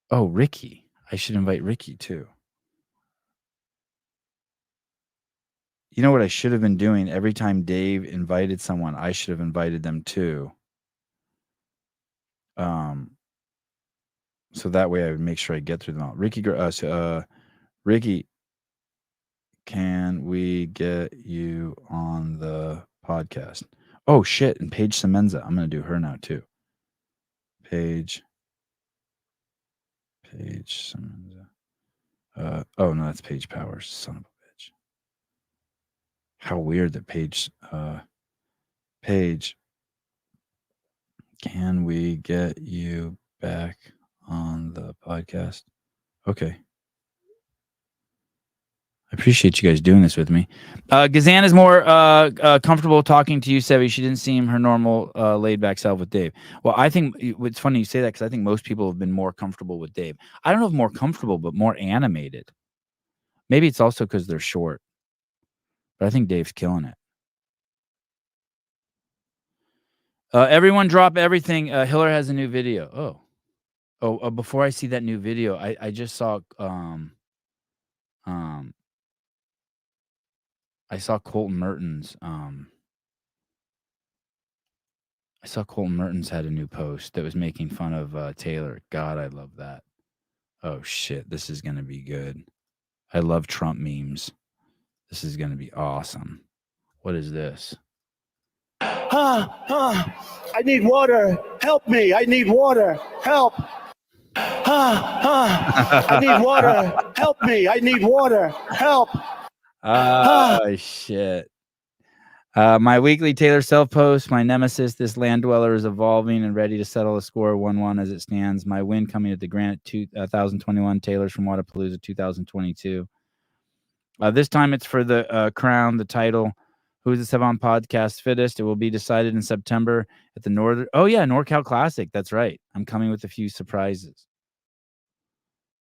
Speaker 2: Oh, Ricky. I should invite Ricky too. You know what I should have been doing? Every time Dave invited someone, I should have invited them too. So that way I would make sure I get through them all. Ricky, can we get you on the podcast? Oh shit! And Paige Semenza, I'm gonna do her now too. Paige Semenza. Oh no, that's Paige Powers, son of a bitch. How weird that Paige. Paige, can we get you back on the podcast? Okay. I appreciate you guys doing this with me. Gazan is more comfortable talking to you, Sevi. She didn't seem her normal laid-back self with Dave. Well, I think it's funny you say that because I think most people have been more comfortable with Dave. I don't know if more comfortable, but more animated. Maybe it's also because they're short. But I think Dave's killing it. Everyone drop everything. Hiller has a new video. Before I see that new video, I just saw I saw Colton Mertens. I saw Colton Mertens had a new post that was making fun of Taylor. God, I love that. Oh shit, this is gonna be good. I love Trump memes. This is gonna be awesome. What is this?
Speaker 3: I need water. Help me. I need water. Help. I need water. Help me. I need water. Help.
Speaker 2: Oh shit. My weekly Taylor self post, my nemesis, this land dweller is evolving and ready to settle a score 1-1 as it stands. My win coming at the Granite 2021, Taylor's from Wadapalooza 2022. This time it's for the crown, the title. Who's the Sevan podcast fittest? It will be decided in September at the NorCal Classic. That's right. I'm coming with a few surprises.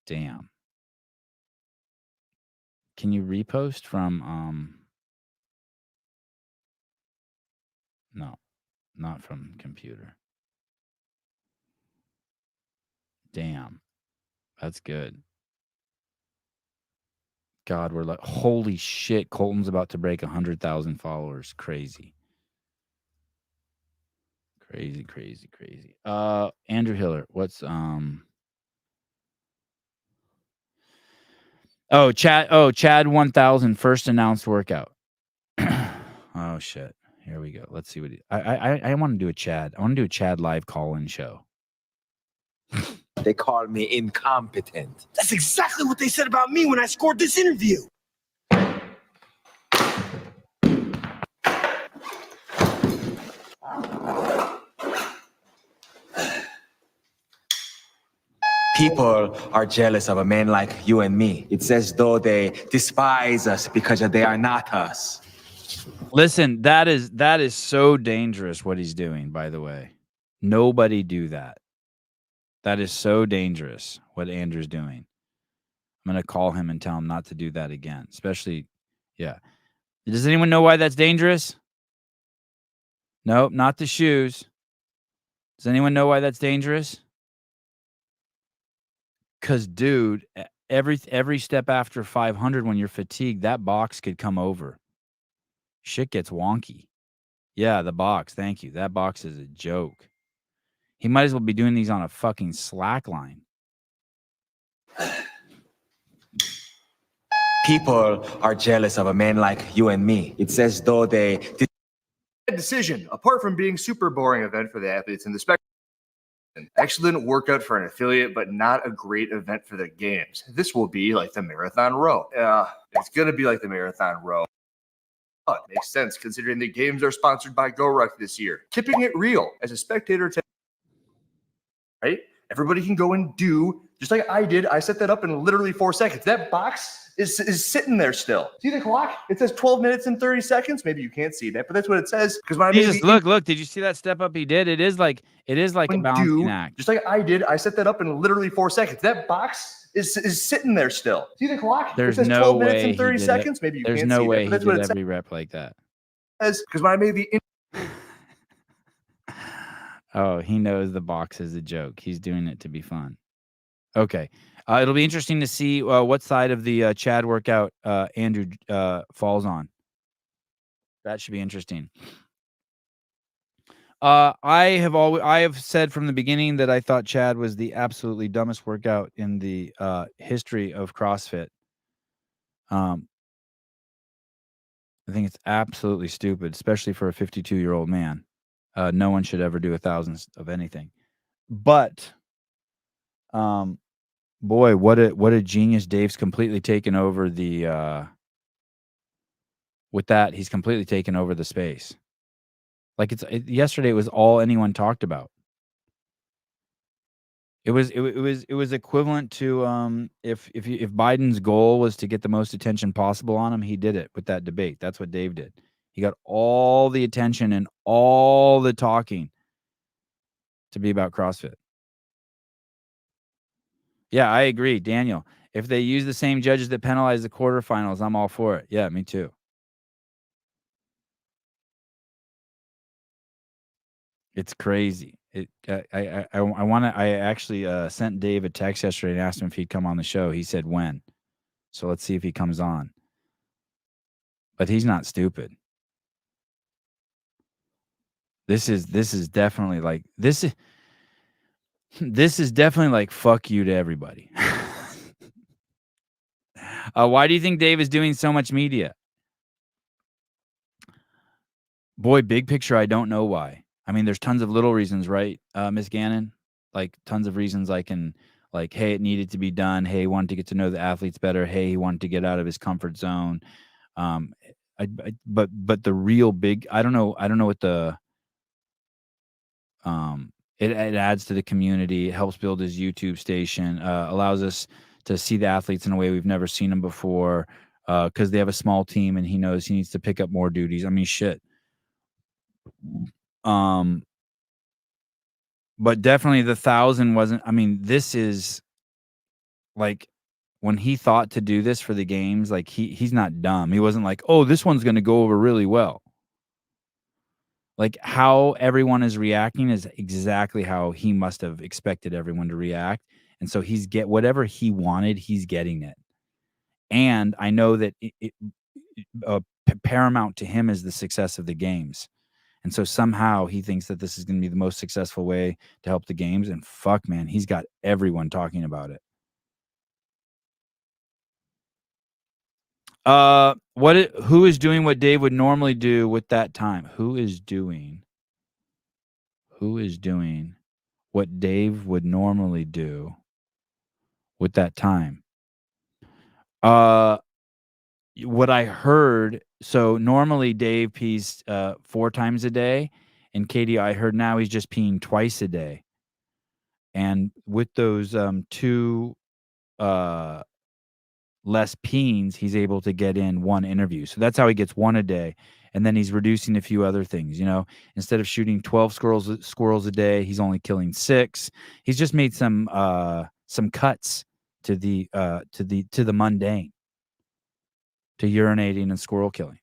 Speaker 2: Damn. Can you repost from no, not from computer. Damn. That's good. God, we're like, holy shit, Colton's about to break 100,000 followers. Crazy. Crazy. Andrew Hiller, what's Chad 1000 first announced workout. Oh shit. Here we go. Let's see what I want to do a Chad. I want to do a Chad live call-in show.
Speaker 4: They call me incompetent.
Speaker 3: That's exactly what they said about me when I scored this interview.
Speaker 4: People are jealous of a man like you and me. It's as though they despise us because they are not us.
Speaker 2: Listen, that is so dangerous what he's doing, by the way. Nobody do that. That is so dangerous what Andrew's doing. I'm going to call him and tell him not to do that again. Especially, yeah. Does anyone know why that's dangerous? Nope, not the shoes. Does anyone know why that's dangerous? Because, dude, every step after 500 when you're fatigued, that box could come over. Shit gets wonky. Yeah, the box. Thank you. That box is a joke. He might as well be doing these on a fucking slack line.
Speaker 4: People are jealous of a man like you and me. It's as though they...
Speaker 5: Decision, apart from being super boring event for the athletes in the spectrum. Excellent workout for an affiliate, but not a great event for the games. This will be like the marathon row. It's going to be like the marathon row. Oh, it makes sense considering the games are sponsored by GoRuck this year. Keeping it real as a spectator, right? Everybody can go and do, just like I did. I set that up in literally 4 seconds. That box is sitting there still. See the clock? It says 12 minutes and 30 seconds. Maybe you can't see that, but that's what it says. Because when I
Speaker 2: Jesus, look, did you see that step up he did? It is like a balancing act.
Speaker 5: Just like I did, I set that up in literally 4 seconds. That box is sitting there still. See the clock?
Speaker 2: There's
Speaker 5: it says
Speaker 2: no
Speaker 5: 12
Speaker 2: way
Speaker 5: minutes and 30
Speaker 2: he did
Speaker 5: seconds.
Speaker 2: it.
Speaker 5: Maybe you
Speaker 2: There's
Speaker 5: can't
Speaker 2: no
Speaker 5: see
Speaker 2: way
Speaker 5: that, but
Speaker 2: he
Speaker 5: that's
Speaker 2: did
Speaker 5: what it
Speaker 2: every rep like that.
Speaker 5: says. Because when I made the
Speaker 2: Oh, he knows the box is a joke. He's doing it to be fun. Okay. It'll be interesting to see what side of the Chad workout Andrew falls on. That should be interesting. I have said from the beginning that I thought Chad was the absolutely dumbest workout in the history of CrossFit. I think it's absolutely stupid, especially for a 52-year-old man. No one should ever do 1,000 of anything. But, boy, what a genius! Dave's completely taken over the. With that, he's completely taken over the space. Like yesterday, it was all anyone talked about. It was equivalent to if Biden's goal was to get the most attention possible on him, he did it with that debate. That's what Dave did. He got all the attention and all the talking to be about CrossFit. Yeah, I agree, Daniel. If they use the same judges that penalize the quarterfinals, I'm all for it. Yeah, me too. It's crazy. I actually sent Dave a text yesterday and asked him if he'd come on the show. He said when. So let's see if he comes on. But he's not stupid. This is definitely like this is definitely like fuck you to everybody. Why do you think Dave is doing so much media? Boy, big picture, I don't know why. I mean, there's tons of little reasons, right, Miss Gannon? Like tons of reasons I can, like, hey, it needed to be done. Hey, he wanted to get to know the athletes better. Hey, he wanted to get out of his comfort zone. But the real big, I don't know what the it adds to the community. It helps build his YouTube station. Allows us to see the athletes in a way we've never seen them before. Because they have a small team and he knows he needs to pick up more duties. I mean, shit. But definitely the 1,000 wasn't. I mean, this is like when he thought to do this for the games, like he's not dumb. He wasn't like, oh, this one's going to go over really well. Like how everyone is reacting is exactly how he must have expected everyone to react. And so he's whatever he wanted, he's getting it. And I know that paramount to him is the success of the games. And so somehow he thinks that this is going to be the most successful way to help the games. And fuck, man, he's got everyone talking about it. Who is doing what Dave would normally do with that time? Who is doing what Dave would normally do with that time? What I heard, so normally Dave pees 4 times a day, and Katie, I heard now he's just peeing twice a day. And with those 2 less peens, he's able to get in 1 interview. So that's how he gets 1 a day. And then he's reducing a few other things, you know, instead of shooting 12 squirrels a day, he's only killing 6. He's just made some cuts to the mundane, to urinating and squirrel killing.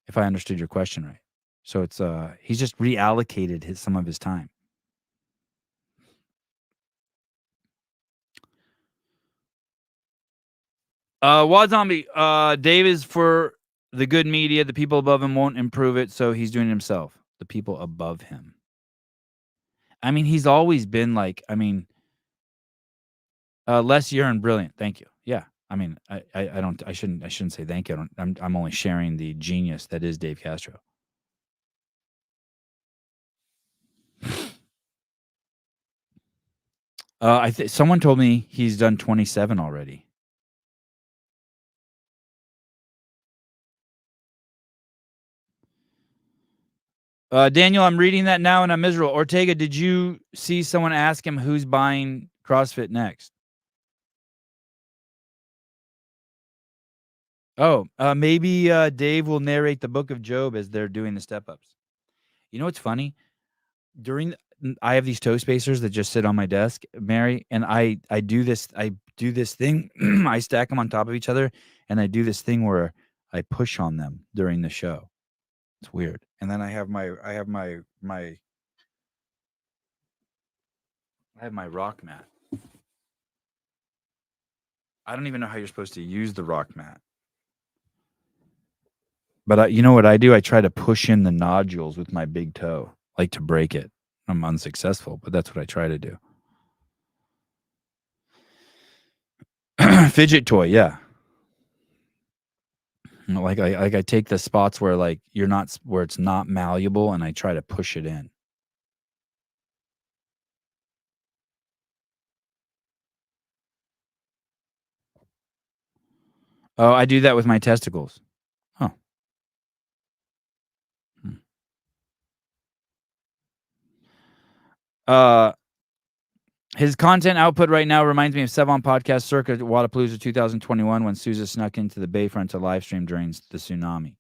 Speaker 2: If I understood your question right. So it's he's just reallocated some of his time. Wad Zombie, Dave is for the good media. The people above him won't improve it, so he's doing it himself. The people above him. I mean, he's always been like, I mean, less urine, brilliant. Thank you. Yeah. I mean, I shouldn't say thank you. I'm only sharing the genius that is Dave Castro. Someone told me he's done 27 already. Daniel, I'm reading that now and I'm miserable. Ortega, did you see someone ask him who's buying CrossFit next? Oh, maybe Dave will narrate the book of Job as they're doing the step-ups. You know what's funny? I have these toe spacers that just sit on my desk, Mary, and I do this thing. I stack them on top of each other, and I do this thing where I push on them during the show. It's weird. And then I have my rock mat. I don't even know how you're supposed to use the rock mat. But you know what I do? I try to push in the nodules with my big toe, like to break it. I'm unsuccessful, but that's what I try to do. Fidget toy, yeah. Like I take the spots where like where it's not malleable, and I try to push it in. Oh, I do that with my testicles. Huh. His content output right now reminds me of Sevon Podcast circa Wadapalooza 2021 when Sousa snuck into the Bayfront to live stream during the tsunami.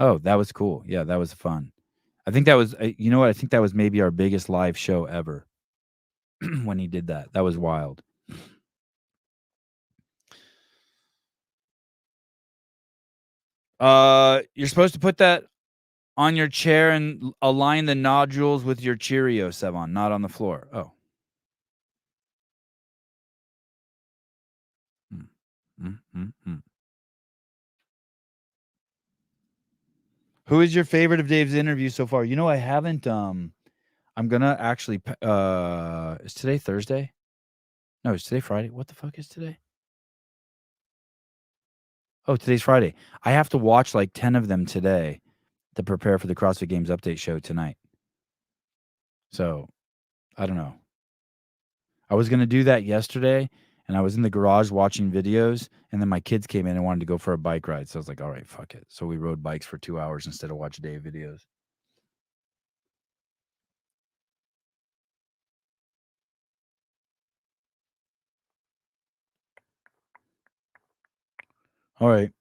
Speaker 2: Oh, that was cool. Yeah, that was fun. I think that was, you know what? I think that was maybe our biggest live show ever when he did that. That was wild. You're supposed to put that on your chair and align the nodules with your Cheerio, Sevon, not on the floor. Oh. Who is your favorite of Dave's interviews so far? You know, I haven't. I'm gonna actually. Is today Thursday? No, is today Friday? What the fuck is today? Oh, today's Friday. I have to watch like 10 of them today to prepare for the CrossFit Games update show tonight. So, I don't know. I was gonna do that yesterday, and I was in the garage watching videos, and then my kids came in and wanted to go for a bike ride. So I was like, all right, fuck it. So we rode bikes for 2 hours instead of watch Dave videos. All right.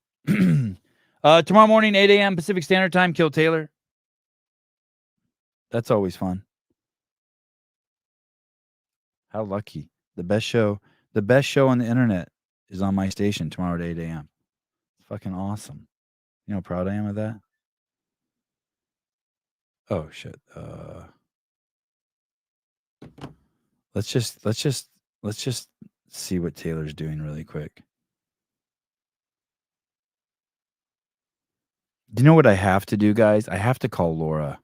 Speaker 2: Tomorrow morning, 8 a.m. Pacific Standard Time, Kill Taylor. That's always fun. How lucky. The best show on the internet is on my station tomorrow at 8 a.m. It's fucking awesome. You know how proud I am of that? Oh shit. Let's just see what Taylor's doing really quick. Do you know what I have to do, guys? I have to call Laura.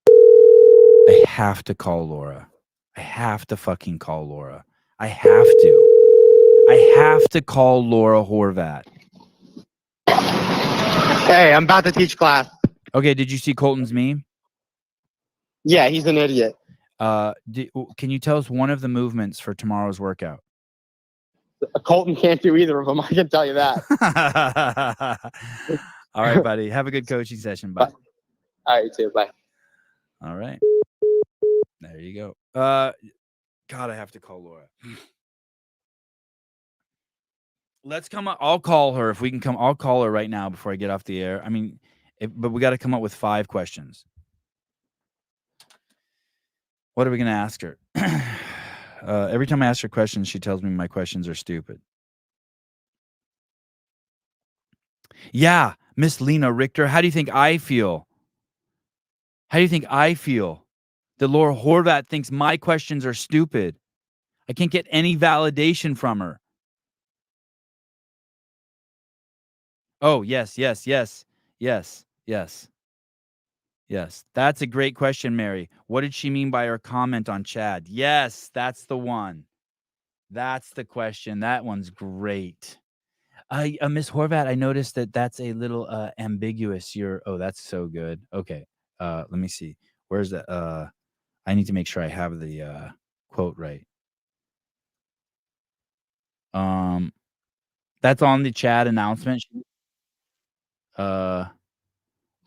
Speaker 2: I have to call Laura. I have to fucking call Laura. I have to call Laura Horvat.
Speaker 6: Hey, I'm about to teach class.
Speaker 2: Okay, did you see Colton's meme?
Speaker 6: Yeah, he's an idiot.
Speaker 2: Can you tell us one of the movements for tomorrow's workout?
Speaker 6: Colton can't do either of them. I can tell you that.
Speaker 2: All right, buddy. Have a good coaching session. Bye.
Speaker 6: All right, you too. Bye.
Speaker 2: All right. There you go. God, I have to call Laura. Let's come up. I'll call her if we can come. I'll call her right now before I get off the air. I mean, but we got to come up with 5 questions. What are we going to ask her? Every time I ask her questions, she tells me my questions are stupid. Yeah, Miss Lena Richter, how do you think I feel? How do you think I feel? That Laura Horvat thinks my questions are stupid. I can't get any validation from her. Oh, yes. Yes, that's a great question, Mary. What did she mean by her comment on Chad? Yes, that's the one. That's the question. That one's great. Miss Horvat, I noticed that that's a little ambiguous. Oh, that's so good. Okay, let me see. Where's the? I need to make sure I have the quote right. That's on the chat announcement. Laura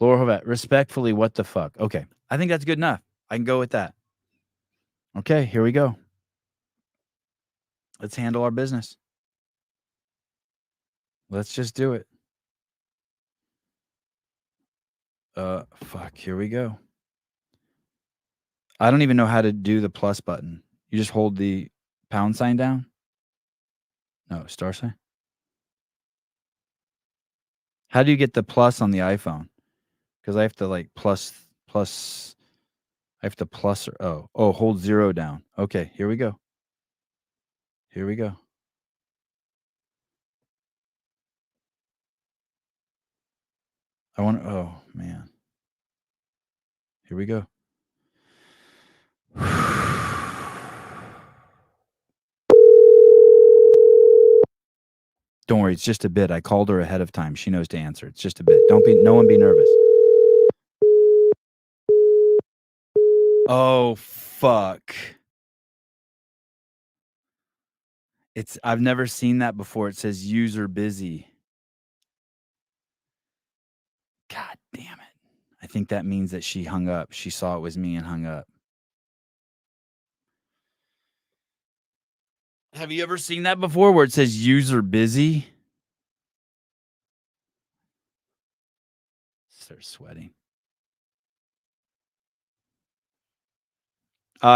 Speaker 2: Horvat, respectfully, what the fuck? Okay, I think that's good enough. I can go with that. Okay, here we go. Let's handle our business. Let's just do it. Fuck, here we go. I don't even know how to do the plus button. You just hold the pound sign down? No, star sign? How do you get the plus on the iPhone? Because I have to like plus. I have to plus or hold 0 down. Okay, here we go. Here we go. Oh man. Here we go. Don't worry, it's just a bit. I called her ahead of time. She knows to answer. It's just a bit. No one be nervous. Oh, fuck. I've never seen that before. It says user busy. God damn it. I think that means that she hung up. She saw it was me and hung up. Have you ever seen that before where it says user busy? Start sweating.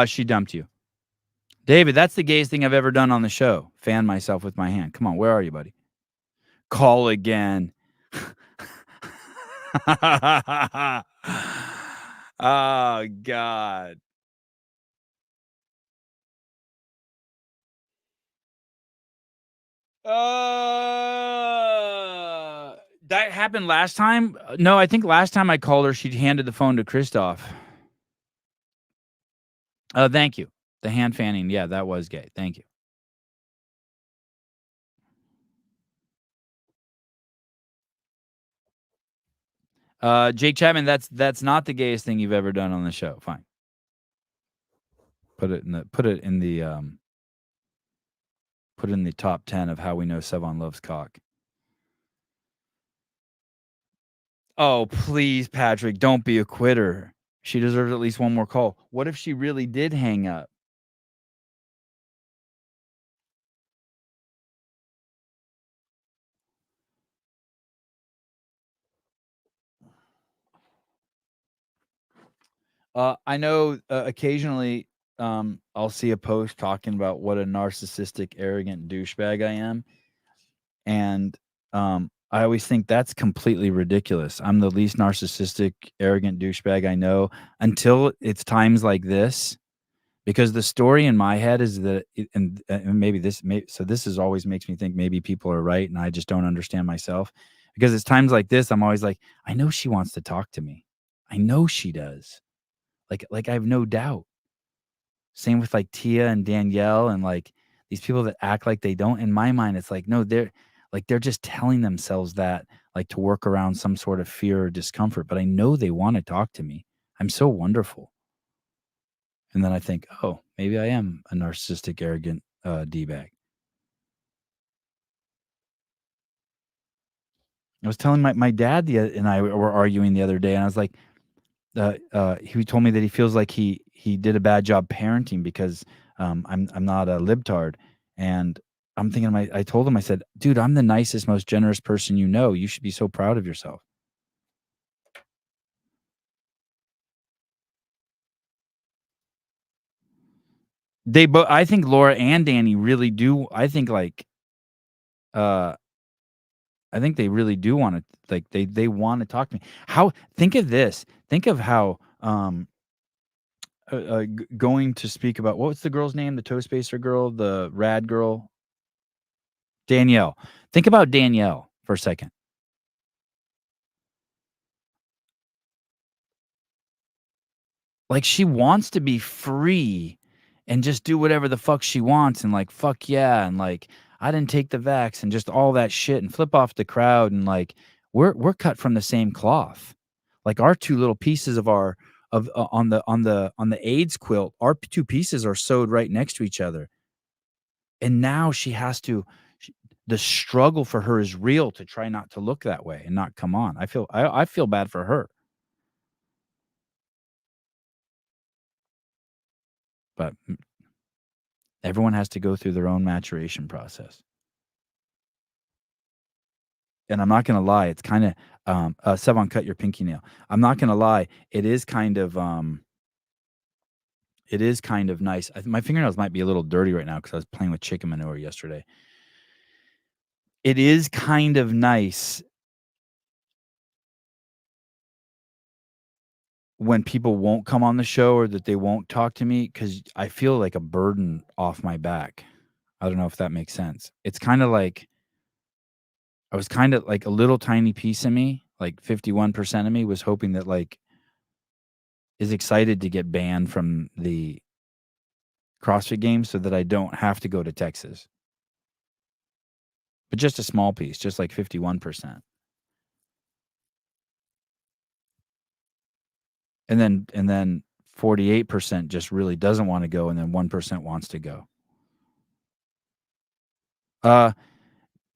Speaker 2: She dumped you. David, that's the gayest thing I've ever done on the show. Fan myself with my hand. Come on, where are you, buddy? Call again. Oh, God. That happened last time? No, I think last time I called her, she handed the phone to Christoph. Thank you. The hand fanning. Yeah, that was gay. Thank you. Jake Chapman, that's not the gayest thing you've ever done on the show. Fine. Put it in the top 10 of how we know Sevon loves cock. Oh, please, Patrick, don't be a quitter. She deserves at least one more call. What if she really did hang up? I know occasionally I'll see a post talking about what a narcissistic, arrogant douchebag I am, and I always think that's completely ridiculous. I'm the least narcissistic, arrogant douchebag I know until it's times like this, because the story in my head is that, and maybe this, so this is always makes me think maybe people are right and I just don't understand myself, because it's times like this I'm always like, I know she wants to talk to me. I know she does. Like I have no doubt. Same with like Tia and Danielle and like these people that act like they don't. In my mind, it's like, no, they're just telling themselves that, like, to work around some sort of fear or discomfort. But I know they want to talk to me. I'm so wonderful. And then I think, oh, maybe I am a narcissistic, arrogant D-bag. I was telling my dad and I were arguing the other day, and I was like, he told me that he feels like he did a bad job parenting because I'm not a libtard, and I'm thinking I told him, I said, dude, I'm the nicest, most generous person you know. You should be so proud of yourself. They both, I think Laura and Danny really do. I think they really do want to, like, they want to talk to me. Think of this. Think of how going to speak about, what's the girl's name? The Toastmaster girl, the rad girl, Danielle. Think about Danielle for a second. Like, she wants to be free and just do whatever the fuck she wants, and like, fuck yeah, and like, I didn't take the vax and just all that shit, and flip off the crowd, and like, we're cut from the same cloth. Like, our two little pieces of our on the AIDS quilt, our two pieces are sewed right next to each other. And now she has to, the struggle for her is real to try not to look that way and not come on. I feel bad for her. But everyone has to go through their own maturation process. And I'm not going to lie, it's kind of, Sevon, cut your pinky nail. I'm not going to lie, it is kind of nice. My fingernails might be a little dirty right now because I was playing with chicken manure yesterday. It is kind of nice when people won't come on the show or that they won't talk to me, because I feel like a burden off my back. I don't know if that makes sense. It's kind of like, I was kind of like a little tiny piece of me, like 51% of me was hoping that, like, is excited to get banned from the CrossFit Games so that I don't have to go to Texas. But just a small piece, just like 51%. And then 48% just really doesn't want to go, and then 1% wants to go.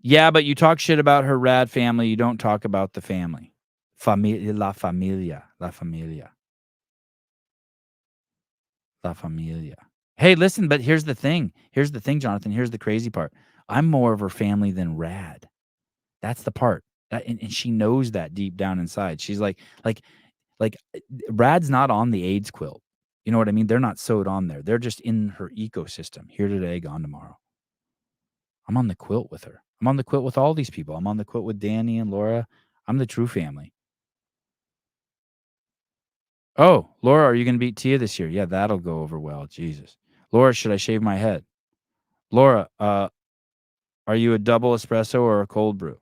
Speaker 2: Yeah, but you talk shit about her rad family, you don't talk about the family. La familia. Hey, listen, but here's the thing, Jonathan. Here's the crazy part. I'm more of her family than rad. That's the part. And she knows that deep down inside. She's like rad's not on the AIDS quilt. You know what I mean? They're not sewed on there. They're just in her ecosystem. Here today, gone tomorrow. I'm on the quilt with her. I'm on the quilt with all these people. I'm on the quilt with Danny and Laura. I'm the true family. Oh, Laura, are you going to beat Tia this year? Yeah, that'll go over well. Jesus. Laura, should I shave my head? Laura, are you a double espresso or a cold brew?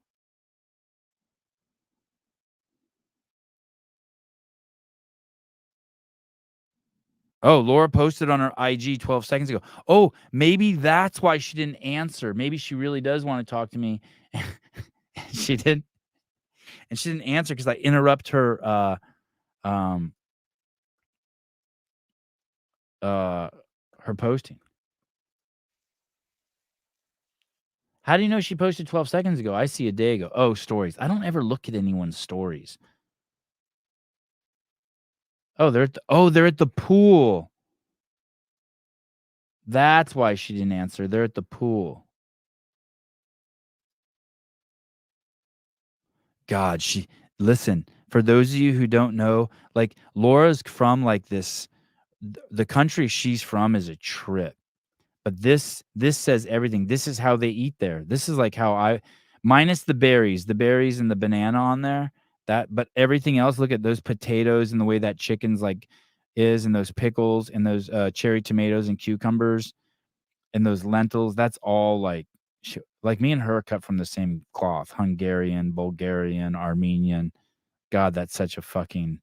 Speaker 2: Oh, Laura posted on her IG 12 seconds ago. Oh, maybe that's why she didn't answer. Maybe she really does want to talk to me. She didn't. And she didn't answer because I interrupt her her posting. How do you know she posted 12 seconds ago? I see a day ago. Oh, stories. I don't ever look at anyone's stories. Oh, they're at the pool. That's why she didn't answer. They're at the pool. God, listen, for those of you who don't know, like, Laura's from like this the country she's from is a trip. But this says everything. This is how they eat there. This is like how minus the berries and the banana on there. But everything else, look at those potatoes and the way that chicken's like is, and those pickles and those cherry tomatoes and cucumbers and those lentils. That's all like me and her are cut from the same cloth. Hungarian, Bulgarian, Armenian. God, that's such a fucking.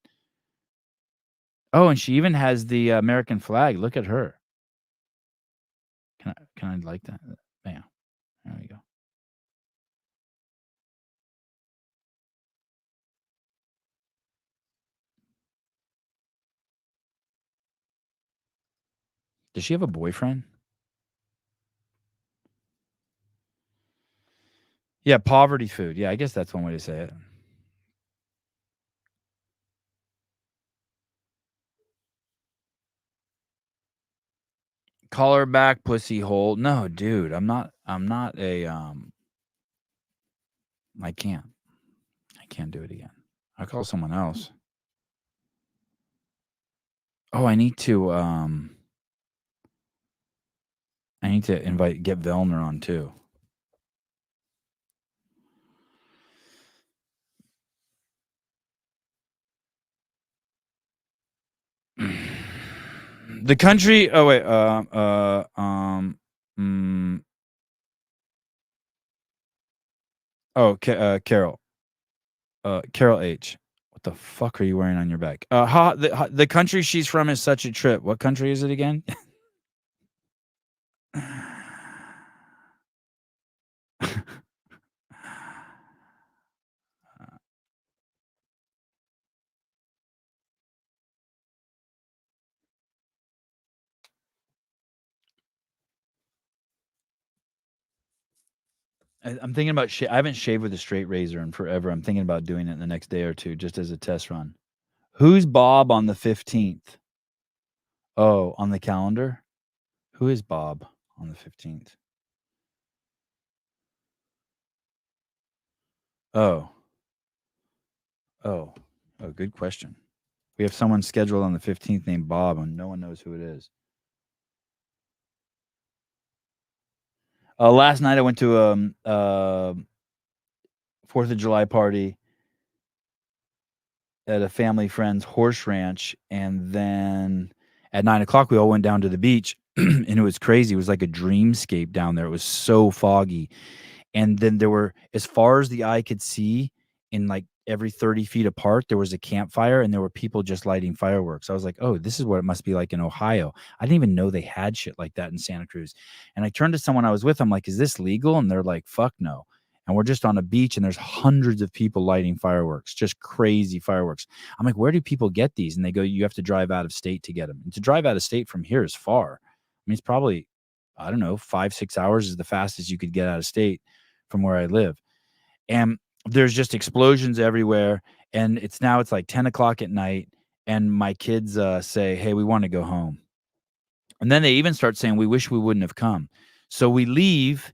Speaker 2: Oh, and she even has the American flag. Look at her. Can I like that? Bam. There we go. Does she have a boyfriend? Yeah, poverty food. Yeah, I guess that's one way to say it. Call her back, pussy hole. No, dude, I'm not a I can't do it again. I'll call someone else. Oh, I need to get Vellner on too. The country. Oh wait. Oh, Carol. Carol H. What the fuck are you wearing on your back? The country she's from is such a trip. What country is it again? I'm thinking about I haven't shaved with a straight razor in forever. I'm thinking about doing it in the next day or two just as a test run. Who's Bob on the 15th? Oh, on the calendar? Who is Bob on the 15th? Oh, good question. We have someone scheduled on the 15th named Bob, and no one knows who it is. Last night I went to a 4th of July party at a family friend's horse ranch, and then at 9:00 we all went down to the beach, and it was crazy. It was like a dreamscape down there. It was so foggy, and then there were, as far as the eye could see, in like every 30 feet apart, there was a campfire, and there were people just lighting fireworks. I was like, oh, this is what it must be like in Ohio. I didn't even know they had shit like that in Santa Cruz. And I turned to someone I was with. I'm like, is this legal? And they're like, fuck no. And we're just on a beach, and there's hundreds of people lighting fireworks, just crazy fireworks. I'm like, where do people get these? And they go, you have to drive out of state to get them. And to drive out of state from here is far. I mean, it's probably, I don't know, 5-6 hours is the fastest you could get out of state from where I live. And there's just explosions everywhere. And it's like 10 o'clock at night. And my kids say, hey, we want to go home. And then they even start saying, we wish we wouldn't have come. So we leave.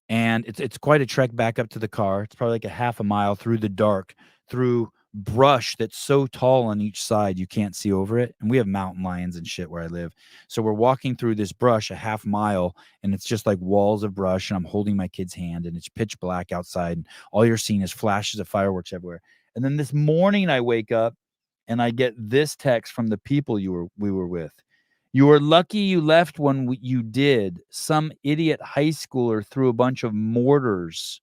Speaker 2: And it's quite a trek back up to the car. It's probably like a half a mile through the dark, through brush that's so tall on each side you can't see over it. And we have mountain lions and shit where I live. So we're walking through this brush a half mile, and it's just like walls of brush, and I'm holding my kid's hand, and it's pitch black outside, and all you're seeing is flashes of fireworks everywhere. And then this morning I wake up and I get this text from the people we were with. You were lucky you left when you did. Some idiot high schooler threw a bunch of mortars.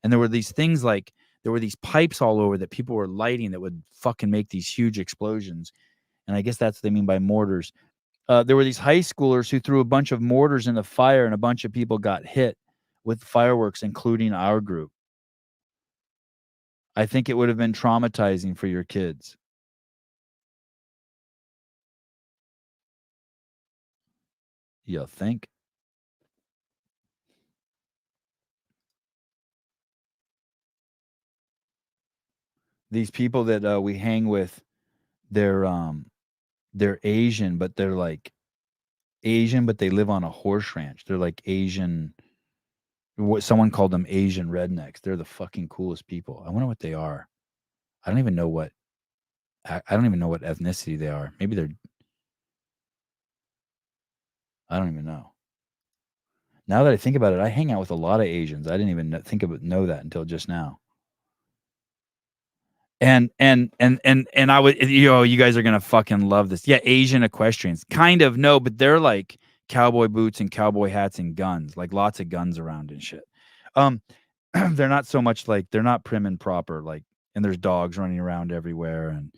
Speaker 2: And there were these things like, there were these pipes all over that people were lighting that would fucking make these huge explosions. And I guess that's what they mean by mortars. There were these high schoolers who threw a bunch of mortars in the fire, and a bunch of people got hit with fireworks, including our group. I think it would have been traumatizing for your kids. You think? These people that we hang with, they're Asian, but they're like Asian, but they live on a horse ranch. They're like Asian. What someone called them Asian rednecks. They're the fucking coolest people. I wonder what they are. I don't even know what ethnicity they are. Maybe they're I don't even know. Now that I think about it, I hang out with a lot of Asians. I didn't even know that until just now. And I would, you guys are gonna fucking love this. Yeah, Asian equestrians, kind of no, but they're like cowboy boots and cowboy hats and guns, like lots of guns around and shit. They're not so much like they're not prim and proper, like, and there's dogs running around everywhere, and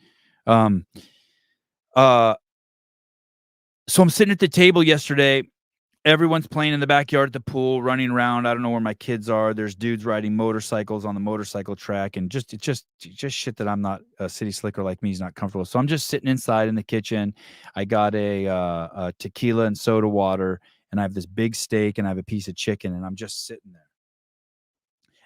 Speaker 2: so I'm sitting at the table yesterday. Everyone's playing in the backyard at the pool, running around. I don't know where my kids are. There's dudes riding motorcycles on the motorcycle track, and just shit that I'm not a city slicker like me. He's not comfortable. So I'm just sitting inside in the kitchen. I got a tequila and soda water, and I have this big steak, and I have a piece of chicken, and I'm just sitting there.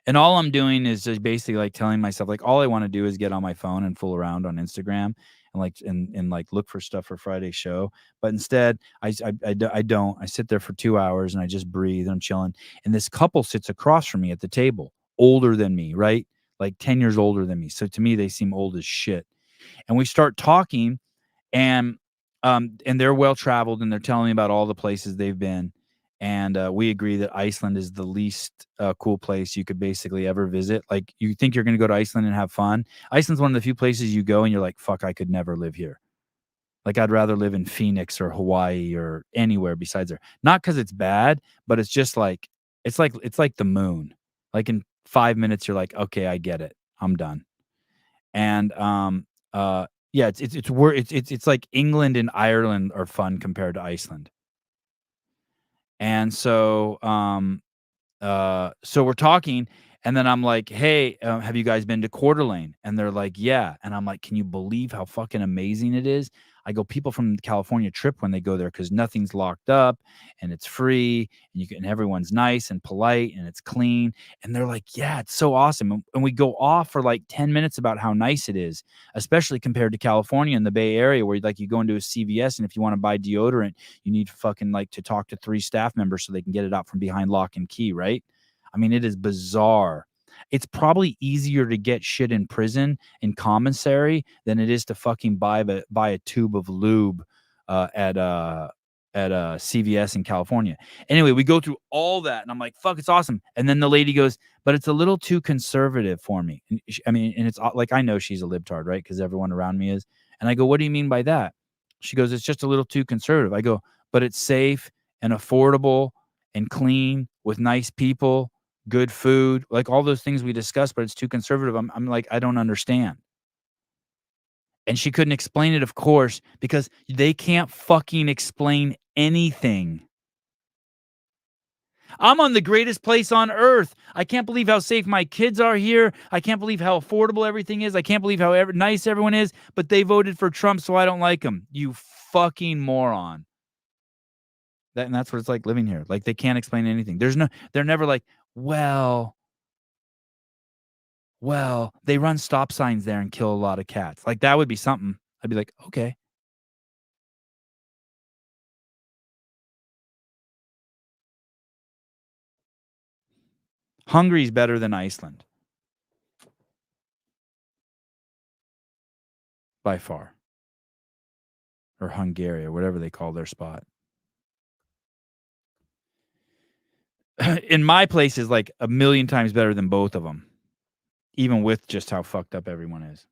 Speaker 2: And all I'm doing is just basically like telling myself, like, all I want to do is get on my phone and fool around on Instagram and like look for stuff for Friday's show. But instead, I don't. I sit there for 2 hours and I just breathe and I'm chilling. And this couple sits across from me at the table, older than me, right? Like 10 years older than me. So to me, they seem old as shit. And we start talking, and they're well traveled and they're telling me about all the places they've been. And we agree that Iceland is the least cool place you could basically ever visit. Like, you think you're going to go to Iceland and have fun. Iceland's one of the few places you go and you're like, fuck, I could never live here. Like, I'd rather live in Phoenix or Hawaii or anywhere besides there. Not because it's bad, but it's just like, it's like the moon. Like, in 5 minutes, you're like, okay, I get it. I'm done. And yeah, it's like England and Ireland are fun compared to Iceland. And so so we're talking, and then I'm like, hey, have you guys been to Coeur d'Alene? And they're like, yeah. And I'm like, can you believe how fucking amazing it is? I go, people from California trip when they go there because nothing's locked up and it's free, and everyone's nice and polite and it's clean. And they're like, yeah, it's so awesome. And we go off for like 10 minutes about how nice it is, especially compared to California and the Bay Area, where like you go into a CVS and if you want to buy deodorant, you need fucking like to talk to 3 staff members so they can get it out from behind lock and key, right? I mean, it is bizarre. It's probably easier to get shit in prison in commissary than it is to fucking buy a tube of lube at CVS in California. Anyway, we go through all that, and I'm like, "Fuck, it's awesome." And then the lady goes, "But it's a little too conservative for me." And and it's like, I know she's a libtard, right? Because everyone around me is. And I go, "What do you mean by that?" She goes, "It's just a little too conservative." I go, "But it's safe and affordable and clean with nice people, good food, like all those things we discussed, but it's too conservative." I'm like, I don't understand. And she couldn't explain it, of course, because they can't fucking explain anything. I'm on the greatest place on earth. I can't believe how safe my kids are here. I can't believe how affordable everything is. I can't believe how nice everyone is, but they voted for Trump, so I don't like him. You fucking moron. And that's what it's like living here. Like, they can't explain anything. They're never like, well, they run stop signs there and kill a lot of cats. Like, that would be something. I'd be like, okay. Hungary's better than Iceland. By far. Or Hungary, or whatever they call their spot. In my place is like a million times better than both of them. Even with just how fucked up everyone is.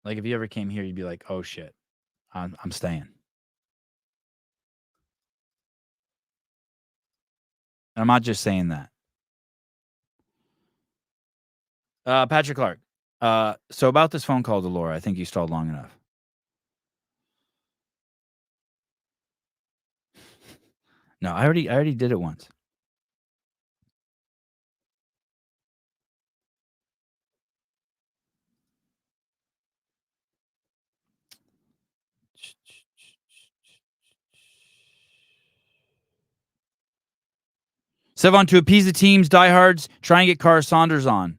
Speaker 2: Like, if you ever came here, you'd be like, oh shit, I'm staying. And I'm not just saying that. Patrick Clark. So about this phone call to Laura, I think you stalled long enough. No, I already did it once. Sevon, to appease the teams, diehards, try and get Cara Saunders on.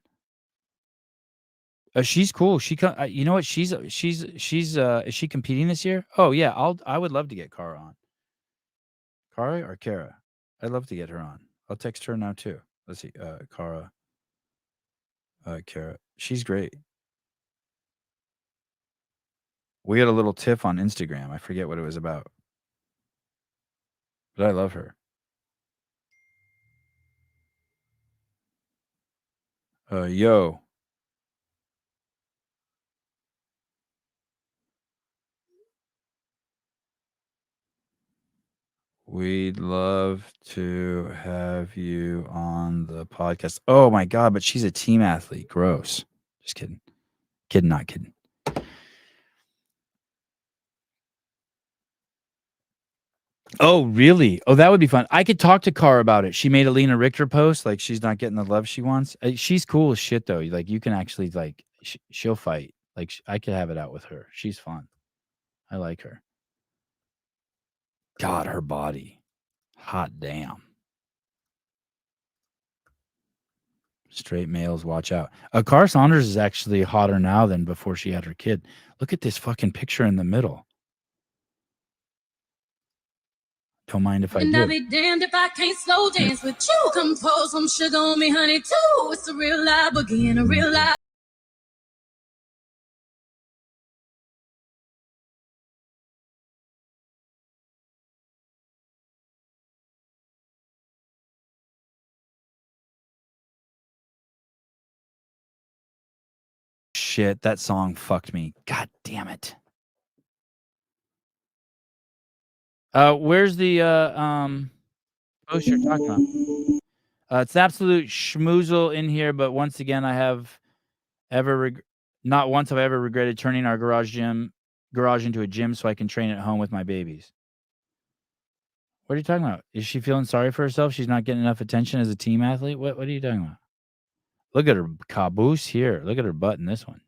Speaker 2: She's cool. You know what? She's is she competing this year? Oh yeah, I would love to get Cara on. Cara or Kara? I'd love to get her on. I'll text her now too. Let's see. Cara. Kara. She's great. We had a little tiff on Instagram. I forget what it was about. But I love her. Yo. We'd love to have you on the podcast. Oh my God, but she's a team athlete. Gross. Just kidding. Kidding, not kidding. Oh, really? Oh, that would be fun. I could talk to Car about it. She made a Lena Richter post. Like, she's not getting the love she wants. She's cool as shit, though. Like, you can actually, like, she'll fight. Like, I could have it out with her. She's fun. I like her. God, her body. Hot damn. Straight males, watch out. Car Saunders is actually hotter now than before she had her kid. Look at this fucking picture in the middle. Don't mind if I do.
Speaker 7: I'll be damned if I can't slow dance with you. Come pour some sugar on me, honey, too. It's a real live boogie and a real live.
Speaker 2: Shit, that song fucked me. God damn it. Where's the post you're talking about? It's absolute schmoozle in here, but once again, I have not once have I ever regretted turning our garage into a gym so I can train at home with my babies. What are you talking about? Is she feeling sorry for herself? She's not getting enough attention as a team athlete? What are you talking about? Look at her caboose here. Look at her butt in this one.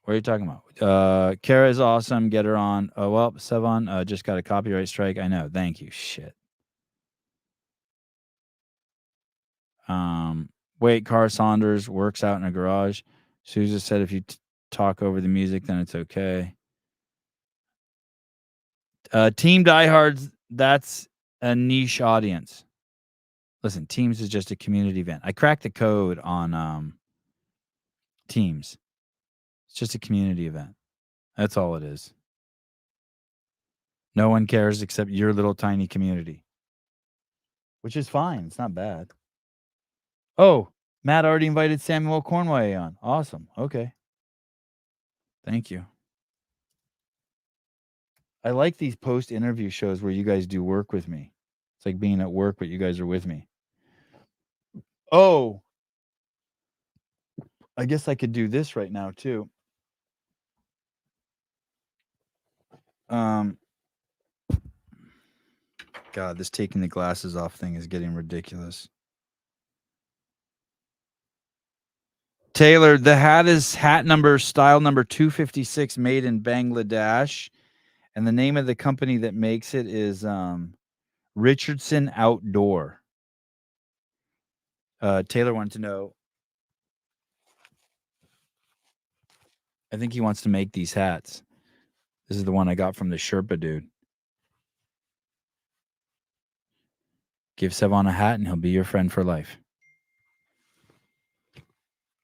Speaker 2: What are you talking about? Kara is awesome. Get her on. Oh, well, Sevon just got a copyright strike. I know. Thank you. Shit. Wait, Car Saunders works out in a garage. Sousa said if you talk over the music, then it's okay. Team Diehards, that's a niche audience. Listen, Teams is just a community event. I cracked the code on Teams. It's just a community event. That's all it is. No one cares except your little tiny community. Which is fine. It's not bad. Oh, Matt already invited Samuel Cornway on. Awesome. Okay. Thank you. I like these post-interview shows where you guys do work with me. It's like being at work, but you guys are with me. Oh, I guess I could do this right now too. God, this taking the glasses off thing is getting ridiculous. Taylor, the hat is style number 256, made in Bangladesh. And the name of the company that makes it is Richardson Outdoor. Taylor wanted to know. I think he wants to make these hats. This is the one I got from the Sherpa dude. Give Sevon a hat and he'll be your friend for life.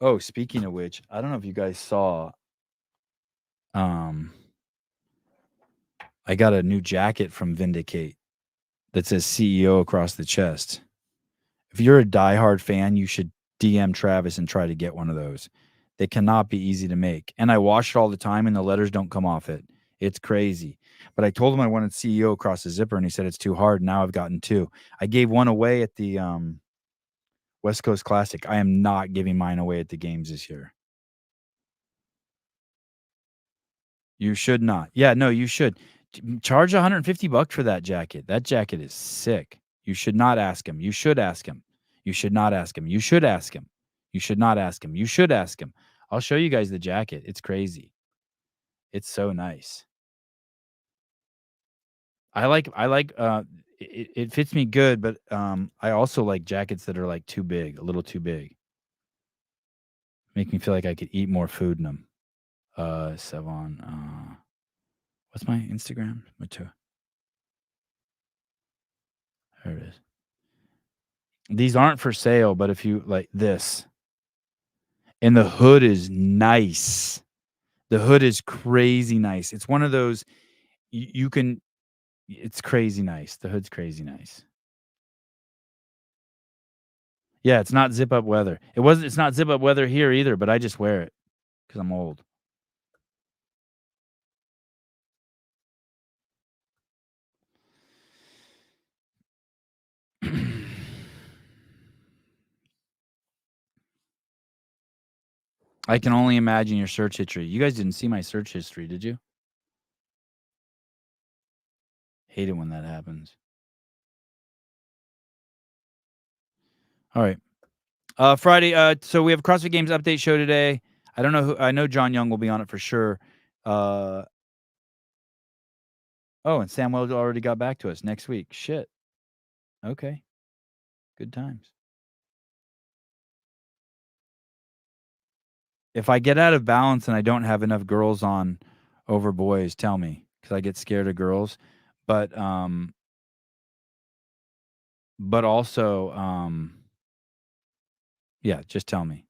Speaker 2: Oh, speaking of which, I don't know if you guys saw. I got a new jacket from Vindicate that says CEO across the chest. If you're a diehard fan, you should DM Travis and try to get one of those. They cannot be easy to make. And I wash it all the time and the letters don't come off it. It's crazy. But I told him I wanted CEO across the zipper and he said it's too hard. Now I've gotten two. I gave one away at the West Coast Classic. I am not giving mine away at the games this year. You should not. Yeah, no, you should. Charge $150 for that jacket. That jacket is sick. You should not ask him. You should ask him. You should not ask him. You should ask him. You should not ask him. You should ask him. I'll show you guys the jacket. It's crazy. It's so nice. I like it fits me good, but I also like jackets that are like too big, a little too big. Make me feel like I could eat more food in them. Sevon, what's my Instagram? There it is. These aren't for sale, but if you like this, and the hood is nice. The hood is crazy nice. It's one of those you can. It's crazy nice. The hood's crazy nice. Yeah, it's not zip up weather. It's not zip up weather here either, but I just wear it because I'm old. I can only imagine your search history. You guys didn't see my search history, did you? Hate it when that happens. All right. Friday. So we have a CrossFit Games update show today. I don't know who. I know John Young will be on it for sure. Oh, and Samuel already got back to us next week. Shit. Okay. Good times. If I get out of balance and I don't have enough girls on over boys, tell me, because I get scared of girls. But also, yeah, just tell me.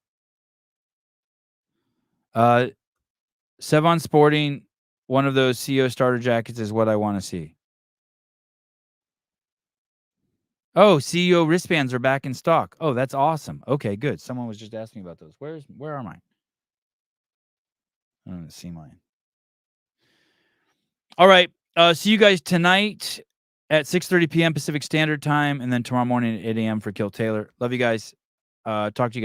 Speaker 2: Sevon Sporting, one of those CEO starter jackets is what I want to see. Oh, CEO wristbands are back in stock. Oh, that's awesome. Okay, good. Someone was just asking about those. Where are mine? I don't see mine. All right. See you guys tonight at 6:30 p.m. Pacific Standard Time, and then tomorrow morning at 8 a.m. for Kill Taylor. Love you guys. Talk to you guys.